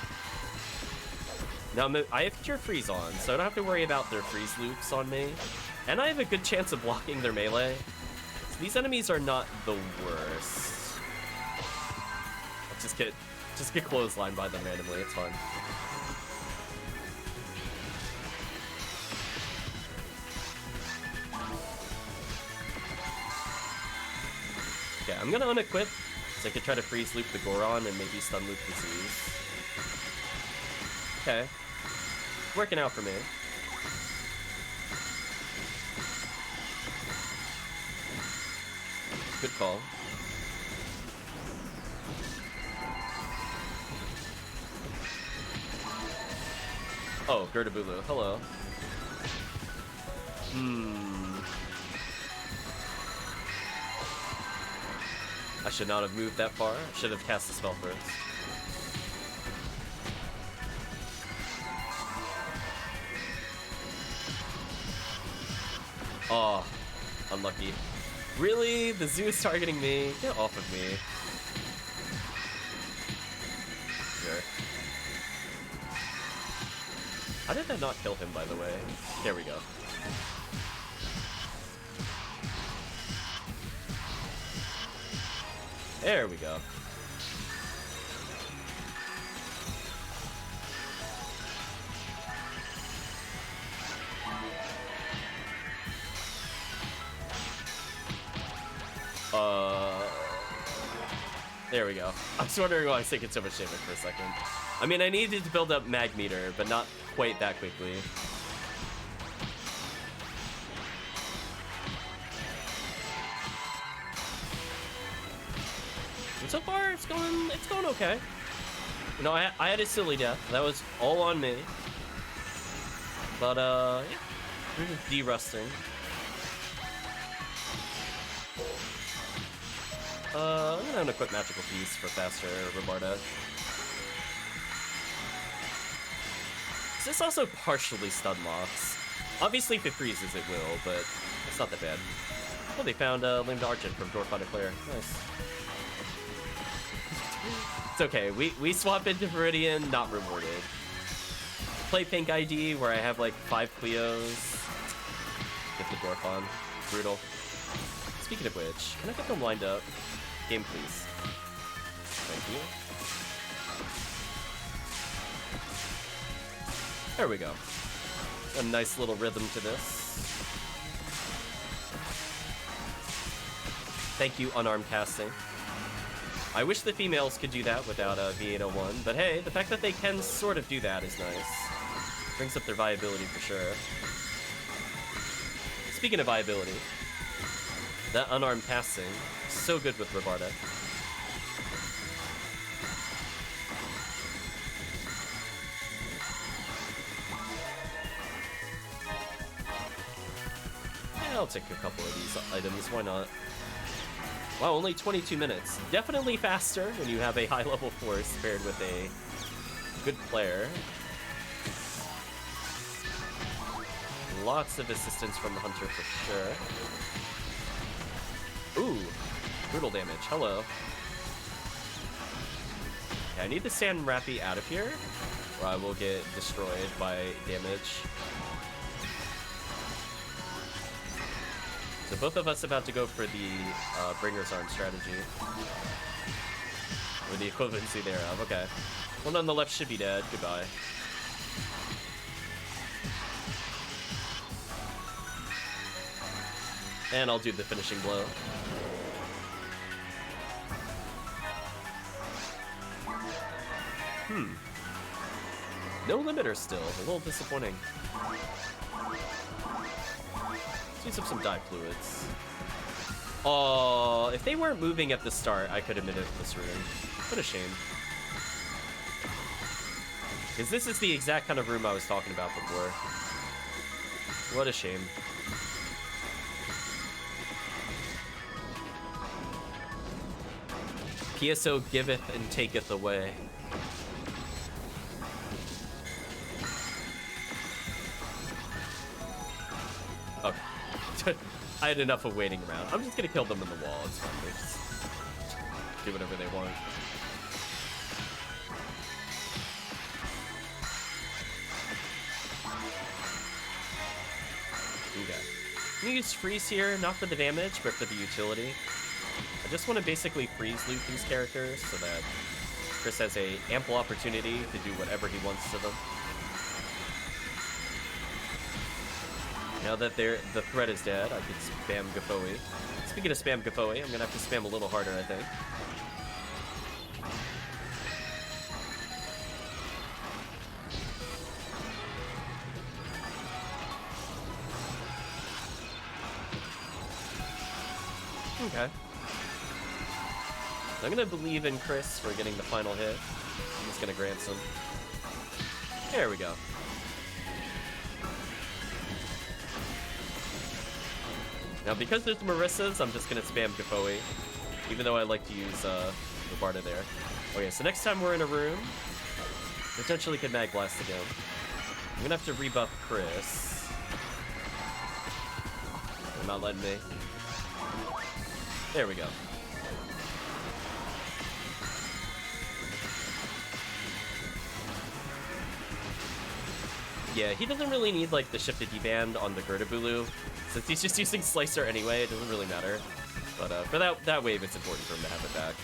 Now, I have Cure Freeze on, so I don't have to worry about their freeze loops on me. And I have a good chance of blocking their melee. So these enemies are not the worst. I'll just get clotheslined by them randomly, it's fun. Okay, I'm gonna unequip, so I could try to freeze loop the Goron and maybe stun loop the Zeus. Okay. Working out for me. Good call. Oh, Gertabulu. Hello. I should not have moved that far. I should have cast the spell first. Oh, unlucky. Really? The zoo is targeting me? Get off of me. Sure. How did that not kill him, by the way? There we go. There we go. There we go. I was wondering why I was taking so much damage for a second. I mean, I needed to build up mag meter, but not quite that quickly. And so far, it's going okay. You know, I had a silly death. That was all on me. But, yeah. We're just de-rusting. I'm gonna unequip Magical Piece for faster Rabarda. This also partially stun locks. Obviously, if it freezes, it will, but it's not that bad. Oh, they found Lambda Argent from Dwarf Hunter Player. Nice. It's okay. We swap into Viridian, not rewarded. Play Pink ID, where I have like 5 Cleos. Get the Dwarf on. Brutal. Speaking of which, can I get them lined up? Game, please. Thank you. There we go. A nice little rhythm to this. Thank you, unarmed casting. I wish the females could do that without a V801, but hey, the fact that they can sort of do that is nice. Brings up their viability for sure. Speaking of viability, that unarmed casting, so good with Rabarda. I'll take a couple of these items, why not? Wow, only 22 minutes. Definitely faster when you have a high-level force paired with a good player. Lots of assistance from the Hunter for sure. Ooh, brutal damage. Hello. Yeah, I need the Sand Rappy out of here, or I will get destroyed by damage. So both of us about to go for the Bringer's Arm strategy. Or the equivalency thereof. Okay. One on the left should be dead. Goodbye. And I'll do the finishing blow. No limiter still. A little disappointing. Let's use up some dye fluids. Oh, if they weren't moving at the start, I could have minted this room. What a shame. Because this is the exact kind of room I was talking about before. What a shame. PSO giveth and taketh away. Okay. I had enough of waiting around. I'm just gonna kill them in the wall. It's fine. They just do whatever they want. Okay. I'm gonna use freeze here, not for the damage, but for the utility. I just want to basically freeze loot these characters so that Chris has a ample opportunity to do whatever he wants to them. Now that the threat is dead, I could spam Gafoe. Speaking of spam Gafoe, I'm gonna have to spam a little harder, I think. Okay. I'm gonna believe in Chris for getting the final hit. I'm just gonna grant some. There we go. Now, because there's Marissa's, I'm just gonna spam Gafoe, even though I like to use the Barda there. Okay, so next time we're in a room, potentially could Mag Blast again. I'm gonna have to rebuff Chris. They're not letting me. There we go. Yeah, he doesn't really need like the shifted D-band on the Gertabulu. Since he's just using Slicer anyway, it doesn't really matter. But for that wave, it's important for him to have it back.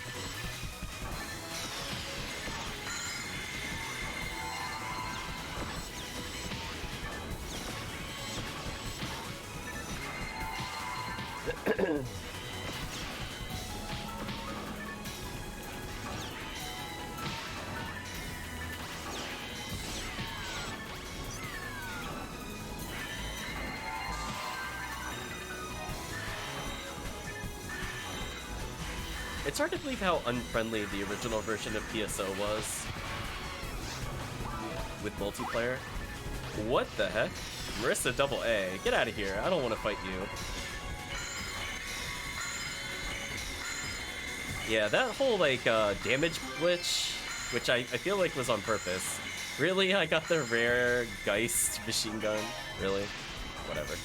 It's hard to believe how unfriendly the original version of PSO was with multiplayer. What the heck? Marissa double A. Get out of here. I don't want to fight you. Yeah, that whole like damage glitch, which I feel like was on purpose. Really? I got the rare Geist machine gun? Really? Whatever.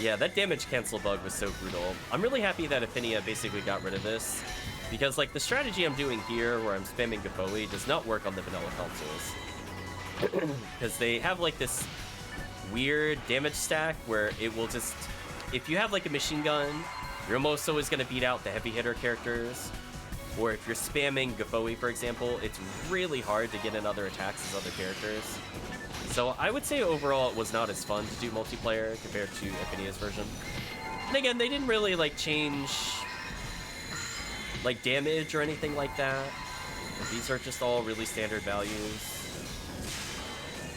Yeah, that damage cancel bug was so brutal. I'm really happy that Ephinea basically got rid of this, because like the strategy I'm doing here where I'm spamming Gafoe does not work on the vanilla consoles. Because they have like this weird damage stack where it will just, if you have like a machine gun, you're almost always going to beat out the heavy hitter characters. Or if you're spamming Gafoe, for example, it's really hard to get in other attacks as other characters. So I would say overall it was not as fun to do multiplayer compared to Ephinea's version. And again, they didn't really like change like damage or anything like that. These are just all really standard values.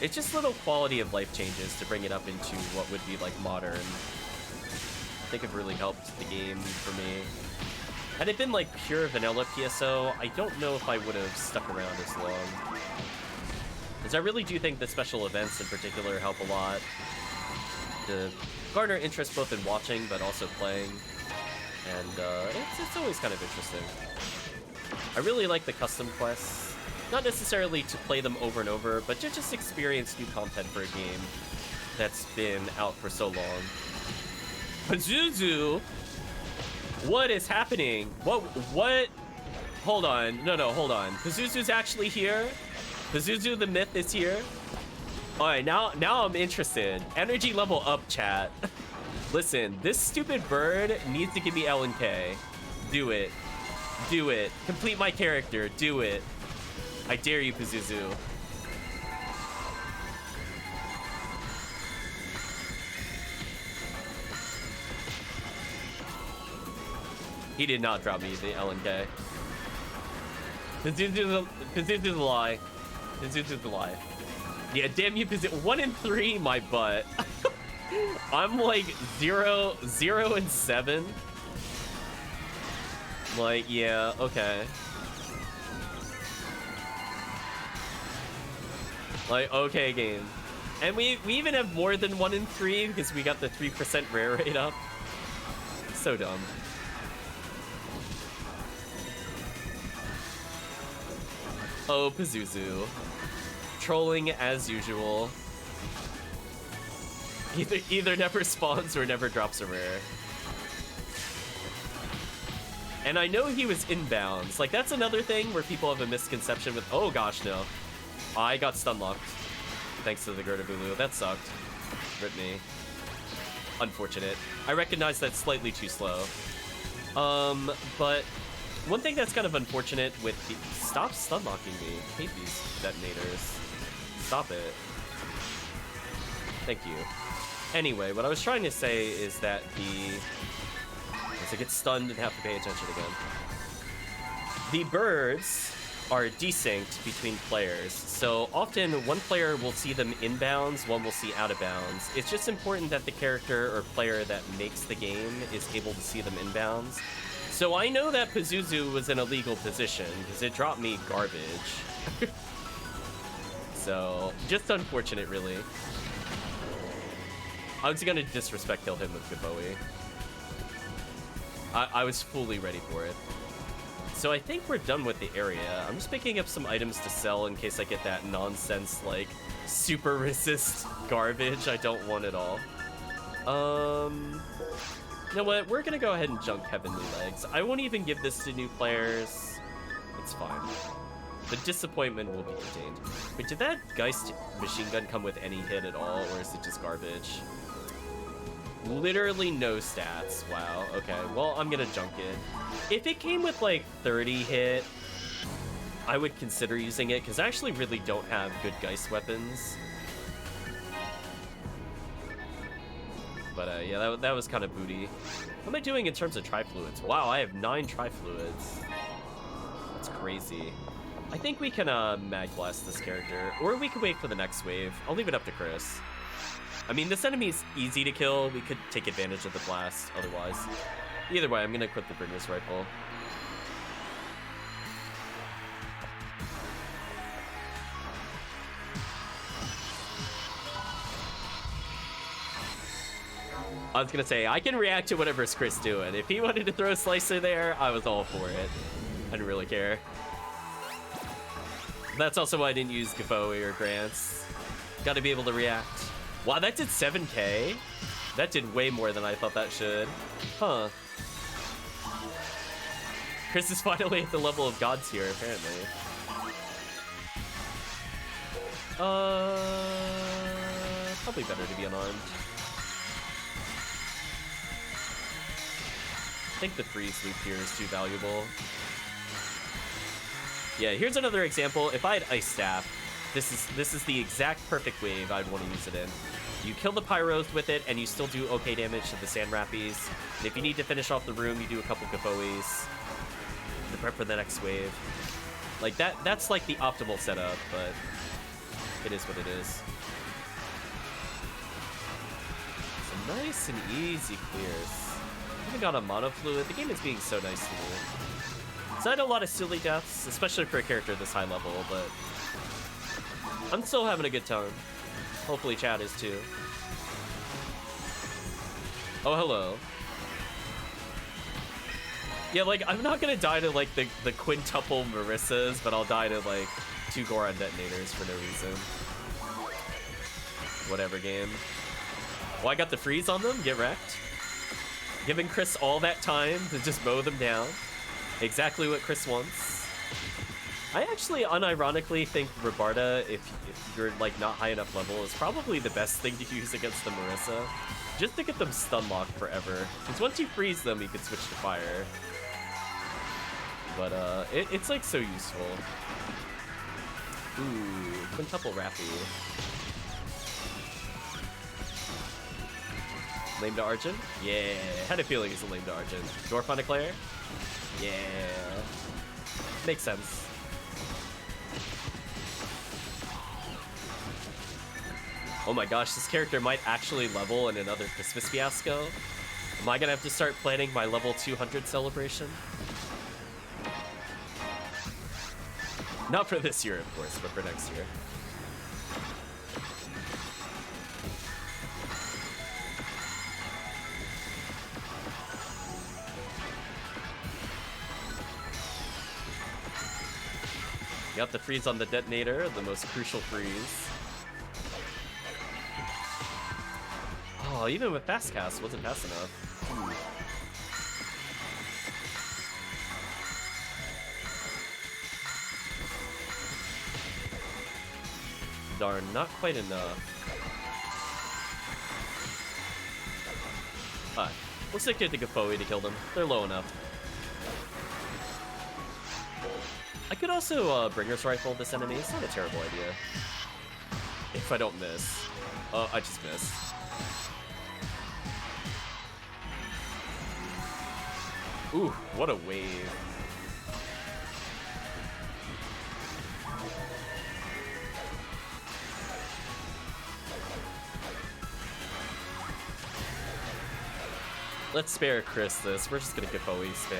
It's just little quality of life changes to bring it up into what would be like modern. I think have really helped the game for me. Had it been like pure vanilla PSO, I don't know if I would have stuck around as long. Because I really do think the special events in particular help a lot to garner interest both in watching but also playing. And it's always kind of interesting. I really like the custom quests. Not necessarily to play them over and over, but to just experience new content for a game that's been out for so long. Pazuzu! What is happening? What? Hold on. No, hold on. Pazuzu's actually here? Pazuzu the myth is here? Alright, now I'm interested. Energy level up, chat. Listen, this stupid bird needs to give me L and K. Do it. Do it. Complete my character. Do it. I dare you, Pazuzu. He did not drop me the L and K. Pazuzu's a lie. Pazuzu's a lie. Yeah, damn you, Pazuzu. 1 and 3, my butt. I'm like 0 and 7. Like, yeah, okay. Like, okay, game. And we even have more than 1 and 3 because we got the 3% rare rate up. So dumb. Oh, Pazuzu. Trolling as usual. Either never spawns or never drops a rare. And I know he was inbounds. Like, that's another thing where people have a misconception with... Oh, gosh, no. I got stun locked. Thanks to the Gerda-Bulu. That sucked. Rip me. Unfortunate. I recognize that's slightly too slow. But one thing that's kind of unfortunate with the... Stop stun locking me. I hate these detonators. Stop it. Thank you. Anyway, what I was trying to say is that as I get stunned and have to pay attention again. The birds are desynced between players, so often one player will see them inbounds, one will see out of bounds. It's just important that the character or player that makes the game is able to see them inbounds. So I know that Pazuzu was in a legal position because it dropped me garbage. So just unfortunate, really. I was gonna disrespect kill him with Gaboe. I was fully ready for it. So I think we're done with the area. I'm just picking up some items to sell in case I get that nonsense, like, super resist garbage I don't want at all. You know what? We're gonna go ahead and junk Heavenly Legs. I won't even give this to new players. It's fine. The disappointment will be contained. Wait, did that Geist machine gun come with any hit at all, or is it just garbage? Literally no stats. Wow, okay. Well, I'm gonna junk it. If it came with, like, 30 hit, I would consider using it, because I actually really don't have good Geist weapons. But, yeah, that was kind of booty. What am I doing in terms of Tri-Fluids? Wow, I have 9 Tri-Fluids. That's crazy. I think we can, Mag Blast this character, or we could wait for the next wave. I'll leave it up to Chris. I mean, this enemy's easy to kill. We could take advantage of the blast otherwise. Either way, I'm gonna equip the Bringer's Rifle. I was gonna say, I can react to whatever's Chris doing. If he wanted to throw a Slicer there, I was all for it. I didn't really care. That's also why I didn't use Gaboe or Grants. Gotta be able to react. Wow, that did 7k? That did way more than I thought that should. Huh. Chris is finally at the level of gods here, apparently. Probably better to be unarmed. I think the freeze loop here is too valuable. Yeah, here's another example. If I had Ice Staff, this is the exact perfect wave I'd want to use it in. You kill the Pyros with it, and you still do okay damage to the Sand Rappies. And if you need to finish off the room, you do a couple Gaboes to prep for the next wave. Like, that's like the optimal setup, but it is what it is. Some nice and easy clears. I haven't got a Mono Fluid. The game is being so nice to me. So I had a lot of silly deaths, especially for a character this high level, but I'm still having a good time. Hopefully chat is too. Oh, hello. Yeah, like, I'm not gonna die to, like, the quintuple Marissas, but I'll die to, like, 2 Goron detonators for no reason. Whatever, game. Well, I got the freeze on them. Get wrecked. Giving Chris all that time to just mow them down. Exactly what Chris wants. I actually, unironically, think Rabarda, if you're, like, not high enough level, is probably the best thing to use against the Marissa. Just to get them stun locked forever. Because once you freeze them, you can switch to fire. But, it's, like, so useful. Ooh, quintuple Rappy. Lame to Argent? Yeah. Had a feeling it's a lame to Argent. Dwarf on a Claire? Yeah. Makes sense. Oh my gosh, this character might actually level in another Christmas Fiasco. Am I gonna have to start planning my level 200 celebration? Not for this year, of course, but for next year. Got the freeze on the detonator, the most crucial freeze. Oh, even with fast cast, wasn't fast enough. Darn, not quite enough. Alright, we'll stick to the Gafoe to kill them. They're low enough. I could also Bringer's Rifle this enemy. It's not a terrible idea. If I don't miss. Oh, I just missed. Ooh, what a wave. Let's spare Chris this. We're just gonna get Bowie spam.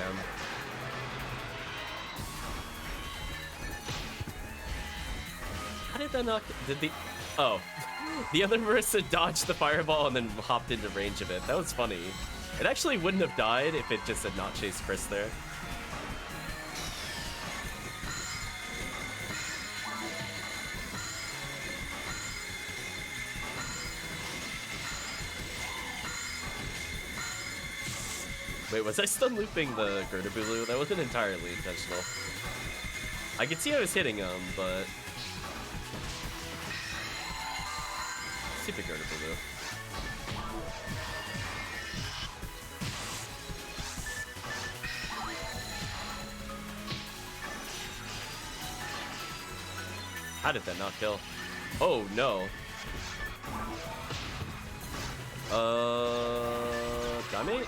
How did that not... Did the... Oh. The other Marissa dodged the fireball and then hopped into range of it. That was funny. It actually wouldn't have died if it just had not chased Chris there. Wait, was I stun looping the Gertabulu? That wasn't entirely intentional. I could see I was hitting him, but... Stupid Gertabulu. How did that not kill? Oh, no. Damage?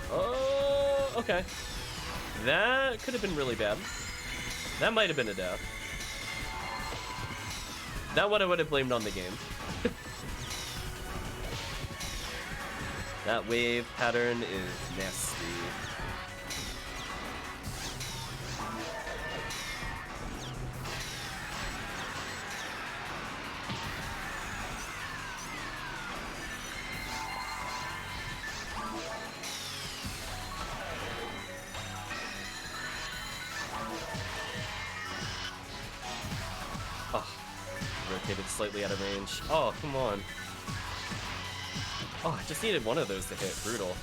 Oh, okay. That could have been really bad. That might have been a death. That one I would have blamed on the game. That wave pattern is nasty. Slightly out of range. Oh, come on. Oh, I just needed one of those to hit. Brutal.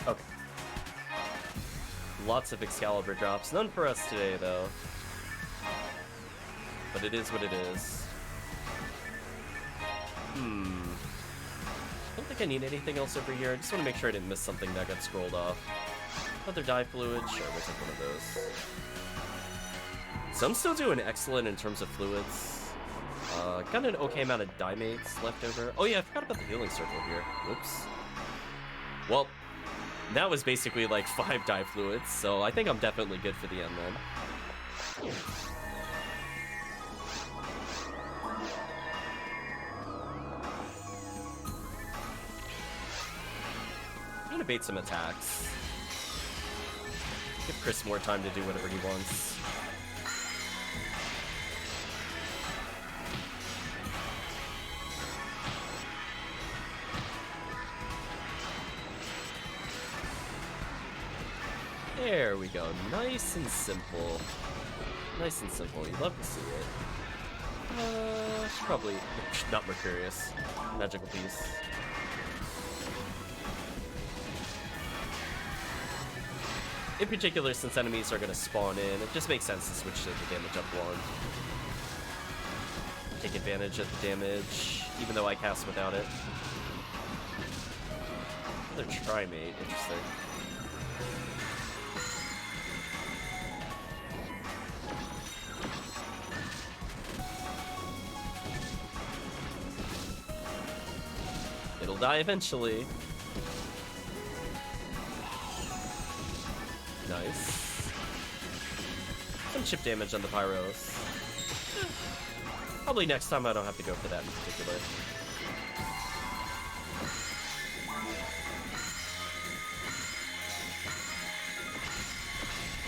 Okay. Lots of Excalibur drops. None for us today, though. But it is what it is. I don't think I need anything else over here. I just want to make sure I didn't miss something that got scrolled off. Another dye fluid? Sure, we'll take one of those. So I'm still doing excellent in terms of fluids. Got an okay amount of dye mates left over. Oh yeah, I forgot about the healing circle here. Whoops. Well, that was basically like 5 dye fluids, so I think I'm definitely good for the end then. to bait some attacks. Give Chris more time to do whatever he wants. There we go. Nice and simple. Nice and simple. You'd love to see it. Should probably not Mercurius. Magical piece. In particular, since enemies are going to spawn in, it just makes sense to switch to the damage up one. Take advantage of the damage, even though I cast without it. Another Trimate, interesting. It'll die eventually. Nice. Some chip damage on the Pyros. Probably next time I don't have to go for that in particular.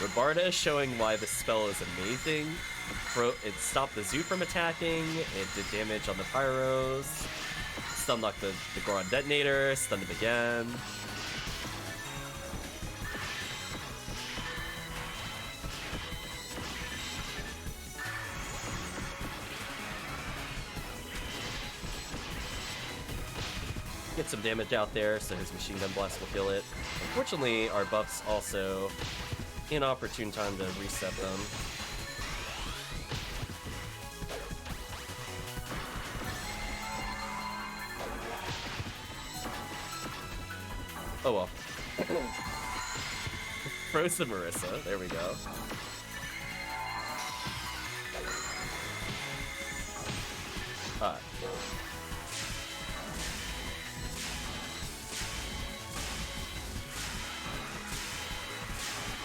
Rabarda is showing why this spell is amazing. It stopped the zoo from attacking, it did damage on the Pyros, stun locked the Goron Detonator, stunned him again. Get some damage out there, so his Machine Gun Blast will kill it. Unfortunately, our buffs also inopportune time to reset them. Oh well. Froze the Marissa. There we go. Alright.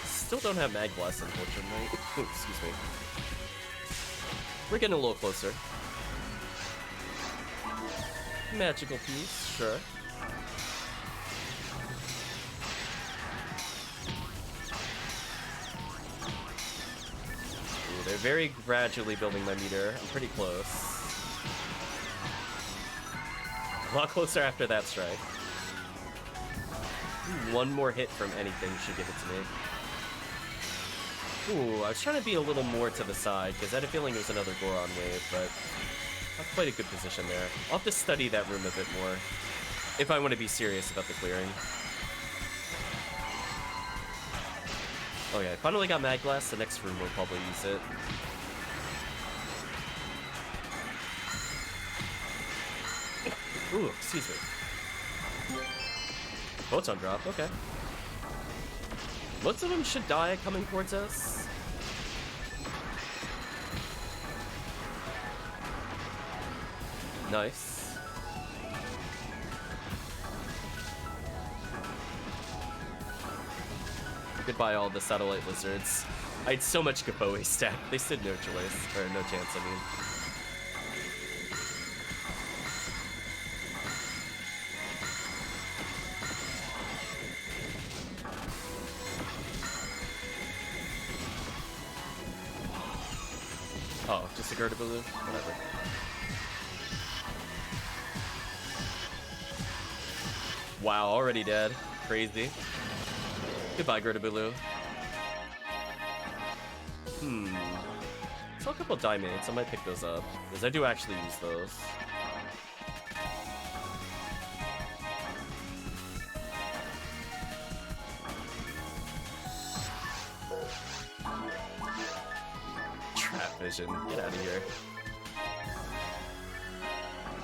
Still don't have Mag Blast, unfortunately. Ooh, excuse me. We're getting a little closer. Magical piece, sure. Ooh, they're very gradually building my meter. I'm pretty close. A lot closer after that strike. Ooh, one more hit from anything should give it to me. Ooh, I was trying to be a little more to the side, because I had a feeling it was another Goron wave, but not quite a good position there. I'll have to study that room a bit more, if I want to be serious about the clearing. Oh yeah, I finally got Mag Blast. The next room will probably use it. Ooh, excuse me. Photon drop, okay. Most of them should die coming towards us. Nice. Goodbye all the satellite lizards. I had so much Gaboe stack. They stood no choice, or no chance, I mean. Oh, just a Gerdabaloo? Whatever. Wow, already dead. Crazy. Goodbye, Gerdabaloo. Saw a couple of Dimates. I might pick those up, because I do actually use those. Vision. Get out of here.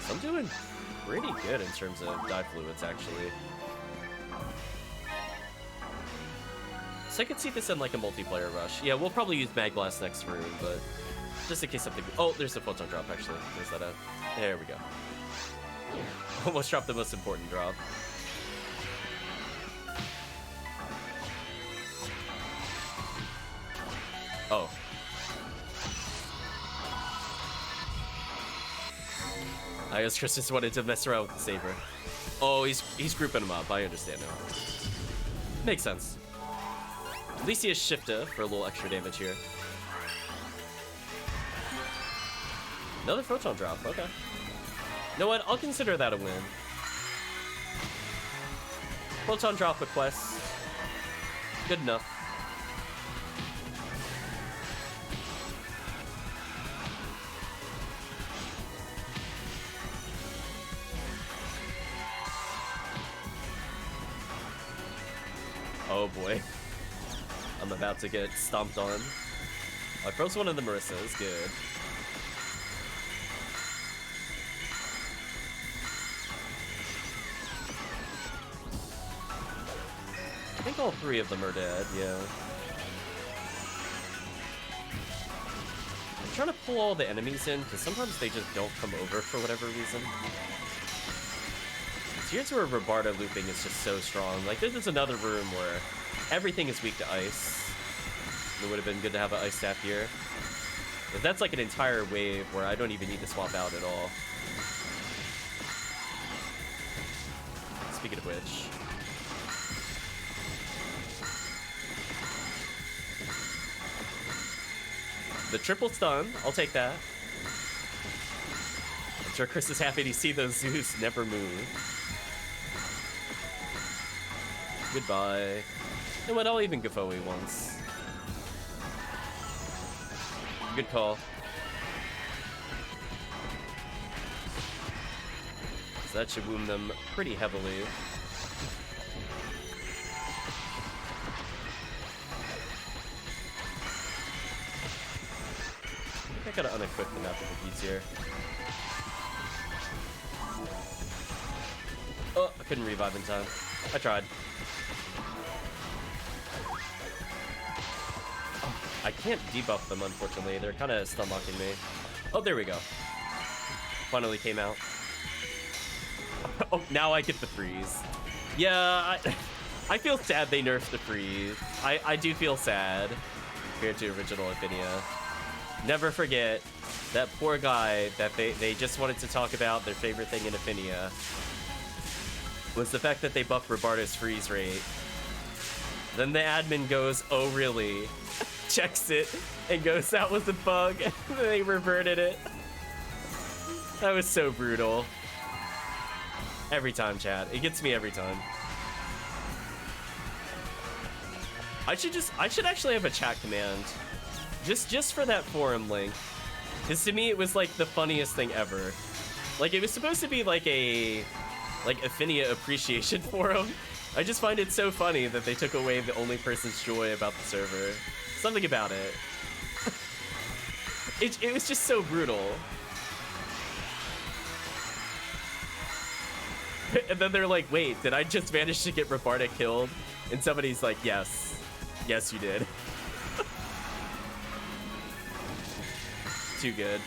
So I'm doing pretty good in terms of die fluids, actually. So I could see this in like a multiplayer rush. Yeah, we'll probably use Mag Blast next room, but just in case something. Oh, there's a photon drop actually. There's that out. There we go. Almost dropped the most important drop. Oh. I guess Chris just wanted to mess around with the saber. Oh, he's grouping them up. I understand now. Makes sense. At least he has Shifta for a little extra damage here. Another Photon drop. Okay. You know what? I'll consider that a win. Photon drop with quest. Good enough. Oh boy. I'm about to get stomped on. I froze one of the Marissas. Good. I think all three of them are dead, yeah. I'm trying to pull all the enemies in, because sometimes they just don't come over for whatever reason. Here's where Robarda looping is just so strong. Like, this is another room where everything is weak to ice. It would have been good to have an ice staff here. But that's like an entire wave where I don't even need to swap out at all. Speaking of which... the triple stun, I'll take that. I'm sure Chris is happy to see those zoos never move. Goodbye. And what, I'll even Gafoe once. Good call. So that should wound them pretty heavily. I gotta unequip the natural beats here. Oh, I couldn't revive in time. I tried. Oh, I can't debuff them, unfortunately. They're kind of stun-locking me. Oh, there we go. Finally came out. Oh, now I get the freeze. Yeah, I feel sad they nerfed the freeze. I do feel sad compared to original Ephinea. Never forget that poor guy that they just wanted to talk about their favorite thing in Ephinea was the fact that they buffed Robarda's freeze rate. Then the admin goes, oh really? Checks it and goes, that was a bug, and they reverted it. That was so brutal. Every time, chat. It gets me every time. I should actually have a chat command. Just for that forum link. Because to me, it was like the funniest thing ever. Like, it was supposed to be like a Ephinea appreciation forum. I just find it so funny that they took away the only person's joy about the server. Something about it. It was just so brutal. And then they're like, wait, did I just manage to get Robarda killed? And somebody's like, yes. Yes, you did. Too good.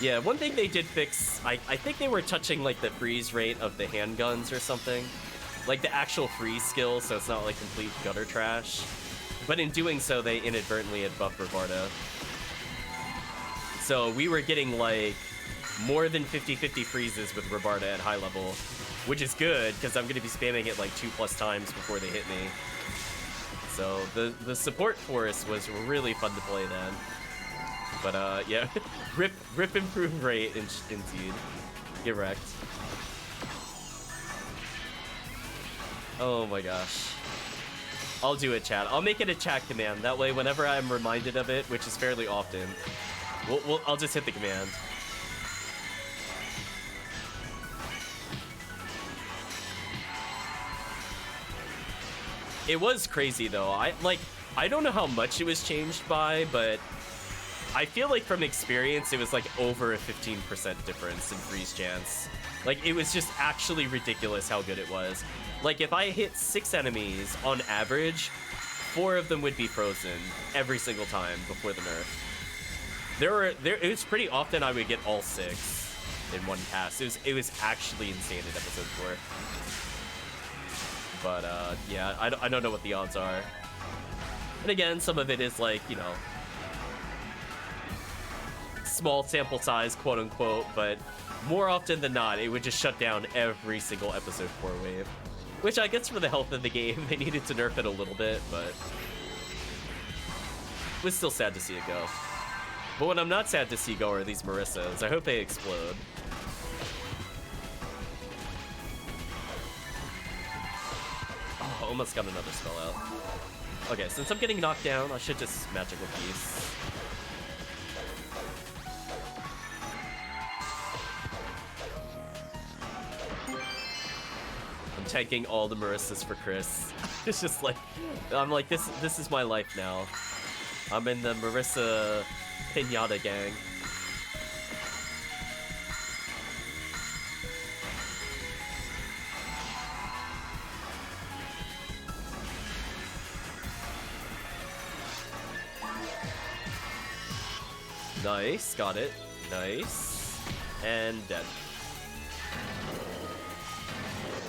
Yeah, one thing they did fix, I think they were touching like the freeze rate of the handguns or something. Like the actual freeze skill, so it's not like complete gutter trash. But in doing so, they inadvertently had buffed Robarda. So we were getting like more than 50-50 freezes with Robarda at high level, which is good because I'm going to be spamming it like 2+ times before they hit me. So the support force was really fun to play then. But yeah, rip improve rate indeed. Get wrecked. Oh my gosh. I'll do it, chat. I'll make it a chat command. That way, whenever I'm reminded of it, which is fairly often, I'll just hit the command. It was crazy though. I don't know how much it was changed by, but I feel like from experience, it was like over a 15% difference in freeze chance. Like, it was just actually ridiculous how good it was. Like, if I hit 6 enemies, on average, 4 of them would be frozen every single time before the nerf. It was pretty often I would get all 6 in one pass. It was actually insane in episode 4. But, yeah, I don't know what the odds are. And again, some of it is like, you know, small sample size, quote unquote, but more often than not, it would just shut down every single episode 4 wave. Which I guess for the health of the game, they needed to nerf it a little bit, but it was still sad to see it go. But what I'm not sad to see go are these Marissas. I hope they explode. Oh, almost got another spell out. Okay, since I'm getting knocked down, I should just Magical Piece. I'm tanking all the Marissas for Chris. It's just like, I'm like, this is my life now. I'm in the Marissa Pinata gang. Nice, got it. Nice. And dead.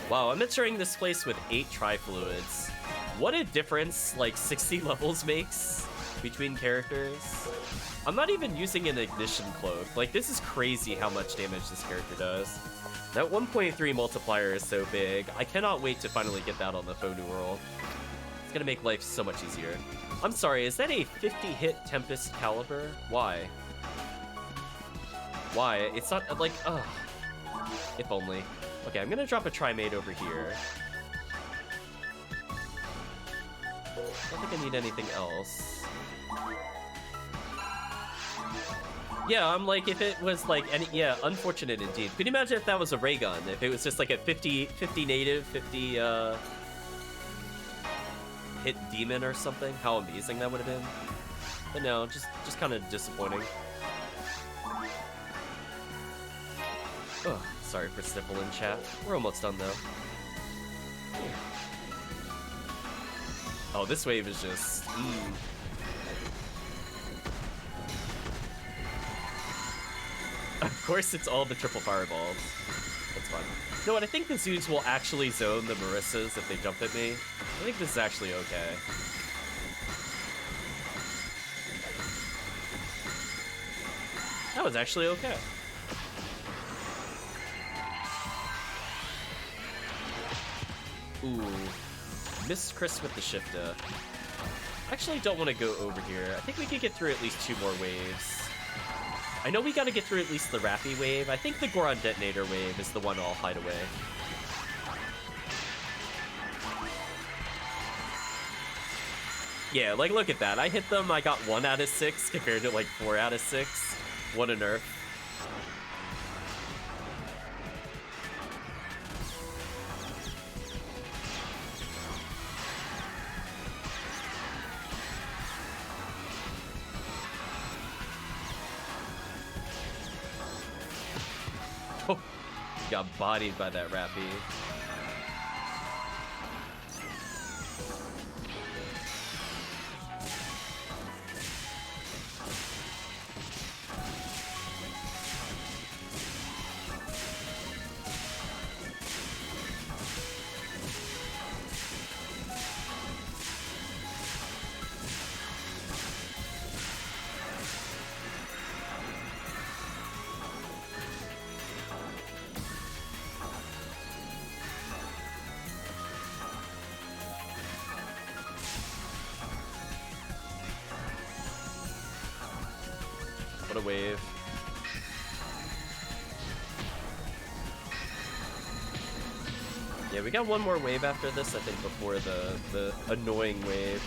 Wow, I'm entering this place with 8 Tri-Fluids. What a difference, like, 60 levels makes between characters. I'm not even using an Ignition Cloak. Like, this is crazy how much damage this character does. That 1.3 multiplier is so big. I cannot wait to finally get that on the Faux New World. It's gonna make life so much easier. I'm sorry, is that a 50-hit Tempest Caliber? Why? Why? It's not, like, ugh. If only. Okay, I'm gonna drop a Trimate over here. I don't think I need anything else. Yeah, I'm like, if it was like any, yeah, unfortunate indeed. Could you imagine if that was a ray gun? If it was just like a 50 native, 50 hit demon or something? How amazing that would have been. But no, just kind of disappointing. Oh, sorry for Stipple in chat. We're almost done though. Oh, this wave is just... Of course, it's all the triple fireballs. That's fine. You know what? I think the Zoos will actually zone the Marissas if they jump at me. I think this is actually okay. That was actually okay. Ooh. Missed Chris with the Shifta. I actually don't want to go over here. I think we could get through at least 2 more waves. I know we gotta get through at least the Rappy wave. I think the Goron Detonator wave is the one I'll hide away. Yeah, like, look at that. I hit them, I got 1 out of 6 compared to, like, 4 out of 6. What a nerf. Got bodied by that Rappy. What a wave. Yeah, we got 1 more wave after this, I think, before the annoying wave.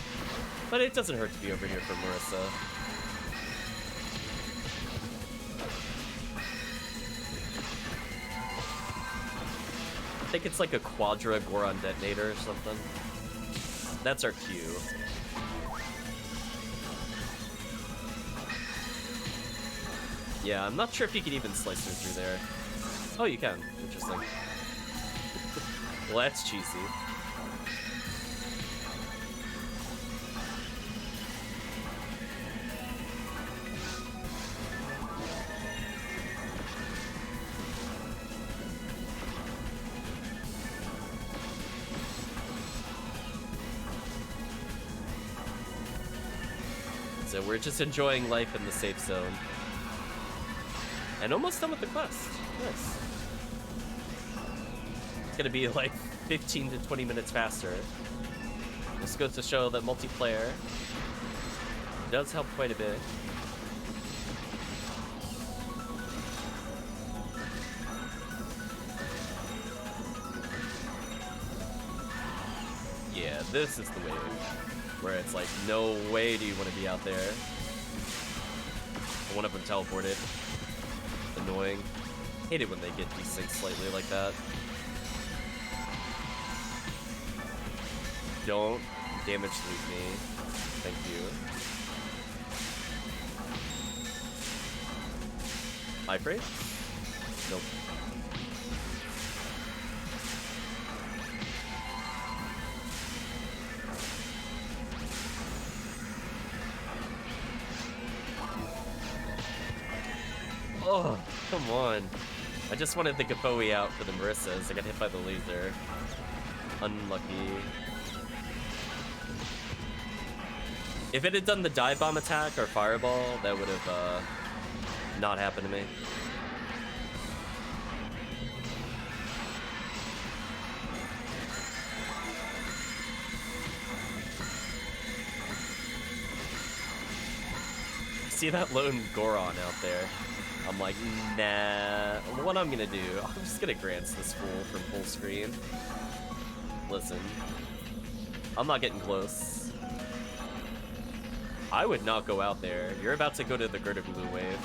But it doesn't hurt to be over here for Marissa. I think it's like a Quadra Goron Detonator or something. That's our Q. Yeah, I'm not sure if you can even slice through there. Oh, you can. Interesting. Well, that's cheesy. So we're just enjoying life in the safe zone. And almost done with the quest. Nice. It's gonna be like 15 to 20 minutes faster. This goes to show that multiplayer does help quite a bit. Yeah, this is the wave where it's like, no way do you want to be out there. One of them teleported. Annoying. Hate it when they get desynced slightly like that. Don't damage loot me. Thank you. High frame? Nope. Oh, come on. I just wanted the Gapoe out for the Marissas. I got hit by the laser. Unlucky. If it had done the dive bomb attack or fireball, that would have not happened to me. See that lone Goron out there? I'm like, nah. What I'm gonna do, I'm just gonna grants this fool from full screen. Listen, I'm not getting close. I would not go out there. You're about to go to the Gerda Glue wave.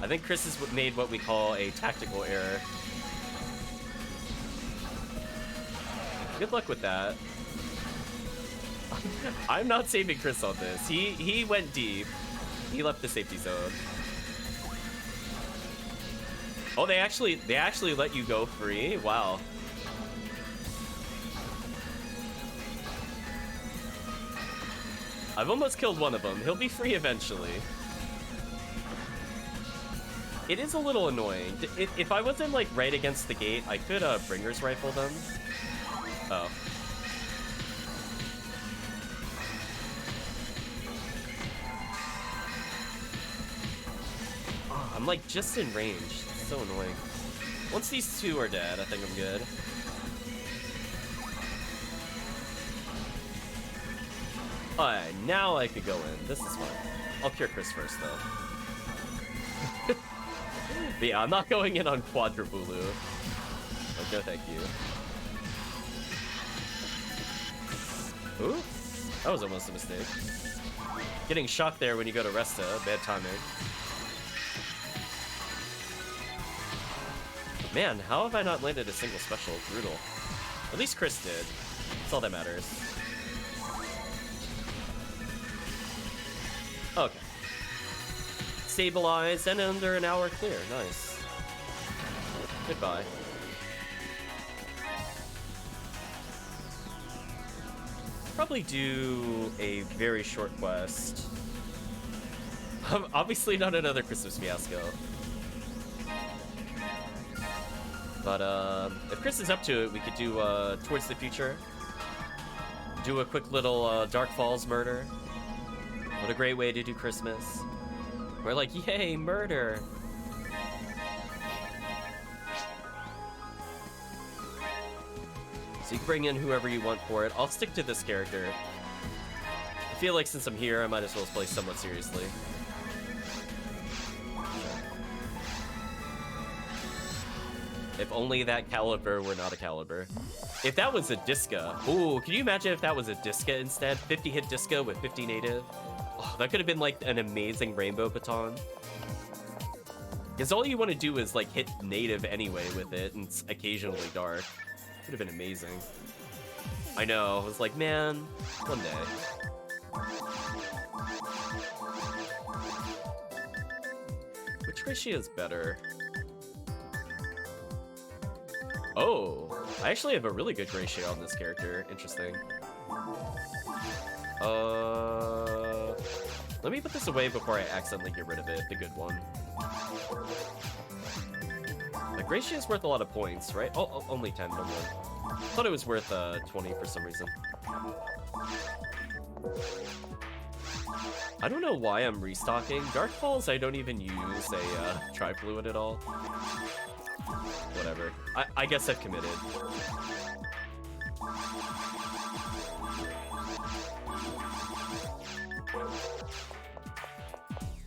I think Chris has made what we call a tactical error. Good luck with that. I'm not saving Chris on this. He went deep. He left the safety zone. Oh, they actually let you go free? Wow. I've almost killed one of them. He'll be free eventually. It is a little annoying. If I wasn't like right against the gate, I could bringer's rifle them. Oh. Oh, I'm like just in range. It's so annoying. Once these two are dead, I think I'm good. Alright, now I could go in. This is fun. I'll cure Chris first, though. But yeah, I'm not going in on Quadribulu. Like, no thank you. Ooh, that was almost a mistake. Getting shocked there when you go to Resta, bad timing. Man, how have I not landed a single special? Brutal. At least Chris did. That's all that matters. Okay. Stabilized and under an hour clear. Nice. Goodbye. Probably do a very short quest. Obviously not another Christmas Fiasco. But if Chris is up to it, we could do Towards the Future. Do a quick little Dark Falls murder. What a great way to do Christmas. We're like, yay, murder! So you can bring in whoever you want for it. I'll stick to this character. I feel like since I'm here, I might as well play somewhat seriously. If only that caliber were not a caliber. If that was a Disca. Ooh, can you imagine if that was a Disca instead? 50 hit Disca with 50 native. Oh, that could have been like an amazing rainbow baton. Because all you want to do is like hit native anyway with it, and it's occasionally dark. Could have been amazing. I know, I was like, man, one day. Which ratio is better? Oh, I actually have a really good ratio on this character. Interesting. Let me put this away before I accidentally get rid of it, the good one. The Gracia is worth a lot of points, right? Oh, only 10, don't worry. Thought it was worth 20 for some reason. I don't know why I'm restocking. Dark Falls, I don't even use a tri-fluid at all. Whatever. I guess I've committed.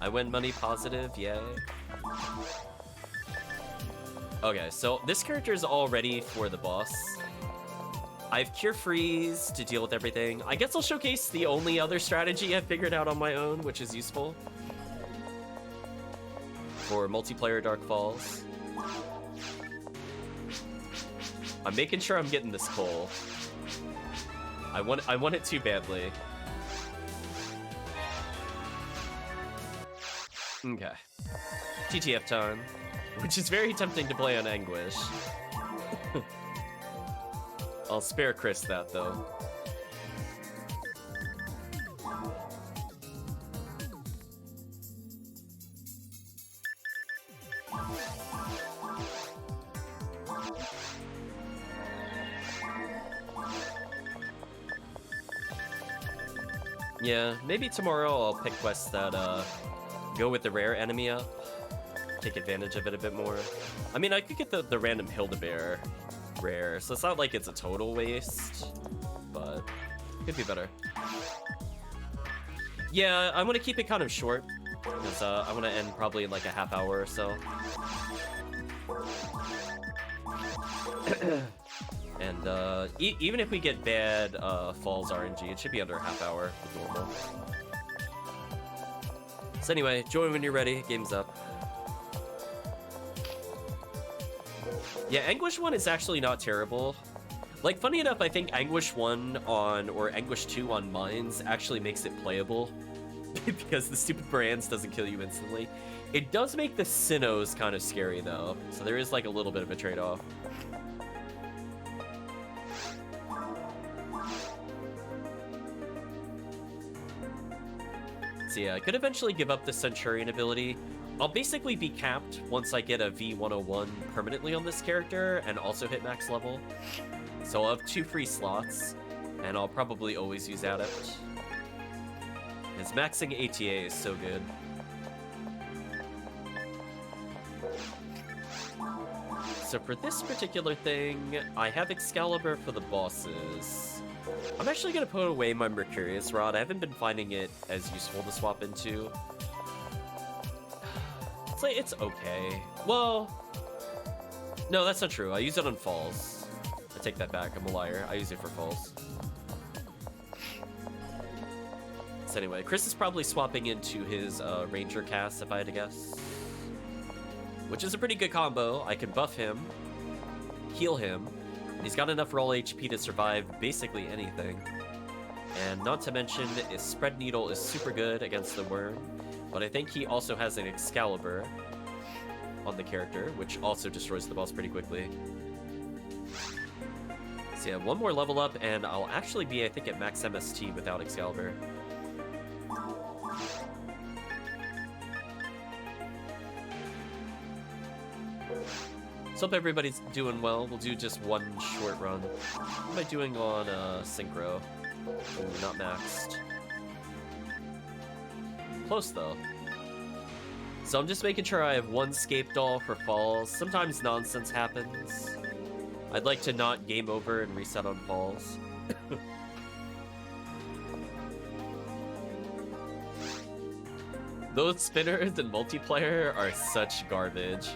I win money positive, yay. Okay, so this character is all ready for the boss. I have Cure Freeze to deal with everything. I guess I'll showcase the only other strategy I've figured out on my own, which is useful for multiplayer Dark Falls. I'm making sure I'm getting this coal. I want it too badly. Okay. TTF time, which is very tempting to play on Anguish. I'll spare Chris that, though. Yeah, maybe tomorrow I'll pick quests that go with the rare enemy up. Take advantage of it a bit more. I mean, I could get the random Hildebear rare, so it's not like it's a total waste, but could be better. Yeah, I want to keep it kind of short, because I want to end probably in like a half hour or so. And even if we get bad Falls RNG, it should be under a half hour with normal. So anyway, join when you're ready, game's up. Yeah, Anguish 1 is actually not terrible. Like, funny enough, I think Anguish 1 on, or Anguish 2 on Mines actually makes it playable. Because the stupid Brands doesn't kill you instantly. It does make the Sinnohs kind of scary, though. So there is, like, a little bit of a trade-off. So yeah, I could eventually give up the Centurion ability. I'll basically be capped once I get a V101 permanently on this character and also hit max level. So I'll have 2 free slots, and I'll probably always use Adept. Because maxing ATA is so good. So for this particular thing, I have Excalibur for the bosses. I'm actually going to put away my Mercurius Rod. I haven't been finding it as useful to swap into. It's okay. Well, no, that's not true. I use it on Falls. I take that back. I'm a liar. I use it for Falls. So anyway, Chris is probably swapping into his Ranger cast, if I had to guess. Which is a pretty good combo. I can buff him, heal him. He's got enough raw HP to survive basically anything. And not to mention, his Spread Needle is super good against the Worm. But I think he also has an Excalibur on the character, which also destroys the boss pretty quickly. So yeah, 1 more level up, and I'll actually be, I think, at max MST without Excalibur. So hope everybody's doing well. We'll do just 1 short run. What am I doing on Synchro? Ooh, not maxed. Close though. So I'm just making sure I have 1 Scape Doll for Falls. Sometimes nonsense happens. I'd like to not game over and reset on Falls. Those spinners in multiplayer are such garbage.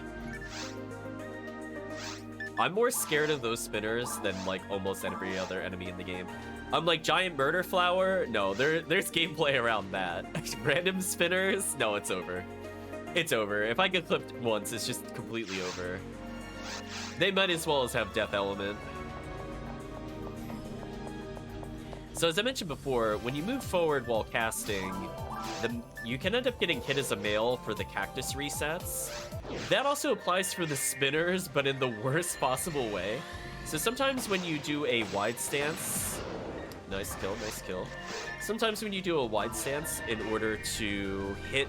I'm more scared of those spinners than like almost every other enemy in the game. I'm like, Giant Murder Flower? No, there's gameplay around that. Random spinners? No, it's over. It's over. If I get clipped once, it's just completely over. They might as well as have Death Element. So as I mentioned before, when you move forward while casting, you can end up getting hit as a male for the cactus resets. That also applies for the spinners, but in the worst possible way. So sometimes when you do a wide stance, nice kill, nice kill. Sometimes when you do a wide stance in order to hit,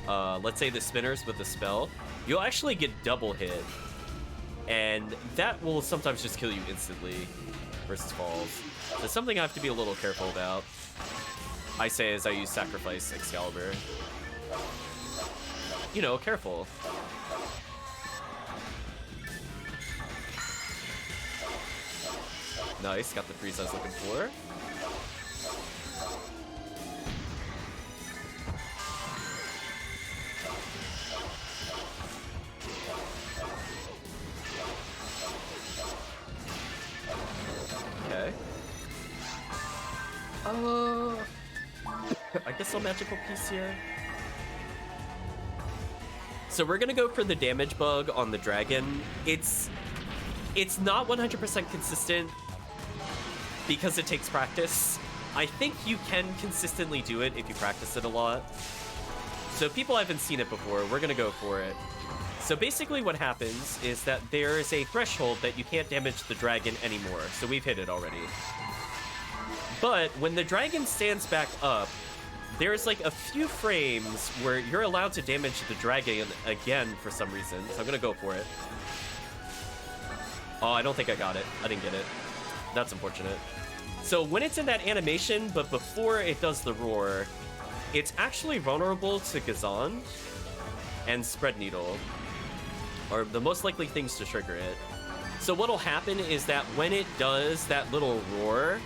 let's say the spinners with a spell, you'll actually get double hit. And that will sometimes just kill you instantly versus Falls. So something I have to be a little careful about. I say as I use Sacrifice Excalibur. You know, careful. Nice, got the freeze I was looking for. Okay. I guess I'll magical piece here. So we're gonna go for the damage bug on the dragon. It's not 100% consistent because it takes practice. I think you can consistently do it if you practice it a lot. So if people haven't seen it before, we're gonna go for it. So basically what happens is that there is a threshold that you can't damage the dragon anymore. So we've hit it already. But when the dragon stands back up, there's like a few frames where you're allowed to damage the dragon again for some reason. So I'm gonna go for it. Oh, I don't think I got it. I didn't get it. That's unfortunate. So when it's in that animation, but before it does the roar, it's actually vulnerable to Gazan and Spread Needle, are the most likely things to trigger it. So what'll happen is that when it does that little roar,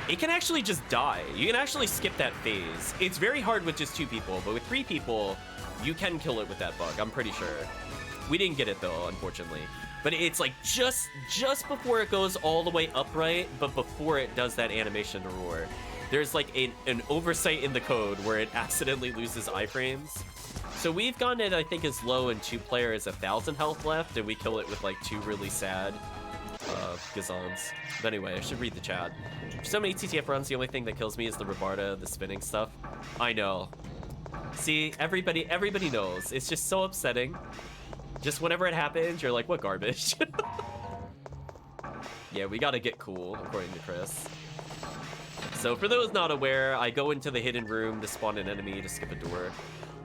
it can actually just die. You can actually skip that phase. It's very hard with just 2 people, but with 3 people, you can kill it with that bug, I'm pretty sure. We didn't get it though, unfortunately. But it's like just before it goes all the way upright, but before it does that animation to roar. There's like an oversight in the code where it accidentally loses iframes. So we've gotten it, I think, as low in 2-player as 1,000 health left, and we kill it with like 2 really sad Gazans. But anyway, I should read the chat. For so many TTF runs, the only thing that kills me is the Rabarda, the spinning stuff. I know. See, everybody knows. It's just so upsetting. Just whenever it happens, you're like, what garbage? Yeah, we gotta get cool, according to Chris. So for those not aware, I go into the hidden room to spawn an enemy to skip a door.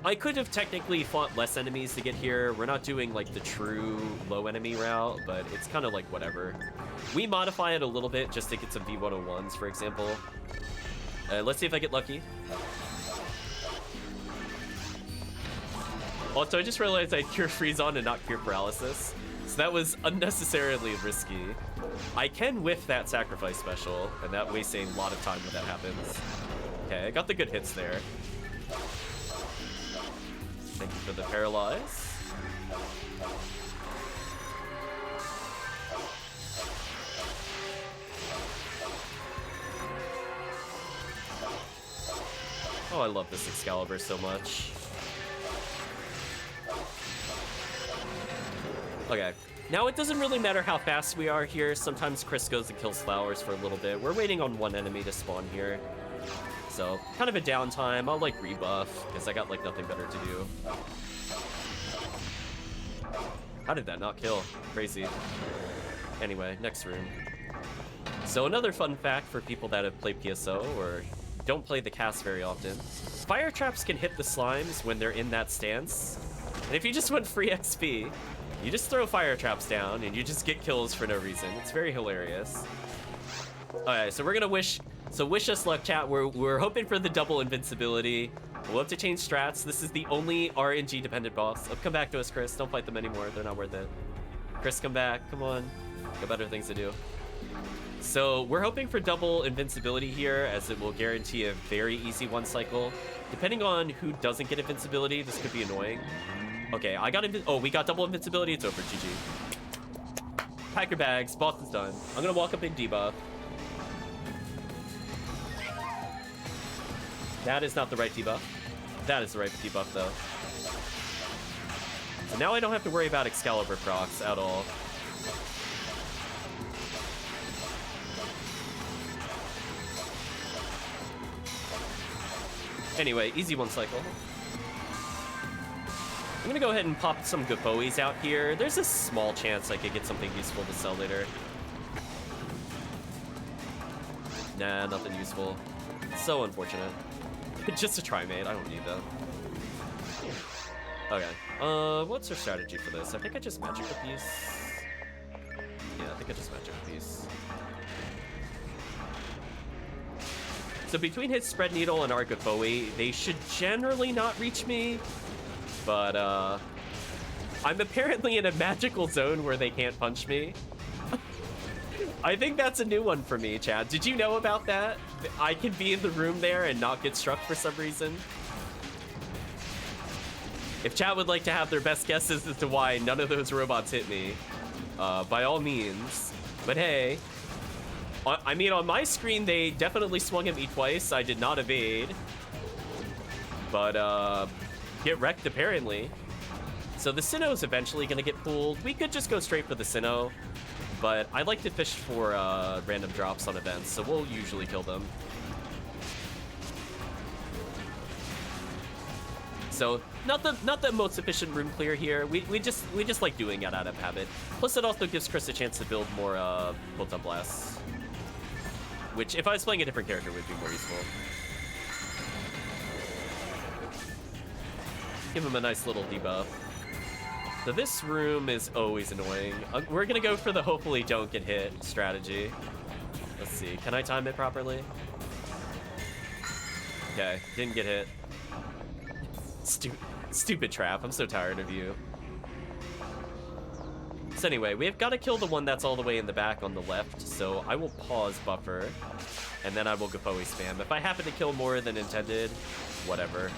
I could have technically fought less enemies to get here. We're not doing like the true low enemy route, but it's kind of like whatever. We modify it a little bit just to get some V101s, for example. Let's see if I get lucky. Also, I just realized I cure freeze on and not cure paralysis. So that was unnecessarily risky. I can whiff that sacrifice special, and that wastes a lot of time when that happens. Okay, I got the good hits there. Thank you for the paralyze. Oh, I love this Excalibur so much. Okay, now it doesn't really matter how fast we are here. Sometimes Chris goes and kills flowers for a little bit. We're waiting on 1 enemy to spawn here. So, kind of a downtime. I'll like rebuff, because I got like nothing better to do. How did that not kill? Crazy. Anyway, next room. So another fun fact for people that have played PSO or don't play the cast very often. Fire traps can hit the slimes when they're in that stance. And if you just want free XP, you just throw fire traps down and you just get kills for no reason. It's very hilarious. Alright, so we're gonna wish us luck, chat. We're hoping for the double invincibility. We'll have to change strats. This is the only RNG dependent boss. Oh, come back to us, Chris. Don't fight them anymore. They're not worth it. Chris, come back. Come on. Got better things to do. So we're hoping for double invincibility here, as it will guarantee a very easy 1 cycle. Depending on who doesn't get invincibility, this could be annoying. Okay, we got double invincibility. It's over. GG. Pack your bags. Boss is done. I'm gonna walk up and debuff. That is not the right debuff. That is the right debuff, though. So now I don't have to worry about Excalibur procs at all. Anyway, easy 1 cycle. I'm gonna go ahead and pop some Gaboes out here. There's a small chance I could get something useful to sell later. Nah, nothing useful. So unfortunate. Just a Trimate, I don't need that. Okay, what's our strategy for this? I think I just magic a piece. Yeah, I think I just magic a piece. So between his Spread Needle and Argofoe, they should generally not reach me. But I'm apparently in a magical zone where they can't punch me. I think that's a new one for me, Chad. Did you know about that? I can be in the room there and not get struck for some reason. If Chad would like to have their best guesses as to why none of those robots hit me, by all means. But hey, I mean, on my screen, they definitely swung at me twice. I did not evade. But get wrecked, apparently. So the Sinnoh's eventually going to get pulled. We could just go straight for the Sinnoh, but I like to fish for random drops on events, so we'll usually kill them. So not the most efficient room clear here. We just like doing it out of habit. Plus, it also gives Chris a chance to build more bolt-on blasts, which, if I was playing a different character, would be more useful. Give him a nice little debuff. So this room is always annoying. We're gonna go for the hopefully don't get hit strategy. Let's see, can I time it properly? Okay, didn't get hit. Stupid trap, I'm so tired of you. So anyway, we've got to kill the one that's all the way in the back on the left, so I will pause buffer, and then I will Gofoe spam. If I happen to kill more than intended, whatever.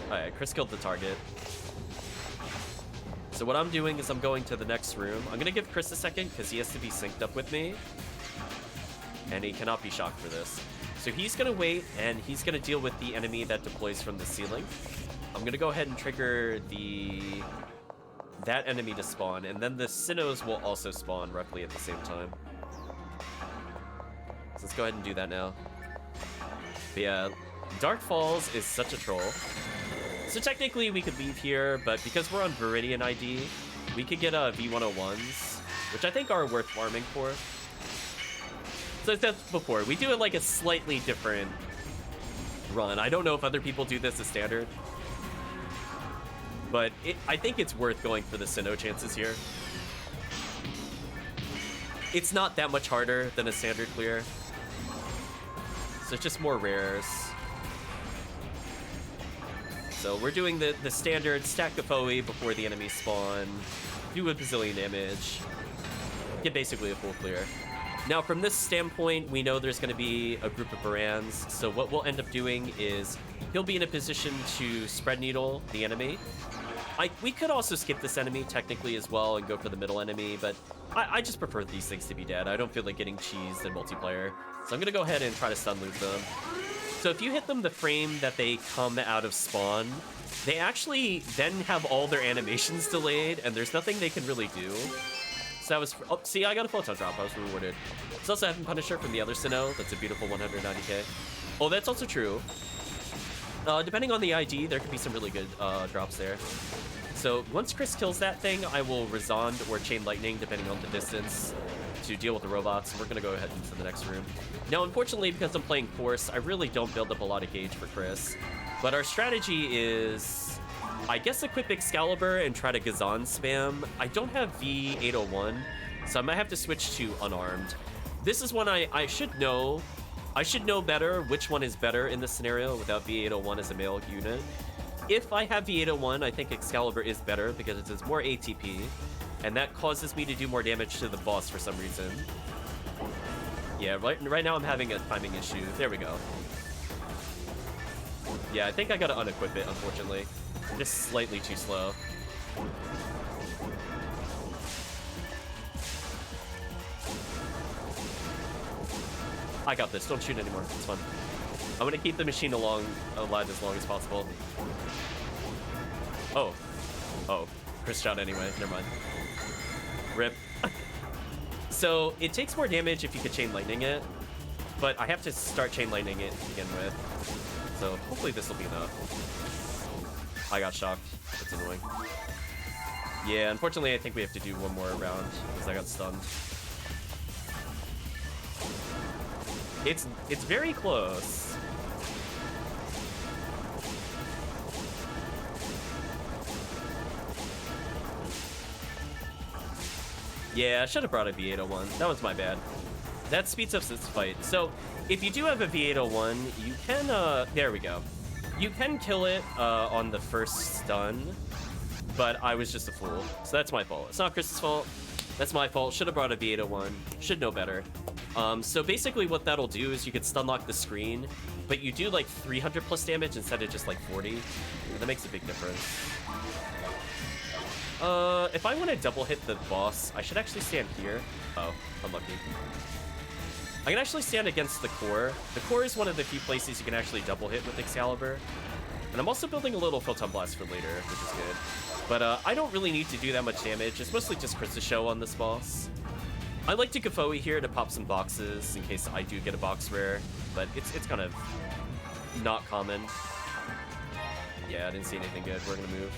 Alright, Chris killed the target. So what I'm doing is I'm going to the next room. I'm going to give Chris a second because he has to be synced up with me. And he cannot be shocked for this. So he's going to wait, and he's going to deal with the enemy that deploys from the ceiling. I'm going to go ahead and trigger that enemy to spawn, and then the Sinnohs will also spawn roughly at the same time. So let's go ahead and do that now. But yeah, Dark Falls is such a troll. So technically we could leave here, but because we're on Viridian ID, we could get V101s, which I think are worth farming for. So as I said before, we do it like a slightly different run. I don't know if other people do this as standard, but I think it's worth going for the Sinnoh chances here. It's not that much harder than a standard clear, so it's just more rares. So we're doing the standard stack Gofoe before the enemy spawn, do a bazillion damage, get basically a full clear. Now from this standpoint, we know there's going to be a group of Barans, so what we'll end up doing is he'll be in a position to Spread Needle the enemy. We could also skip this enemy technically as well and go for the middle enemy, but I just prefer these things to be dead. I don't feel like getting cheesed in multiplayer, so I'm going to go ahead and try to stun loop them. So if you hit them the frame that they come out of spawn, they actually then have all their animations delayed, and there's nothing they can really do. So that was... Oh, see, I got a photon drop. I was rewarded. It's also having Punisher from the other Sinnoh. That's a beautiful 190k. Oh, that's also true. Depending on the ID, there could be some really good drops there. So once Chris kills that thing, I will Resond or Chain Lightning, depending on the distance, to deal with the robots. We're going to go ahead into the next room. Now, unfortunately, because I'm playing Force, I really don't build up a lot of gauge for Chris. But our strategy is, I guess, equip Excalibur and try to Gazan spam. I don't have V801, so I might have to switch to Unarmed. This is one I should know. I should know better which one is better in this scenario without V801 as a male unit. If I have V801, I think Excalibur is better because it does more ATP, and that causes me to do more damage to the boss for some reason. Yeah, right now I'm having a timing issue. There we go. Yeah, I think I gotta unequip it, unfortunately. I'm just slightly too slow. I got this. Don't shoot anymore. It's fun. I'm gonna keep the machine alive as long as possible. Oh, Chris shot anyway. Never mind. Rip. So it takes more damage if you could Chain Lightning it, but I have to start Chain Lightning it to begin with. So hopefully this will be enough. I got shocked. That's annoying. Yeah, unfortunately I think we have to do one more round because I got stunned. It's very close. Yeah, I should have brought a V801. That was my bad. That speeds up this fight. So if you do have a V801, you can, there we go. You can kill it on the first stun, but I was just a fool. So that's my fault. It's not Chris's fault. That's my fault. Should have brought a V801. Should know better. So basically what that'll do is you can stun lock the screen, but you do like 300 plus damage instead of just like 40. And that makes a big difference. If I want to double hit the boss, I should actually stand here. Oh, unlucky. I can actually stand against the core. The core is one of the few places you can actually double hit with Excalibur. And I'm also building a little Photon Blast for later, which is good. But I don't really need to do that much damage. It's mostly just Chris's show on this boss. I like to Gafoi here to pop some boxes in case I do get a box rare, but it's kind of not common. Yeah, I didn't see anything good. We're gonna move.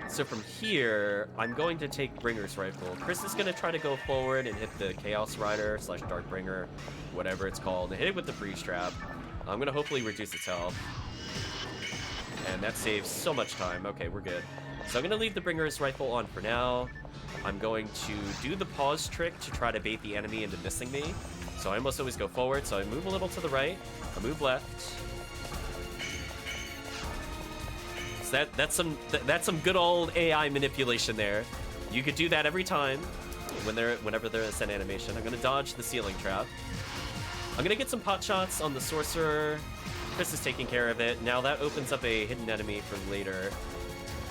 So from here, I'm going to take Bringer's Rifle. Chris is gonna try to go forward and hit the Chaos Rider / Darkbringer, whatever it's called, and hit it with the Freeze Trap. I'm gonna hopefully reduce its health. And that saves so much time. Okay, we're good. So I'm gonna leave the Bringer's Rifle on for now. I'm going to do the pause trick to try to bait the enemy into missing me. So I almost always go forward, so I move a little to the right, I move left. So that's some good old AI manipulation there. You could do that every time whenever there is an animation. I'm gonna dodge the ceiling trap. I'm gonna get some pot shots on the sorcerer. Chris is taking care of it. Now that opens up a hidden enemy for later.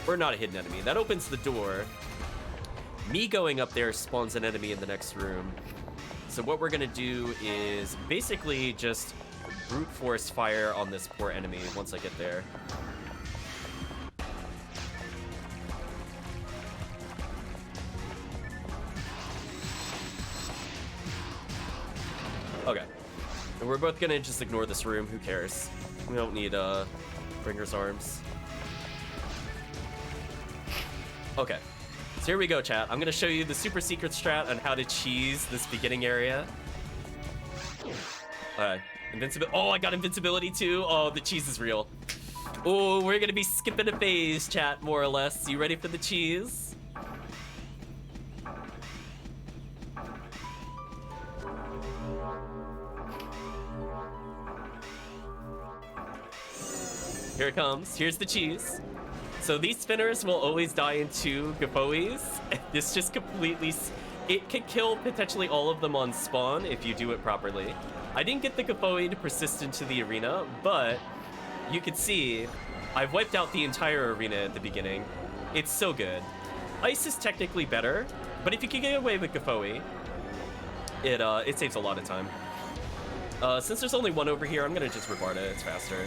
Or not a hidden enemy, that opens the door. Me going up there spawns an enemy in the next room. So what we're gonna do is basically just brute force fire on this poor enemy once I get there. Okay. And we're both gonna just ignore this room, who cares? We don't need Bringer's Arms. Okay. So here we go, chat. I'm gonna show you the super secret strat on how to cheese this beginning area. Alright. Invincibility. Oh, I got invincibility too. Oh, the cheese is real. Oh, we're gonna be skipping a phase, chat, more or less. You ready for the cheese? Here it comes. Here's the cheese. So these spinners will always die into Gafois. This just completely... It can kill potentially all of them on spawn if you do it properly. I didn't get the Gafoi to persist into the arena, but you can see I've wiped out the entire arena at the beginning. It's so good. Ice is technically better, but if you can get away with Gafoi, it saves a lot of time. Since there's only one over here, I'm gonna just Rebarda. It's faster.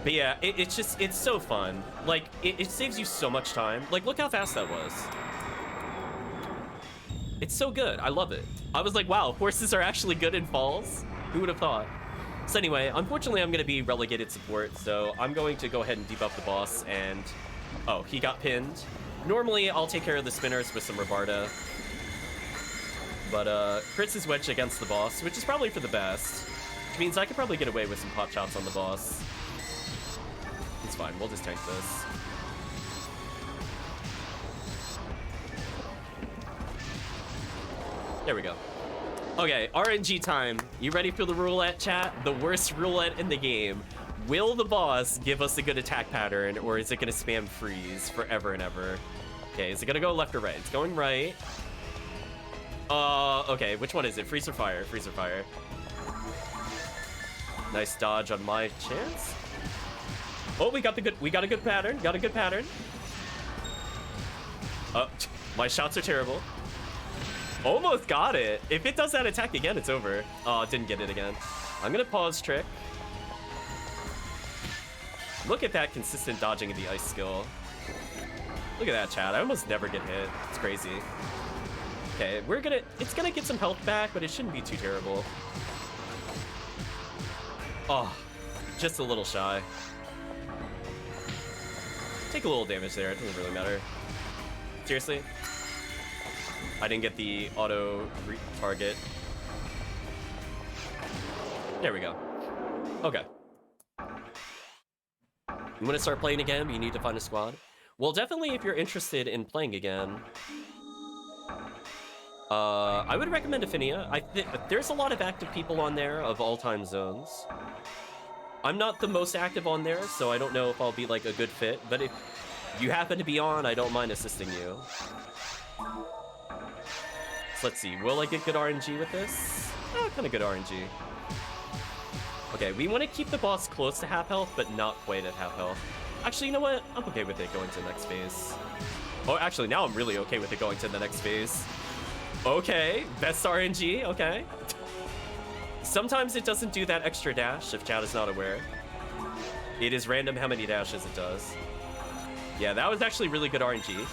But yeah, it's so fun. Like, it saves you so much time. Like, look how fast that was. It's so good. I love it. I was like, wow, horses are actually good in falls? Who would have thought? So anyway, unfortunately, I'm going to be relegated support, so I'm going to go ahead and debuff the boss, and... Oh, he got pinned. Normally, I'll take care of the spinners with some Rebarda. But, Crits is wedged against the boss, which is probably for the best. Which means I could probably get away with some pot shots on the boss. It's fine, we'll just tank this. There we go. Okay, RNG time. You ready for the roulette, chat? The worst roulette in the game. Will the boss give us a good attack pattern, or is it gonna spam freeze forever and ever? Okay, is it gonna go left or right? It's going right. Okay, which one is it? Freeze or fire? Freeze or fire. Nice dodge on my chance. Oh, we got a good pattern. Got a good pattern. My shots are terrible. Almost got it. If it does that attack again, it's over. Oh, didn't get it again. I'm gonna pause trick. Look at that consistent dodging of the ice skill. Look at that, chat. I almost never get hit. It's crazy. Okay, it's gonna get some health back, but it shouldn't be too terrible. Oh, just a little shy. Take a little damage there, it doesn't really matter. Seriously? I didn't get the auto target. There we go. Okay. You want to start playing again, but you need to find a squad? Well, definitely if you're interested in playing again. I would recommend Ephinea. There's a lot of active people on there of all time zones. I'm not the most active on there, so I don't know if I'll be like a good fit, but if you happen to be on, I don't mind assisting you. So let's see, will I get good RNG with this? Oh, kind of good RNG. Okay, we want to keep the boss close to half health, but not quite at half health. Actually, you know what? I'm okay with it going to the next phase. Oh, actually, now I'm really okay with it going to the next phase. Okay, best RNG, okay. Sometimes it doesn't do that extra dash if chat is not aware. It is random how many dashes it does. Yeah, that was actually really good RNG.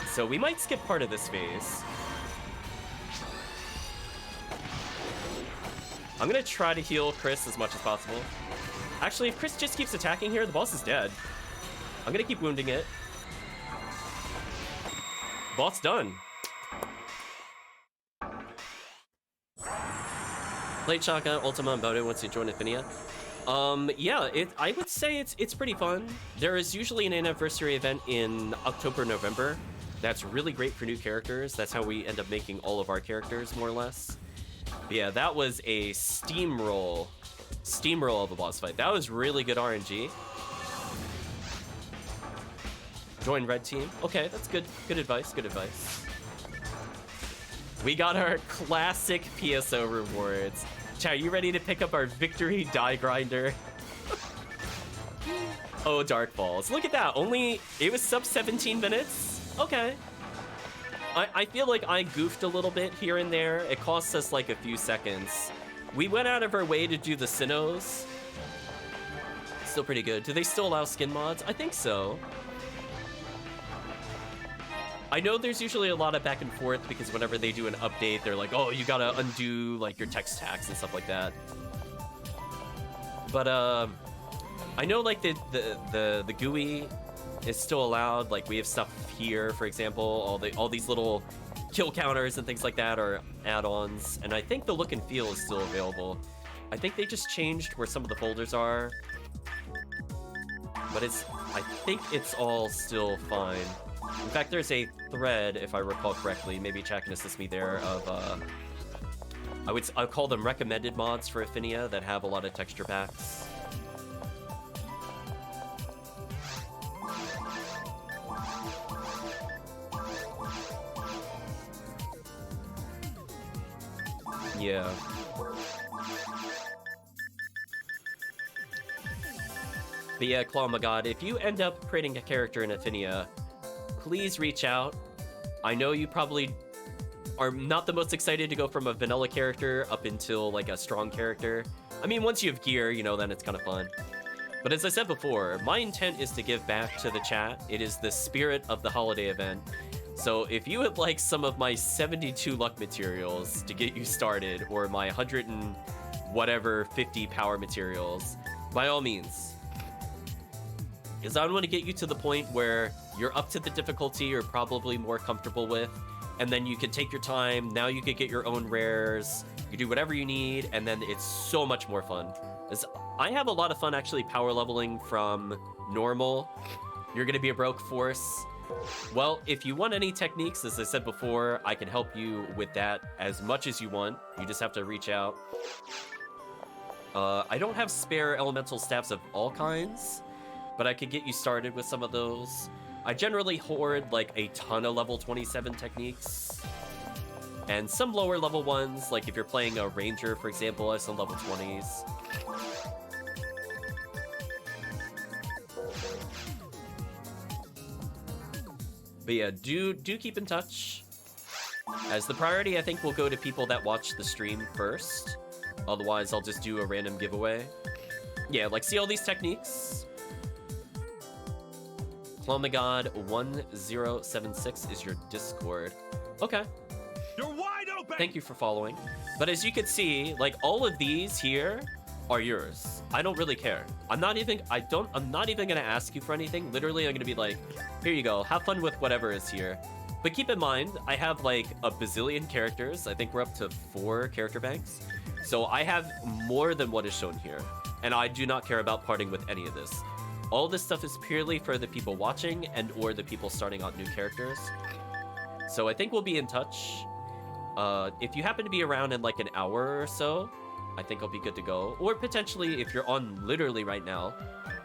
So we might skip part of this phase. I'm gonna try to heal Chris as much as possible. Actually, if Chris just keeps attacking here, the boss is dead. I'm gonna keep wounding it. Boss done. Played Shotgun, Ultima, and Bodo once you join Ephinea. Yeah, I would say it's pretty fun. There is usually an anniversary event in October, November. That's really great for new characters. That's how we end up making all of our characters, more or less. But yeah, that was a steamroll of a boss fight. That was really good RNG. Join red team. Okay, that's good. Good advice. Good advice. We got our classic PSO rewards. Chat, you ready to pick up our victory die grinder? Oh, Dark Falls. Look at that. It was sub 17 minutes. Okay. I feel like I goofed a little bit here and there. It cost us like a few seconds. We went out of our way to do the Sinnohs. Still pretty good. Do they still allow skin mods? I think so. I know there's usually a lot of back and forth because whenever they do an update, they're like, oh, you gotta undo like your text tags and stuff like that. But I know like the GUI is still allowed. Like we have stuff here, for example, all these little kill counters and things like that are add-ons, and I think the look and feel is still available. I think they just changed where some of the folders are, but I think it's all still fine. In fact, there's a thread, if I recall correctly, maybe chat can assist me there, of I'll call them recommended mods for Ephinea that have a lot of texture packs. Yeah. But yeah, Claw my god, if you end up creating a character in Ephinea, please reach out. I know you probably are not the most excited to go from a vanilla character up until like a strong character. I mean, once you have gear, you know, then it's kind of fun. But as I said before, my intent is to give back to the chat. It is the spirit of the holiday event. So if you would like some of my 72 luck materials to get you started, or my 100 and whatever 50 power materials, by all means. Because I want to get you to the point where you're up to the difficulty you're probably more comfortable with, and then you can take your time. Now you can get your own rares, you do whatever you need, and then it's so much more fun. As I have a lot of fun actually power leveling from normal. You're going to be a broke force. Well, if you want any techniques, as I said before, I can help you with that as much as you want. You just have to reach out. I don't have spare elemental staffs of all kinds, but I could get you started with some of those. I generally hoard like a ton of level 27 techniques, and some lower level ones, like if you're playing a ranger, for example, I have some level 20s. But yeah, do keep in touch. As the priority, I think will go to people that watch the stream first. Otherwise, I'll just do a random giveaway. Yeah, like see all these techniques? Clomagod1076 is your Discord. Okay. You're wide open! Thank you for following. But as you can see, like all of these here are yours. I don't really care. I'm not even gonna ask you for anything. Literally, I'm gonna be like, here you go, have fun with whatever is here. But keep in mind, I have like a bazillion characters. I think we're up to 4 character banks. So I have more than what is shown here. And I do not care about parting with any of this. All this stuff is purely for the people watching and or the people starting out new characters. So I think we'll be in touch. If you happen to be around in like an hour or so, I think I'll be good to go. Or potentially, if you're on literally right now,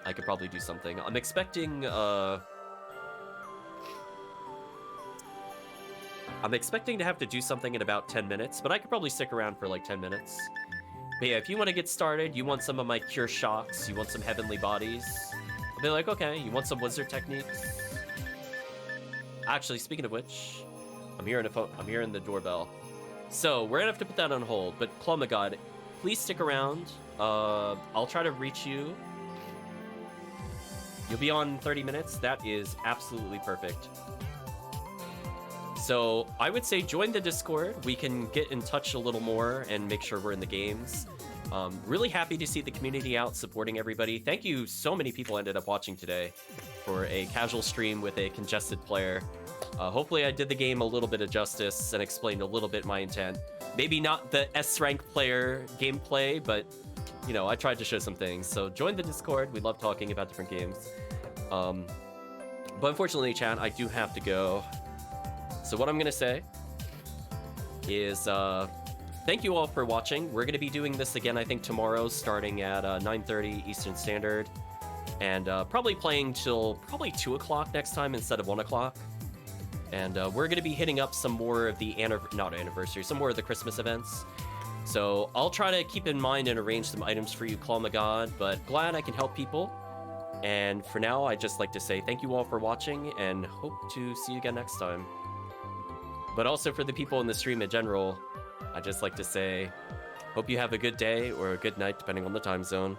I could probably do something. I'm expecting to have to do something in about 10 minutes, but I could probably stick around for like 10 minutes. But yeah, if you want to get started, you want some of my cure shocks, you want some heavenly bodies, I'll be like, okay, you want some wizard techniques? Actually, speaking of which, I'm hearing the doorbell. So we're gonna have to put that on hold, but Claw my God, please stick around. I'll try to reach you. You'll be on 30 minutes. That is absolutely perfect. So I would say join the Discord. We can get in touch a little more and make sure we're in the games. Really happy to see the community out supporting everybody. Thank you. So many people ended up watching today for a casual stream with a congested player. Hopefully I did the game a little bit of justice and explained a little bit my intent. Maybe not the S-rank player gameplay, but you know, I tried to show some things. So join the Discord. We love talking about different games. But unfortunately, chat, I do have to go. So what I'm gonna say is thank you all for watching. We're gonna be doing this again, I think, tomorrow, starting at 9:30 Eastern Standard, and probably playing till probably 2 o'clock next time instead of 1 o'clock. And we're gonna be hitting up some more of the some more of the Christmas events. So I'll try to keep in mind and arrange some items for you, Claw my God, but glad I can help people. And for now, I'd just like to say thank you all for watching and hope to see you again next time. But also for the people in the stream in general, I'd just like to say, hope you have a good day or a good night, depending on the time zone.